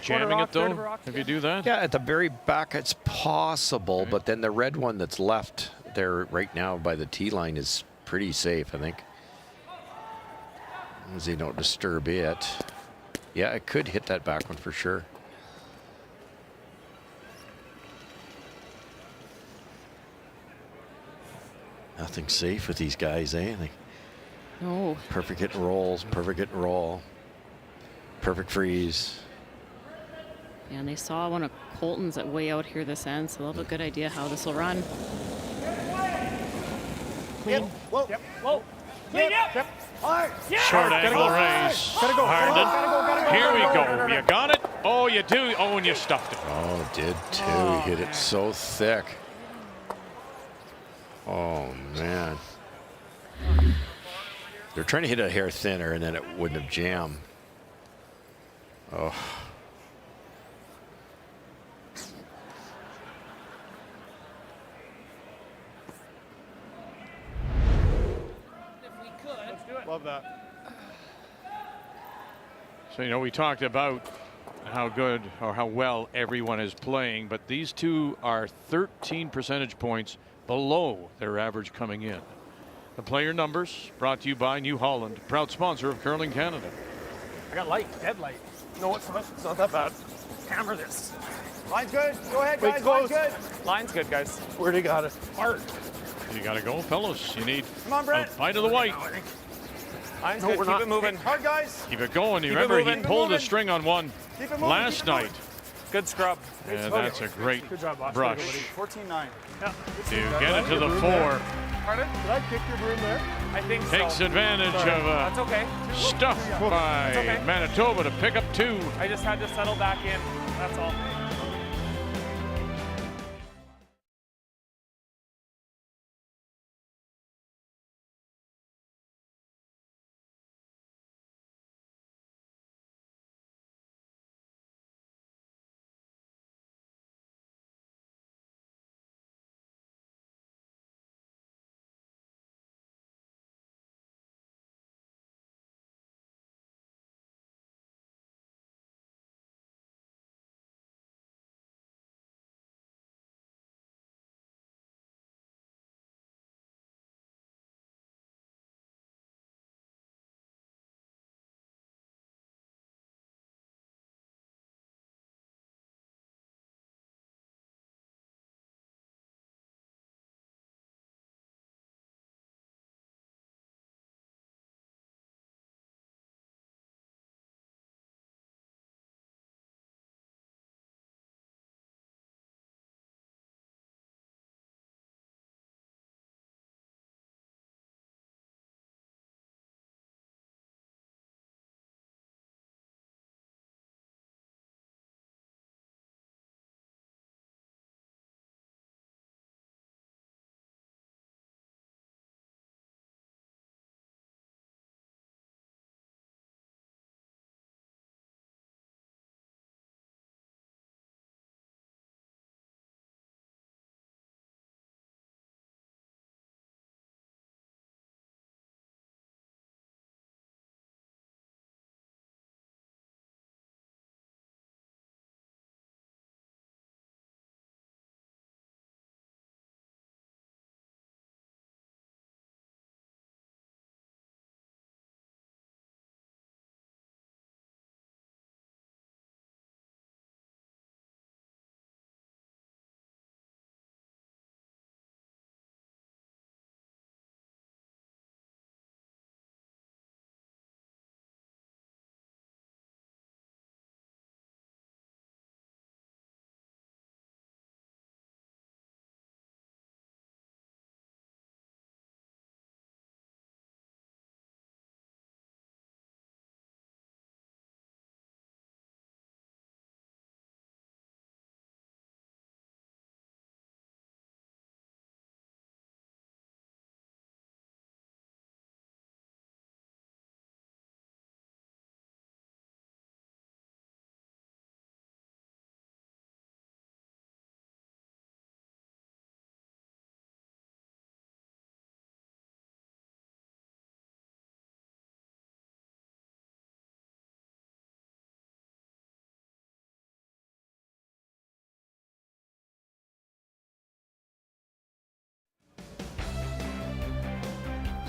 Jamming it though, if you do that? Yeah, at the very back it's possible, but then the red one that's left there right now by the tee line is pretty safe, I think. As they don't disturb it. Yeah, it could hit that back one for sure. Nothing safe with these guys, eh? No. Perfect hit and rolls, perfect hit and roll, perfect freeze. Yeah, and they saw one of Colton's at way out here this end, so they'll have a good idea how this will run. Clean. Whoa. Yep. Whoa. Clean up. Yep. Hard. Short angle raise. Gotta go. Harden. Here we go. You got it? Oh, you do. Oh, and you stuffed it. Oh, it did too. He hit it so thick. Oh, man. They're trying to hit a hair thinner, and then it wouldn't have jammed. Oh. Love that. So, you know, we talked about how good or how well everyone is playing, but these two are 13 percentage points below their average coming in. The player numbers brought to you by New Holland, proud sponsor of Curling Canada. I got light, dead light. No, it's not. It's not that bad. Hammer this. Line's good. Go ahead, guys. Line's good. Line's good, guys. Where'd he got it? Hard. You got to go, fellas. You need Come on, Brett. a fight of the white. Line's good. Keep it moving. Hard, guys. Keep it going. You Keep it remember he moving. pulled a string on one Keep it moving. last night. Good scrub. And that's a great Good job, boss. brush 14-9. Yeah. to get it to the 4. Pardon? Did I kick your broom there? I think so. Takes advantage of That's a okay. stuff by okay. Manitoba to pick up 2. I just had to settle back in. That's all.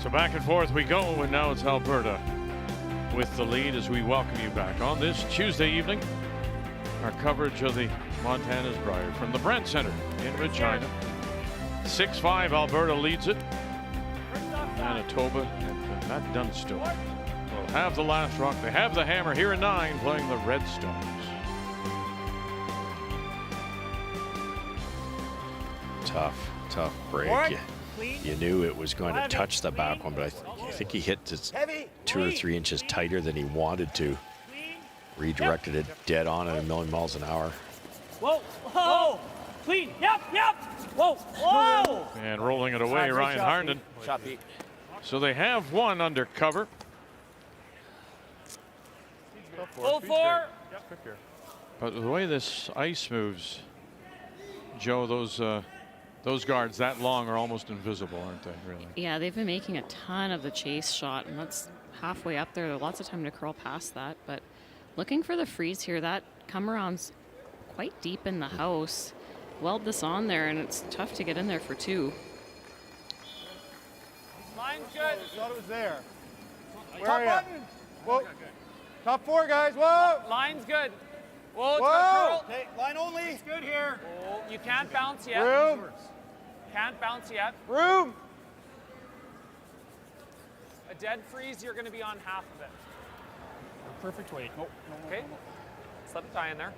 So back and forth we go, and now it's Alberta with the lead as we welcome you back on this Tuesday evening. Our coverage of the Montana's Brier from the Brent Center in Regina. 6-5, Alberta leads it. Manitoba and Matt Dunstone will have the last rock. They have the hammer here at 9, playing the Red Stones. Tough break. You knew it was going to touch the back one, but I think he hit it 2 or 3 inches tighter than he wanted to. Redirected it dead on at 1,000,000 miles an hour. Whoa, whoa, clean, yep, whoa, whoa. And rolling it away, Ryan Harnden. Shot beat. So they have one under cover. Full 4. But the way this ice moves, Joe, those guards that long are almost invisible, aren't they, really? Yeah, they've been making a ton of the chase shot, and that's halfway up there. There's lots of time to curl past that, but looking for the freeze here. That come around's quite deep in the house. Weld this on there, and it's tough to get in there for 2. Line's good. I thought it was there. Top button. Whoa. Top 4, guys. Whoa. Line's good. Whoa, it's Whoa. got curl. Okay, line only. It's good here. Oh, you can't bounce yet. Room. Can't bounce yet. Room. A dead freeze, you're going to be on half of it. Perfect weight. Okay. Slip the tie in there.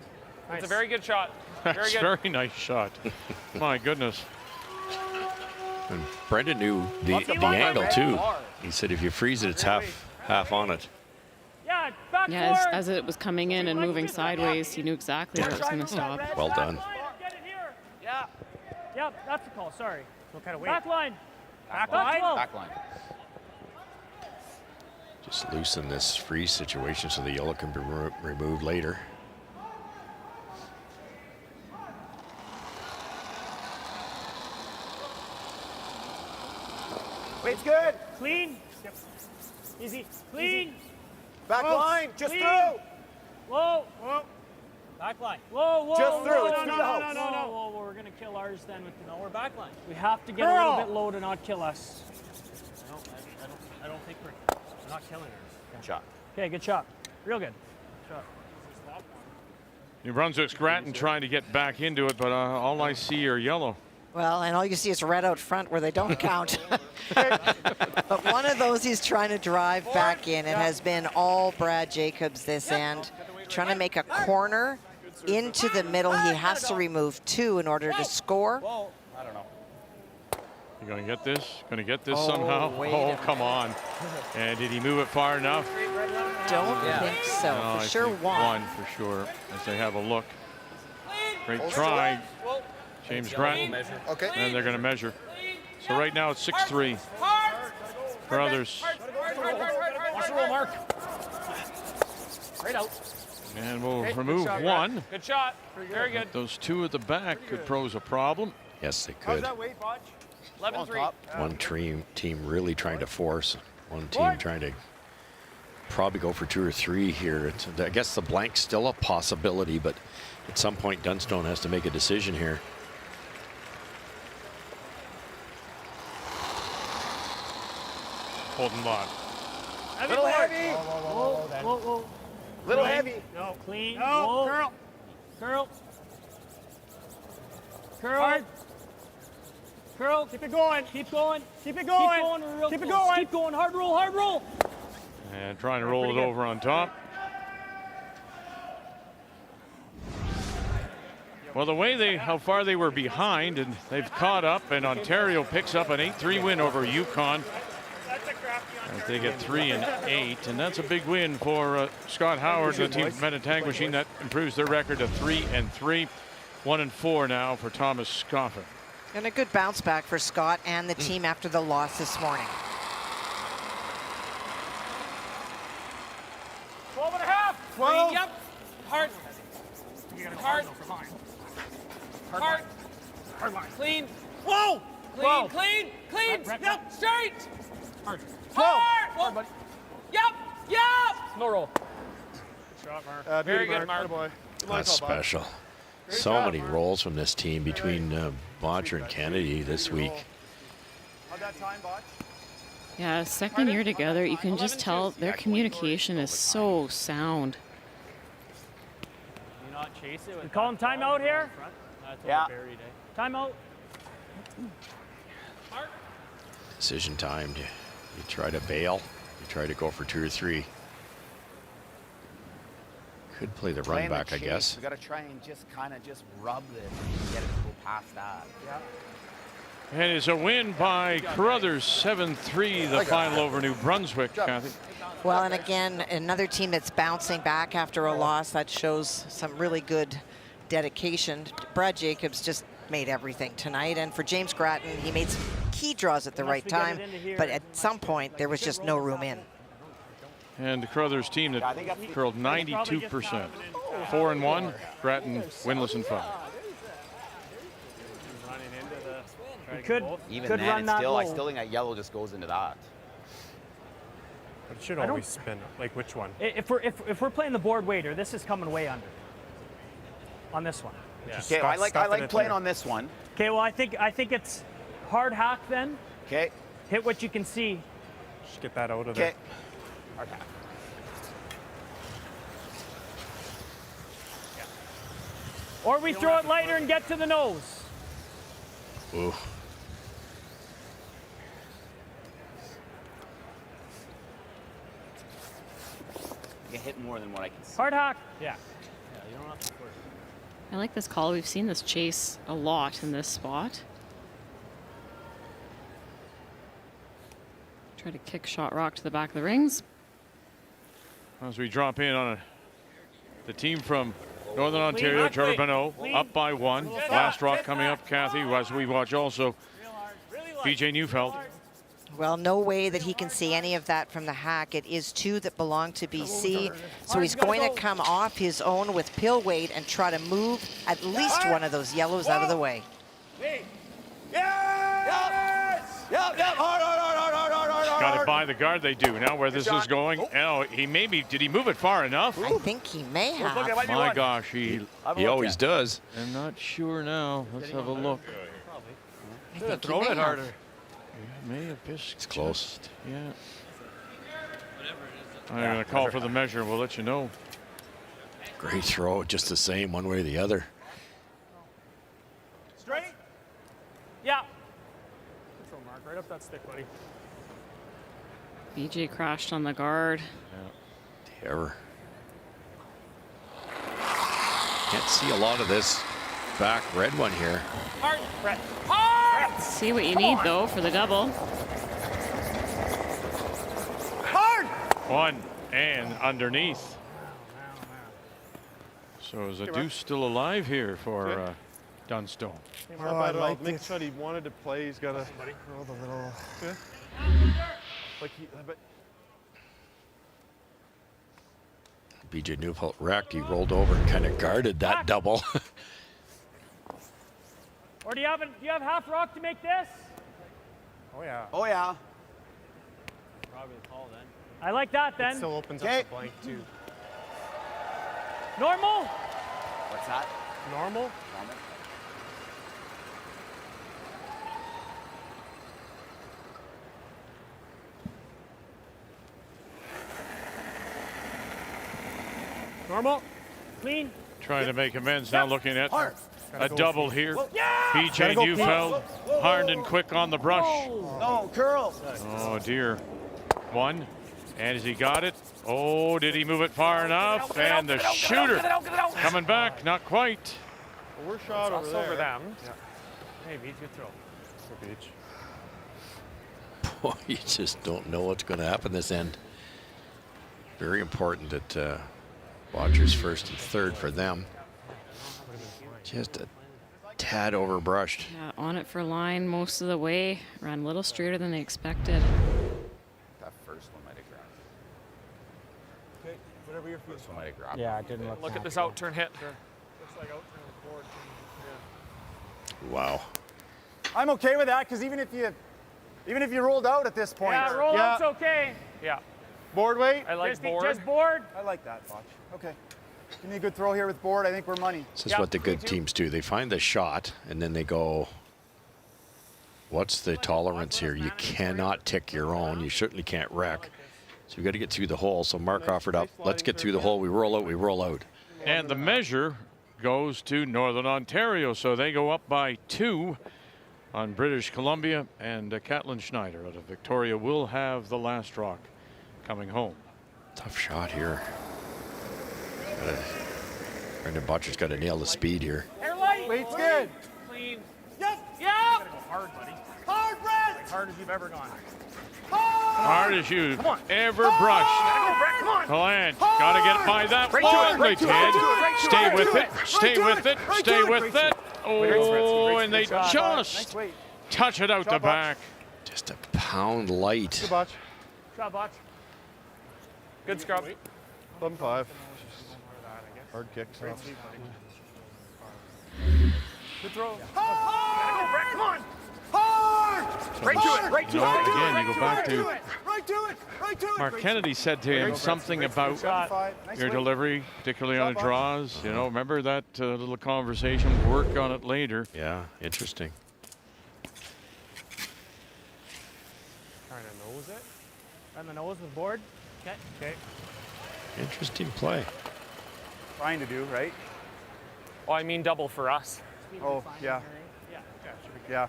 It's a very good shot. Very That's good. very nice shot. My goodness. And Brendan knew the angle too. He said if you freeze it, it's half on it. Yeah, back Yeah, as it was coming in and moving sideways, he knew exactly where it was going to stop. Well done. Get it here. Yeah. Yep, that's the call. Sorry. What kind of weight? Back line. Back line. Back line. Just loosen this freeze situation so the yellow can be removed later. Weight's good. Clean. Yep. Easy. Clean. Back line. Just Clean. through. Whoa. Whoa. Back line. Whoa, whoa. Just through. Whoa, It's no, through no, the no, house. no, no, whoa, whoa. We're going to kill ours then with the back line. We have to get a little bit low to not kill us. I don't think we're not killing her. Good shot. Okay, good shot. Real good. Shot. New Brunswick's Grattan trying to get back into it, but all I see are yellow. Well, and all you see is red out front where they don't count. But one of those he's trying to drive back in. It has been all Brad Jacobs this end. Trying to make a corner into the middle. He has to remove 2 in order to score. I don't know. You going to get this? Going to get this somehow? Oh, come on. And did he move it far enough? Don't think so. No, For I sure, think one. for sure, as they have a look. Great try, James Grattan. Okay. And they're going to measure. So right now it's 6-3 for others. Watch the roll, Mark. Right out. And we'll Hey, remove good shot, 1. Good shot. Very good. Those 2 at the back could pose a problem. Yes, they How's could. that weight, Botch? 11-3. One team really trying to force. One team trying to probably go for 2 or 3 here. I guess the blank's still a possibility, but at some point Dunstone has to make a decision here. Holding lot. Little heavy. Whoa, whoa, whoa. Little Clean. heavy. No, clean. No, Whoa. curl. Curl. Curl. Hard. Curl. Keep it going. Keep going. Keep it going. Keep going. Real Keep it close. going. Keep going. Hard roll. Hard roll. And trying to roll it over on top. Well, the way how far they were behind, and they've caught up, and Ontario picks up an 8-3 win over Yukon. As they get 3 and 8, and that's a big win for Scott Howard, the team from Metatanguishene. That improves their record to 3-3, 1-4 now for Thomas Scoffer. And a good bounce back for Scott and the team after the loss this morning. 12 and a half. 12. Yep. Hard. Hard. Hard. Hard line. Clean. Whoa. Clean. 12. Clean. Clean. Rep. Yep. Straight. Hard. Hard. Hard, buddy. Yep. Yep. No roll. Good shot, Mark. Very good, Mark. Boy. That's special. So many rolls from this team between Bodger and Kennedy this week. How'd that time, Botch? Yeah, second year together, you can just tell their communication is so sound. You not chase it. You call him timeout here? Yeah. Timeout. Decision time. You try to bail. You try to go for 2 or 3. Could play the run Playing the back, I chase, guess. We got to try and just kind of just rub this and get it to go past that. Yeah. And it's a win by Carruthers, 7-3, the final over New Brunswick, Kathy. Well, and again, another team that's bouncing back after a loss. That shows some really good dedication. Brad Jacobs just made everything tonight. And for James Grattan, he made some key draws at the right time. But at some point, there was just no room in. And the Carruthers team that curled 92%. 4-1, Grattan winless in 5. Even could then, run it's that still, I low. still think that yellow just goes into that. But it should always spin. Like which one? If we're playing the board waiter, this is coming way under. On this one. Yeah. Okay, I like playing on this one. Okay, well I think it's hard hack then. Okay. Hit what you can see. Just get that out of Okay. it. Hard hack. Or we throw it lighter and get to the nose. Ooh. I can hit more than what I can see. Hard hack. Yeah. You don't have to force I like this call. We've seen this chase a lot in this spot. Try to kick shot rock to the back of the rings. As we drop in on the team from Northern Ontario, Trevor Bonneau, up by 1. Last rock coming up, Kathy, as we watch also BJ Neufeld. Well, no way that he can see any of that from the hack. It is 2 that belong to BC. So he's going to come off his own with pill weight and try to move at least one of those yellows out of the way. Got it by the guard, they do. Now where this is going, oh, did he move it far enough? I think he may have. My gosh, he always does. I'm not sure now. Let's have a look. I think he may have. May have missed. It's close. Yeah. I'm going to call for the measure. We'll let you know. Great throw, just the same, one way or the other. Straight? Yeah. Good throw, Mark. Right up that stick, buddy. BJ crashed on the guard. Ever. Can't see a lot of this back red one here. Hard, Brett. See what you need though for the double. Hard. 1 and underneath. So is a deuce still alive here for Dunstone? Not bad at all. Make sure he wanted to play. He's got to throw the little. Okay. Like but BJ Neufeld wrecked. He rolled over and kind of guarded that double. Or do you have half rock to make this? oh yeah. Oh, yeah. Probably the call then. I like that then. It still opens up the blank too. Normal? What's that? Normal. Normal. Normal. Clean. Trying to make amends now, looking at a double here. Yeah! BJ Neufeld, hard and quick on the brush. No, curl. Oh dear. 1. And has he got it? Oh, did he move it far enough? And the shooter coming back, not quite. Well, we're shot over there. over them. Yeah. Hey, Beach, good throw. For Beach. Boy, you just don't know what's going to happen this end. Very important that watchers first and third for them. Just a tad overbrushed. Yeah, on it for line most of the way. Ran a little straighter than they expected. That first one might have grabbed. Okay, whatever your First one might have grabbed. Yeah, it didn't Look at this out turn hit. Looks like out turn board. Wow. I'm okay with that because even if you rolled out at this point. Yeah, roll out's okay. Yeah. Board weight. I like Just board. Just board. I like that, Botch. Okay. Give me a good throw here with board. I think we're money. This is what the good teams do. They find the shot and then they go what's the tolerance here? You cannot tick your own. You certainly can't wreck. So we got to get through the hole. So Mark offered up, let's get through the hole. We roll out, we roll out. And the measure goes to Northern Ontario. So they go up by 2 on British Columbia, and Caitlin Schneider out of Victoria will have the last rock coming home. Tough shot here. Brendan Butcher's got to nail the speed here. Weight's good. Clean. Yep. Yep. Gotta go hard, buddy. Hard, Brett. As hard as you've ever gone. Hard as you've ever brushed. Gotta go, Brett. Come on. Deland, got to get by that one. They did. Stay with it. Stay with it. Stay with it. Oh, and they just touch it out the back. Just a pound light. Good botch. Shot, Botch. Good scrub. 11-5. Hard kicks. Good throw. Gotta go, Brett. Come on. Hard. Right to it. Right to it. Again, you go back to Right to it. Right to it. Mark Kennedy said to him something about your delivery, particularly on the draws. You know, remember that little conversation? We'll work on it later. Yeah, interesting. Trying to nose it. On the nose with board. Okay. Okay. Interesting play. Trying to do, right? Oh, I mean double for us. Oh, yeah. Yeah. Yeah.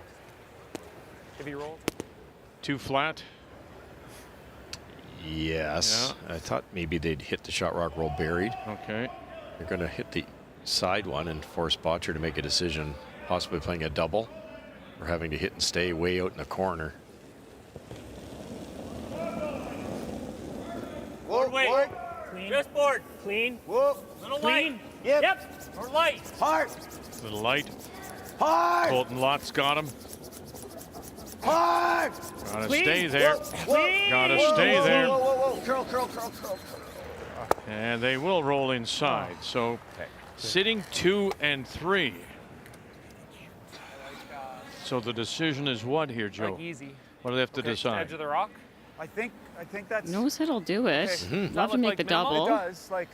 If he rolls. 2 flat. Yes. I thought maybe they'd hit the shot rock roll buried. Okay. They're going to hit the side one and force Botcher to make a decision, possibly playing a double or having to hit and stay way out in the corner. Board weight. Clean. Just board. Clean. Whoop. Little Clean. light. Yep. Or light. Hard. Little light. Hard. Colton Lott's got him. Hard. Gotta Clean. stay there. Clean. Gotta stay there. Whoa, whoa, whoa. Curl, curl, curl, curl. And they will roll inside. So sitting 2 and 3. So the decision is what here, Joe? Like easy. What do they have to decide? Edge of the rock. I think that's. Nose hit will do it. Okay. Love to look make like the minimal? double. It does. Like,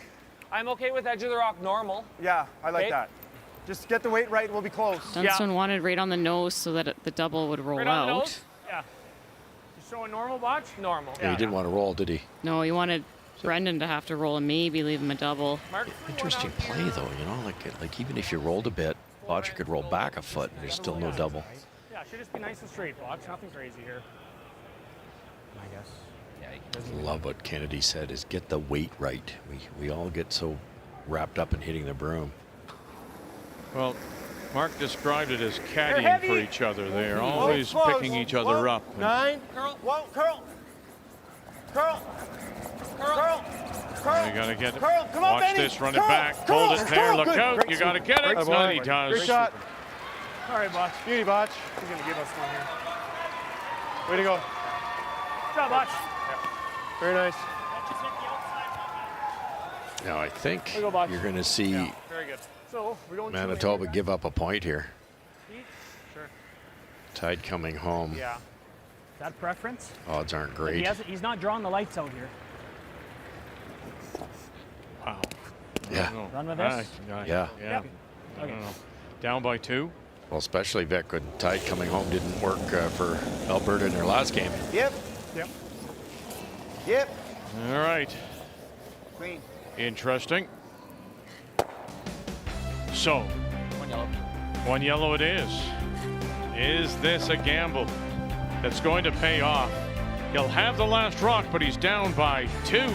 I'm okay with edge of the rock normal. yeah, I like Okay. that. Just get the weight right. We'll be close. Dunstone wanted right on the nose so that the double would roll Right on the out. nose? Yeah. You showing normal, Botch? Normal. Yeah, he didn't want to roll, did he? No, he wanted Brendan to have to roll and maybe leave him a double. Mark, Interesting play, though. You know, like even if you rolled a bit, Botcher could roll back a foot and there's still no double. Yeah, should just be nice and straight, Botch. Nothing crazy here. I guess. Love what Kennedy said is get the weight right. We all get so wrapped up in hitting the broom. Well, Mark described it as caddying for each other. They are always picking each other up. 9. curl. Whoa, curl. Curl. Curl. Curl. You gotta get it. Curl. Come on, Watch Benny. this, run it Curl. back, Curl. hold it there, Curl. look Good. out. Great You gotta sweep. get it. Great No, sweep. he does. Great shot. All right, Botch. Beauty, Botch. He's going to give us one here. Way to go. Good job, Botch. Very nice. Now I think There you go, Botch. you're going to see Very good. So, we're going Manitoba give up a point here. Sure. Tide coming home. Yeah. Is that preference? Odds aren't He great. hasn't, he's not drawing the lights out here. Wow. Yeah. Run with this? Yeah. Yeah. Yep. I don't know. Down by 2. Well, especially Vic, when Tide coming home didn't work for Alberta in their last game. Yep. Yep. Yep. All right. Clean. Interesting. So, 1 yellow. 1 yellow it is. Is this a gamble that's going to pay off? He'll have the last rock, but he's down by 2.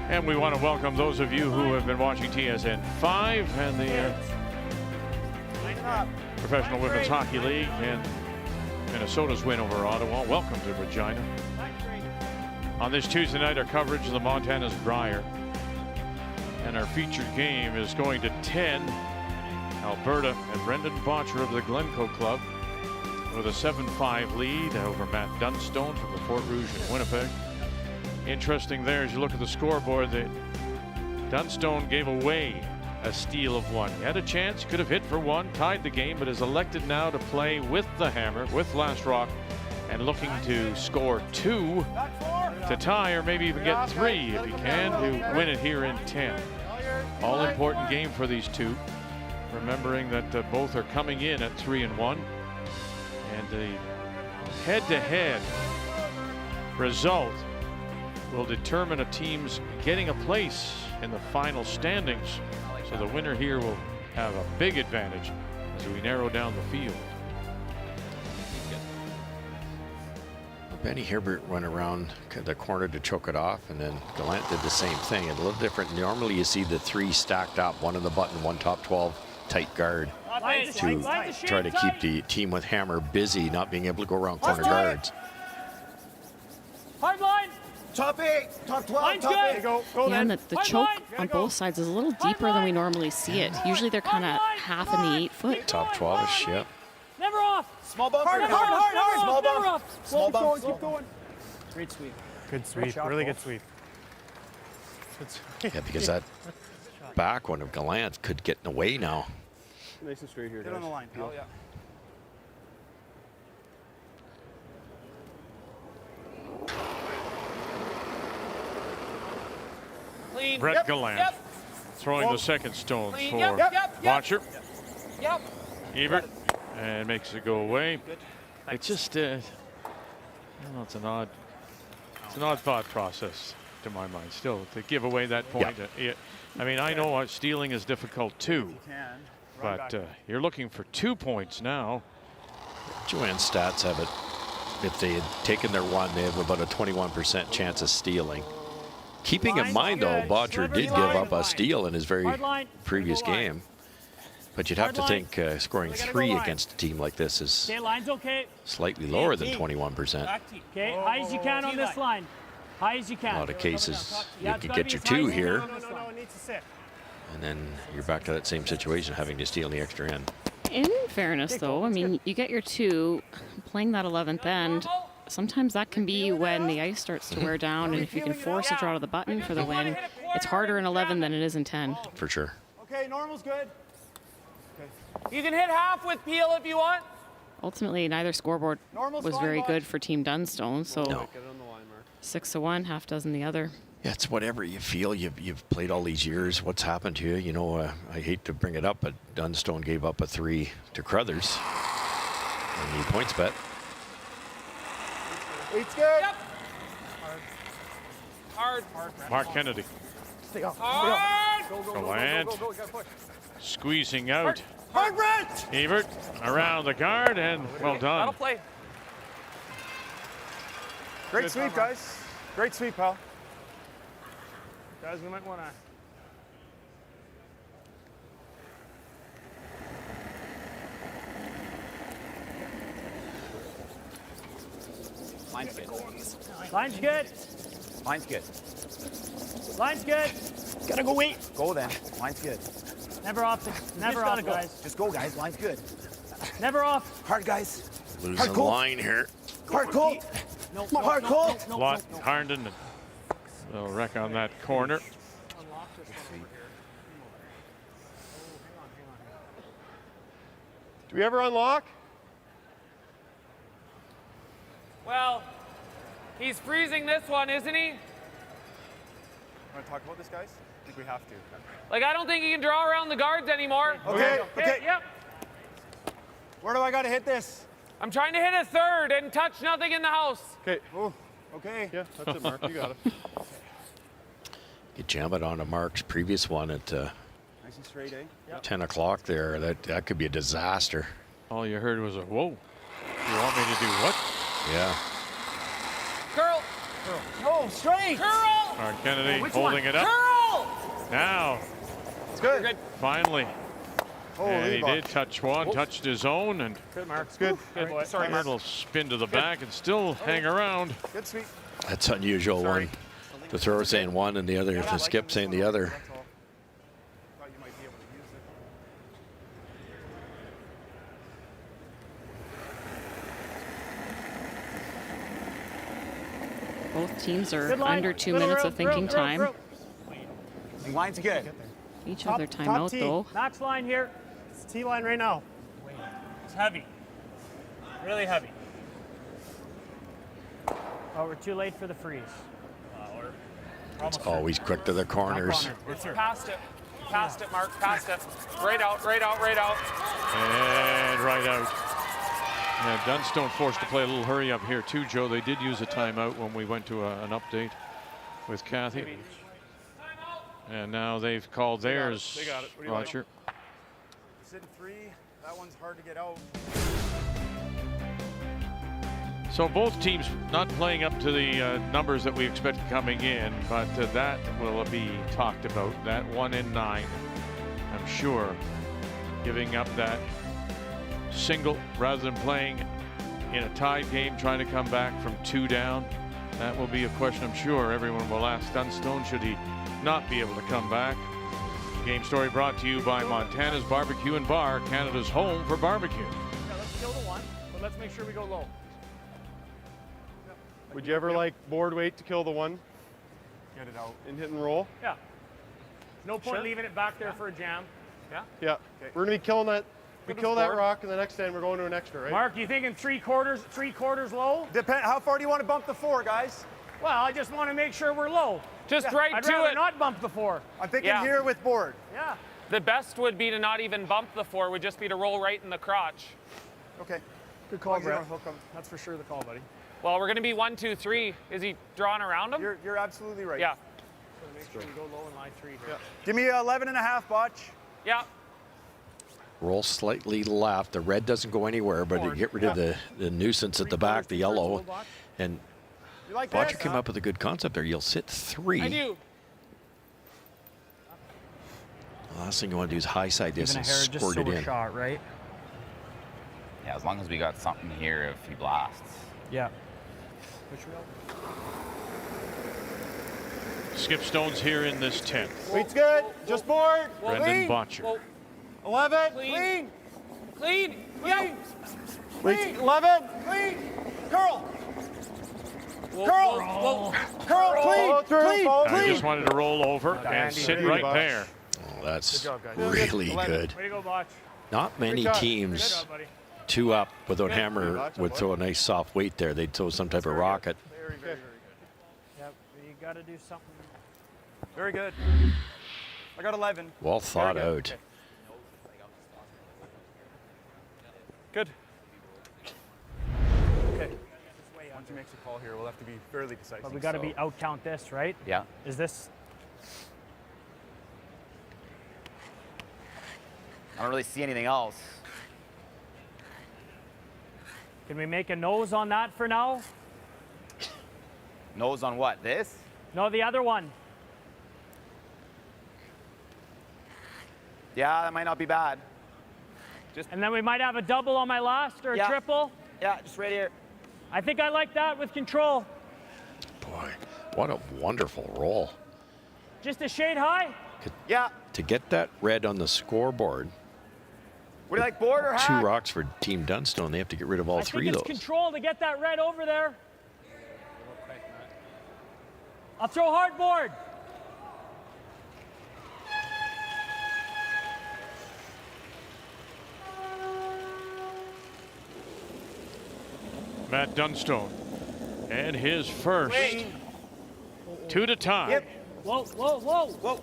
And we want to welcome those of you who have been watching TSN 5 and the Professional Women's Hockey League and Minnesota's win over Ottawa. Welcome to Regina. On this Tuesday night, our coverage of the Montana's Brier. And our featured game is going to 10. Alberta and Brendan Botcher of the Glencoe Club with a 7-5 lead over Matt Dunstone from the Fort Rouge in Winnipeg. Interesting there as you look at the scoreboard that Dunstone gave away a steal of one. He had a chance, could have hit for one, tied the game, but is elected now to play with the hammer, with Last Rock, and looking to score 2 to tie or maybe even get 3 if he can to win it here in 10. All important game for these two. Remembering that both are coming in at 3-1, and the head-to-head result will determine a team's getting a place in the final standings. So the winner here will have a big advantage as we narrow down the field. Benny Hibbert went around the corner to choke it off, and then Gallant did the same thing. A little different. Normally you see the 3 stacked up, one in the button, one top 12 tight guard to try to keep the team with hammer busy, not being able to go around corner guards. Hard line. Top 8, top 12, Line's top good. 8. Go Yeah, and the choke on both sides is a little deeper than we normally see it. Usually they're kind of half in the 8 foot. Top 12-ish, yeah. Never off. Small bump. Hard. Small Never bump. off. Small bump. Keep going. Great sweep. Good sweep. Really good sweep. Yeah, because that back one of Gallant could get in the way now. Nice and straight here, Get on the line, Peel. Yeah. Clean. Brett Gallant throwing the second stone for Botcher. Yep. Ebert, and makes it go away. It's just, it's an odd thought process to my mind. Still, to give away that point. I mean, I know stealing is difficult too, but you're looking for 2 points now. Joanne's stats have it. If they had taken their one, they have about a 21% chance of stealing. Keeping in mind, though, Botcher did give up a steal in his very previous game. But you'd have to think scoring 3 against a team like this is slightly lower than 21%. Okay, high as you can on this line. High as you can. A lot of cases, you could get your 2 here. No, it needs to sit. And then you're back to that same situation, having to steal the extra end. In fairness, though, I mean, you get your 2, playing that 11th end. Sometimes that can be when the ice starts to wear down, and if you can force a draw to the button for the win, it's harder in 11 than it is in 10. For sure. Okay, normal's good. You can hit half with Peel if you want. Ultimately, neither scoreboard was very good for Team Dunstone, so 6-1, half dozen the other. Yeah, it's whatever you feel. You've played all these years. What's happened to you? You know, I hate to bring it up, but Dunstone gave up a 3 to Crothers in the points bet. 8's good. Yep. Hard. Mark Kennedy. Stay off. Hard. Gallant squeezing out. Hard, Brett. Ebert around the guard, and well done. That'll play. Great sweep, guys. Great sweep, pal. Guys, we might want to. Line's good. Line's good. Line's good. Line's good. Gotta go wait. Go then. Line's good. Never off. Never off, guys. Just go, guys. Line's good. Never off. Hard, guys. Losing the line here. Hard, Cole. Hard, Cole. Lot Harnden. A wreck on that corner. Do we ever unlock? Well, he's freezing this one, isn't he? Want to talk about this, guys? I think we have to. Like, I don't think he can draw around the guards anymore. Okay. Yep. Where do I got to hit this? I'm trying to hit a 3rd and touch nothing in the house. Okay. Oh, okay. Yeah, that's it, Mark. You got it. You jam it onto Mark's previous one at Nice and straight, eh? 10 o'clock there. That could be a disaster. All you heard was a whoa. You want me to do what? Yeah. Curl. Oh, straight. Curl. Kennedy holding it up. Now, It's good. Good. finally. Holy And he buck. did touch one, touched his own, and Good, Mark. It's good. Good boy. Sorry, a Mark. little spin to the back and still hang around. Good, sweet. That's unusual. Sorry. One. The thrower saying one and the other, the skip saying the other. That's all. Thought you might be able to use it. Both teams are Good line. under 2 Little minutes rope, of thinking rope, time. rope. Line's good. Each have their timeout T. though. Max line here. It's T line right now. It's heavy. Really heavy. Oh, we're too late for the freeze. It's always quick to the corners. Past it. Past it, Mark. Past it. Right out, right out, right out. And right out. Yeah, Dunstone forced to play a little hurry up here too, Joe. They did use a timeout when we went to an update with Kathy. And now they've called theirs, They got it. What do you like? Roger. Sitting 3. That one's hard to get out. So both teams not playing up to the numbers that we expected coming in, but that will be talked about. That 1 in 9, I'm sure, giving up that single rather than playing in a tied game, trying to come back from 2 down. That will be a question I'm sure everyone will ask Dunstone, should he not be able to come back. Game story brought to you by Montana's Barbecue and Bar, Canada's home for barbecue. Yeah, let's kill the one, but let's make sure we go low. Would you ever like board weight to kill the one Get it out. and hit and roll? Yeah. No point Sure. leaving it back there for a jam. Yeah. Yeah. Okay. We're gonna be killing that. We Good kill that board. rock, and the next time we're going to an extra, right? Mark, you thinking three quarters low? Depend. How far do you want to bump the 4, guys? Well, I just want to make sure we're low. Just right I'd to rather it. not bump the 4. I'm thinking Yeah. here with board. Yeah. The best would be to not even bump the 4, would just be to roll right in the crotch. Okay. Good call, As long as you Brett. don't hook 'em. That's for sure the call, buddy. Well, we're going to be 1, 2, 3. Is he drawing around him? You're absolutely right. Yeah. So make sure we go low in line 3 here. Give me 11.5, Botch. Yeah. Roll slightly left. The red doesn't go anywhere, but you get rid of the nuisance at the back, the yellow. And You like Botcher this? came up with a good concept there. You'll sit 3. I do. The last thing you want to do is high side this Even a and hair, just squirt so it we're in. shot, right? Yeah, as long as we got something here if he blasts. Yeah. Which rail? Skip Stone's here in this 10th. Weight's good. Just board. Brendan Botcher. Whoa. 11. Clean. Clean. Yeah. Weight's 11. Clean. Curl. Whoa, Curl. whoa, whoa. Curl. Follow Clean. through, Clean. follow I just wanted to roll over and Andy. sit Good right job. there. Oh, that's job, guys. really 11. good. Way to go, Botch. Not many job. Good teams job, buddy. 2 up without hammer Gotcha, would boy. throw a nice soft weight there. They'd throw some type of rocket. Very, very, very good. Yep. You got to do something. Very good. I got 11. Well thought good. out. Good. Okay. Once he makes a call here, we'll have to be fairly decisive. But we got to be out count this, right? Yeah. Is this? I don't really see anything else. Can we make a nose on that for now? Nose on what? This? No, the other one. Yeah, that might not be bad. And then we might have a double on my last or a Yeah. triple. Yeah, just right here. I think I like that with control. Boy, what a wonderful roll. Just a shade high. Yeah. To get that red on the scoreboard, What do you like, board or 2 hack? rocks for Team Dunstone. They have to get rid of all I 3 think of it's those. control to get that red over there. I'll throw hard board. Matt Dunstone. And his first. 2 to tie. Yep. Whoa, whoa, whoa. Whoa.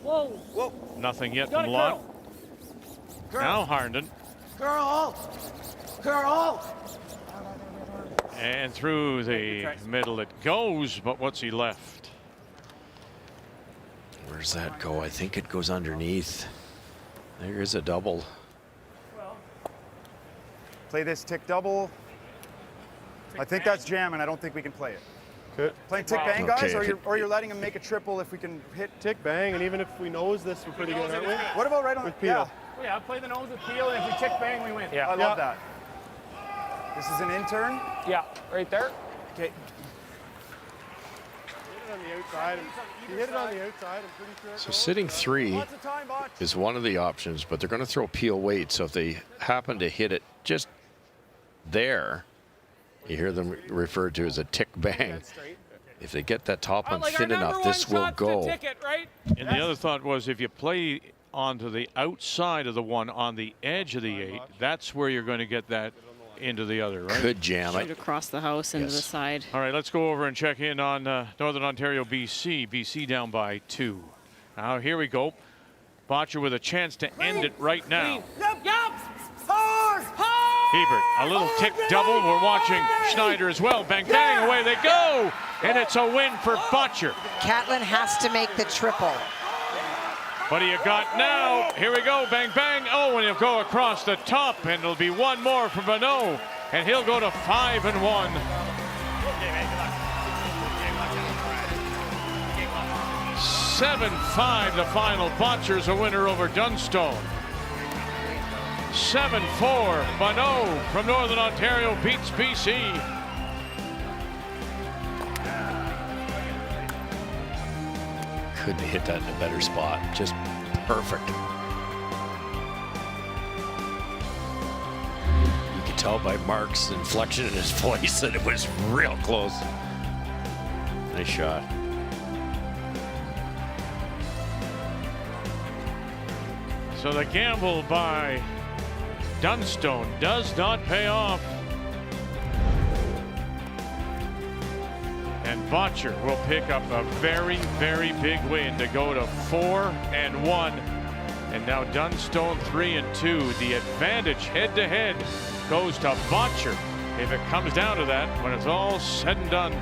Whoa. Whoa. Nothing yet Got from it, Lott. Curl. Now Harnden. Curl. Curl. And through the middle it goes, but what's he left? Where's that go? I think it goes underneath. There is a double. Play this tick double. I think that's jamming. I don't think we can play it. Playing tick bang, guys, Okay. or you're letting him make a triple if we can hit Tick bang, and even if we nose this, we're pretty good, aren't we? What about right on With Peel. Yeah, Oh, yeah, play the nose with Peel, and if we tick bang, we win. I love that. This is an intern. Yeah, right there. Okay. Hit it on the outside. You hit it on the outside, I'm pretty sure. So sitting 3 Lots of time, Botch. is one of the options, but they're going to throw Peel weight. So if they happen to hit it just there, you hear them referred to as a tick bang. If they get that top one thin enough, this will go. Ticket, right? And the other thought was if you play onto the outside of the one on the edge of the 8, that's where you're going to get that into the other, right? Could jam Shoot it. across the house into the side. All right, let's go over and check in on Northern Ontario, BC. BC down by 2. Now here we go. Botcher with a chance to end it right now. Yep. Hard. Hebert, a little tick double. We're watching Schneider as well. Bang, bang, away they go. And it's a win for Botcher. Catlin has to make the triple. What do you got now? Here we go, bang, bang. Oh, and he'll go across the top, and it'll be one more for Bonneau, and he'll go to 5-1. 7-5 the final. Botcher's a winner over Dunstone. 7-4. Bonneau from Northern Ontario beats BC. Couldn't hit that in a better spot. Just perfect. You could tell by Mark's inflection in his voice that it was real close. Nice shot. So the gamble by Dunstone does not pay off. And Botcher will pick up a very, very big win to go to 4-1. And now Dunstone 3-2. The advantage head-to-head goes to Botcher if it comes down to that when it's all said and done.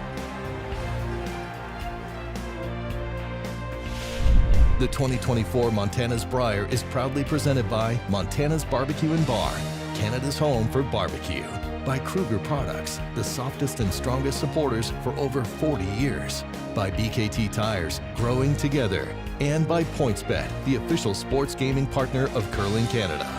The 2024 Montana's Brier is proudly presented by Montana's Barbecue and Bar, Canada's home for barbecue. By Kruger Products, the softest and strongest supporters for over 40 years. By BKT Tires, growing together. And by PointsBet, the official sports gaming partner of Curling Canada.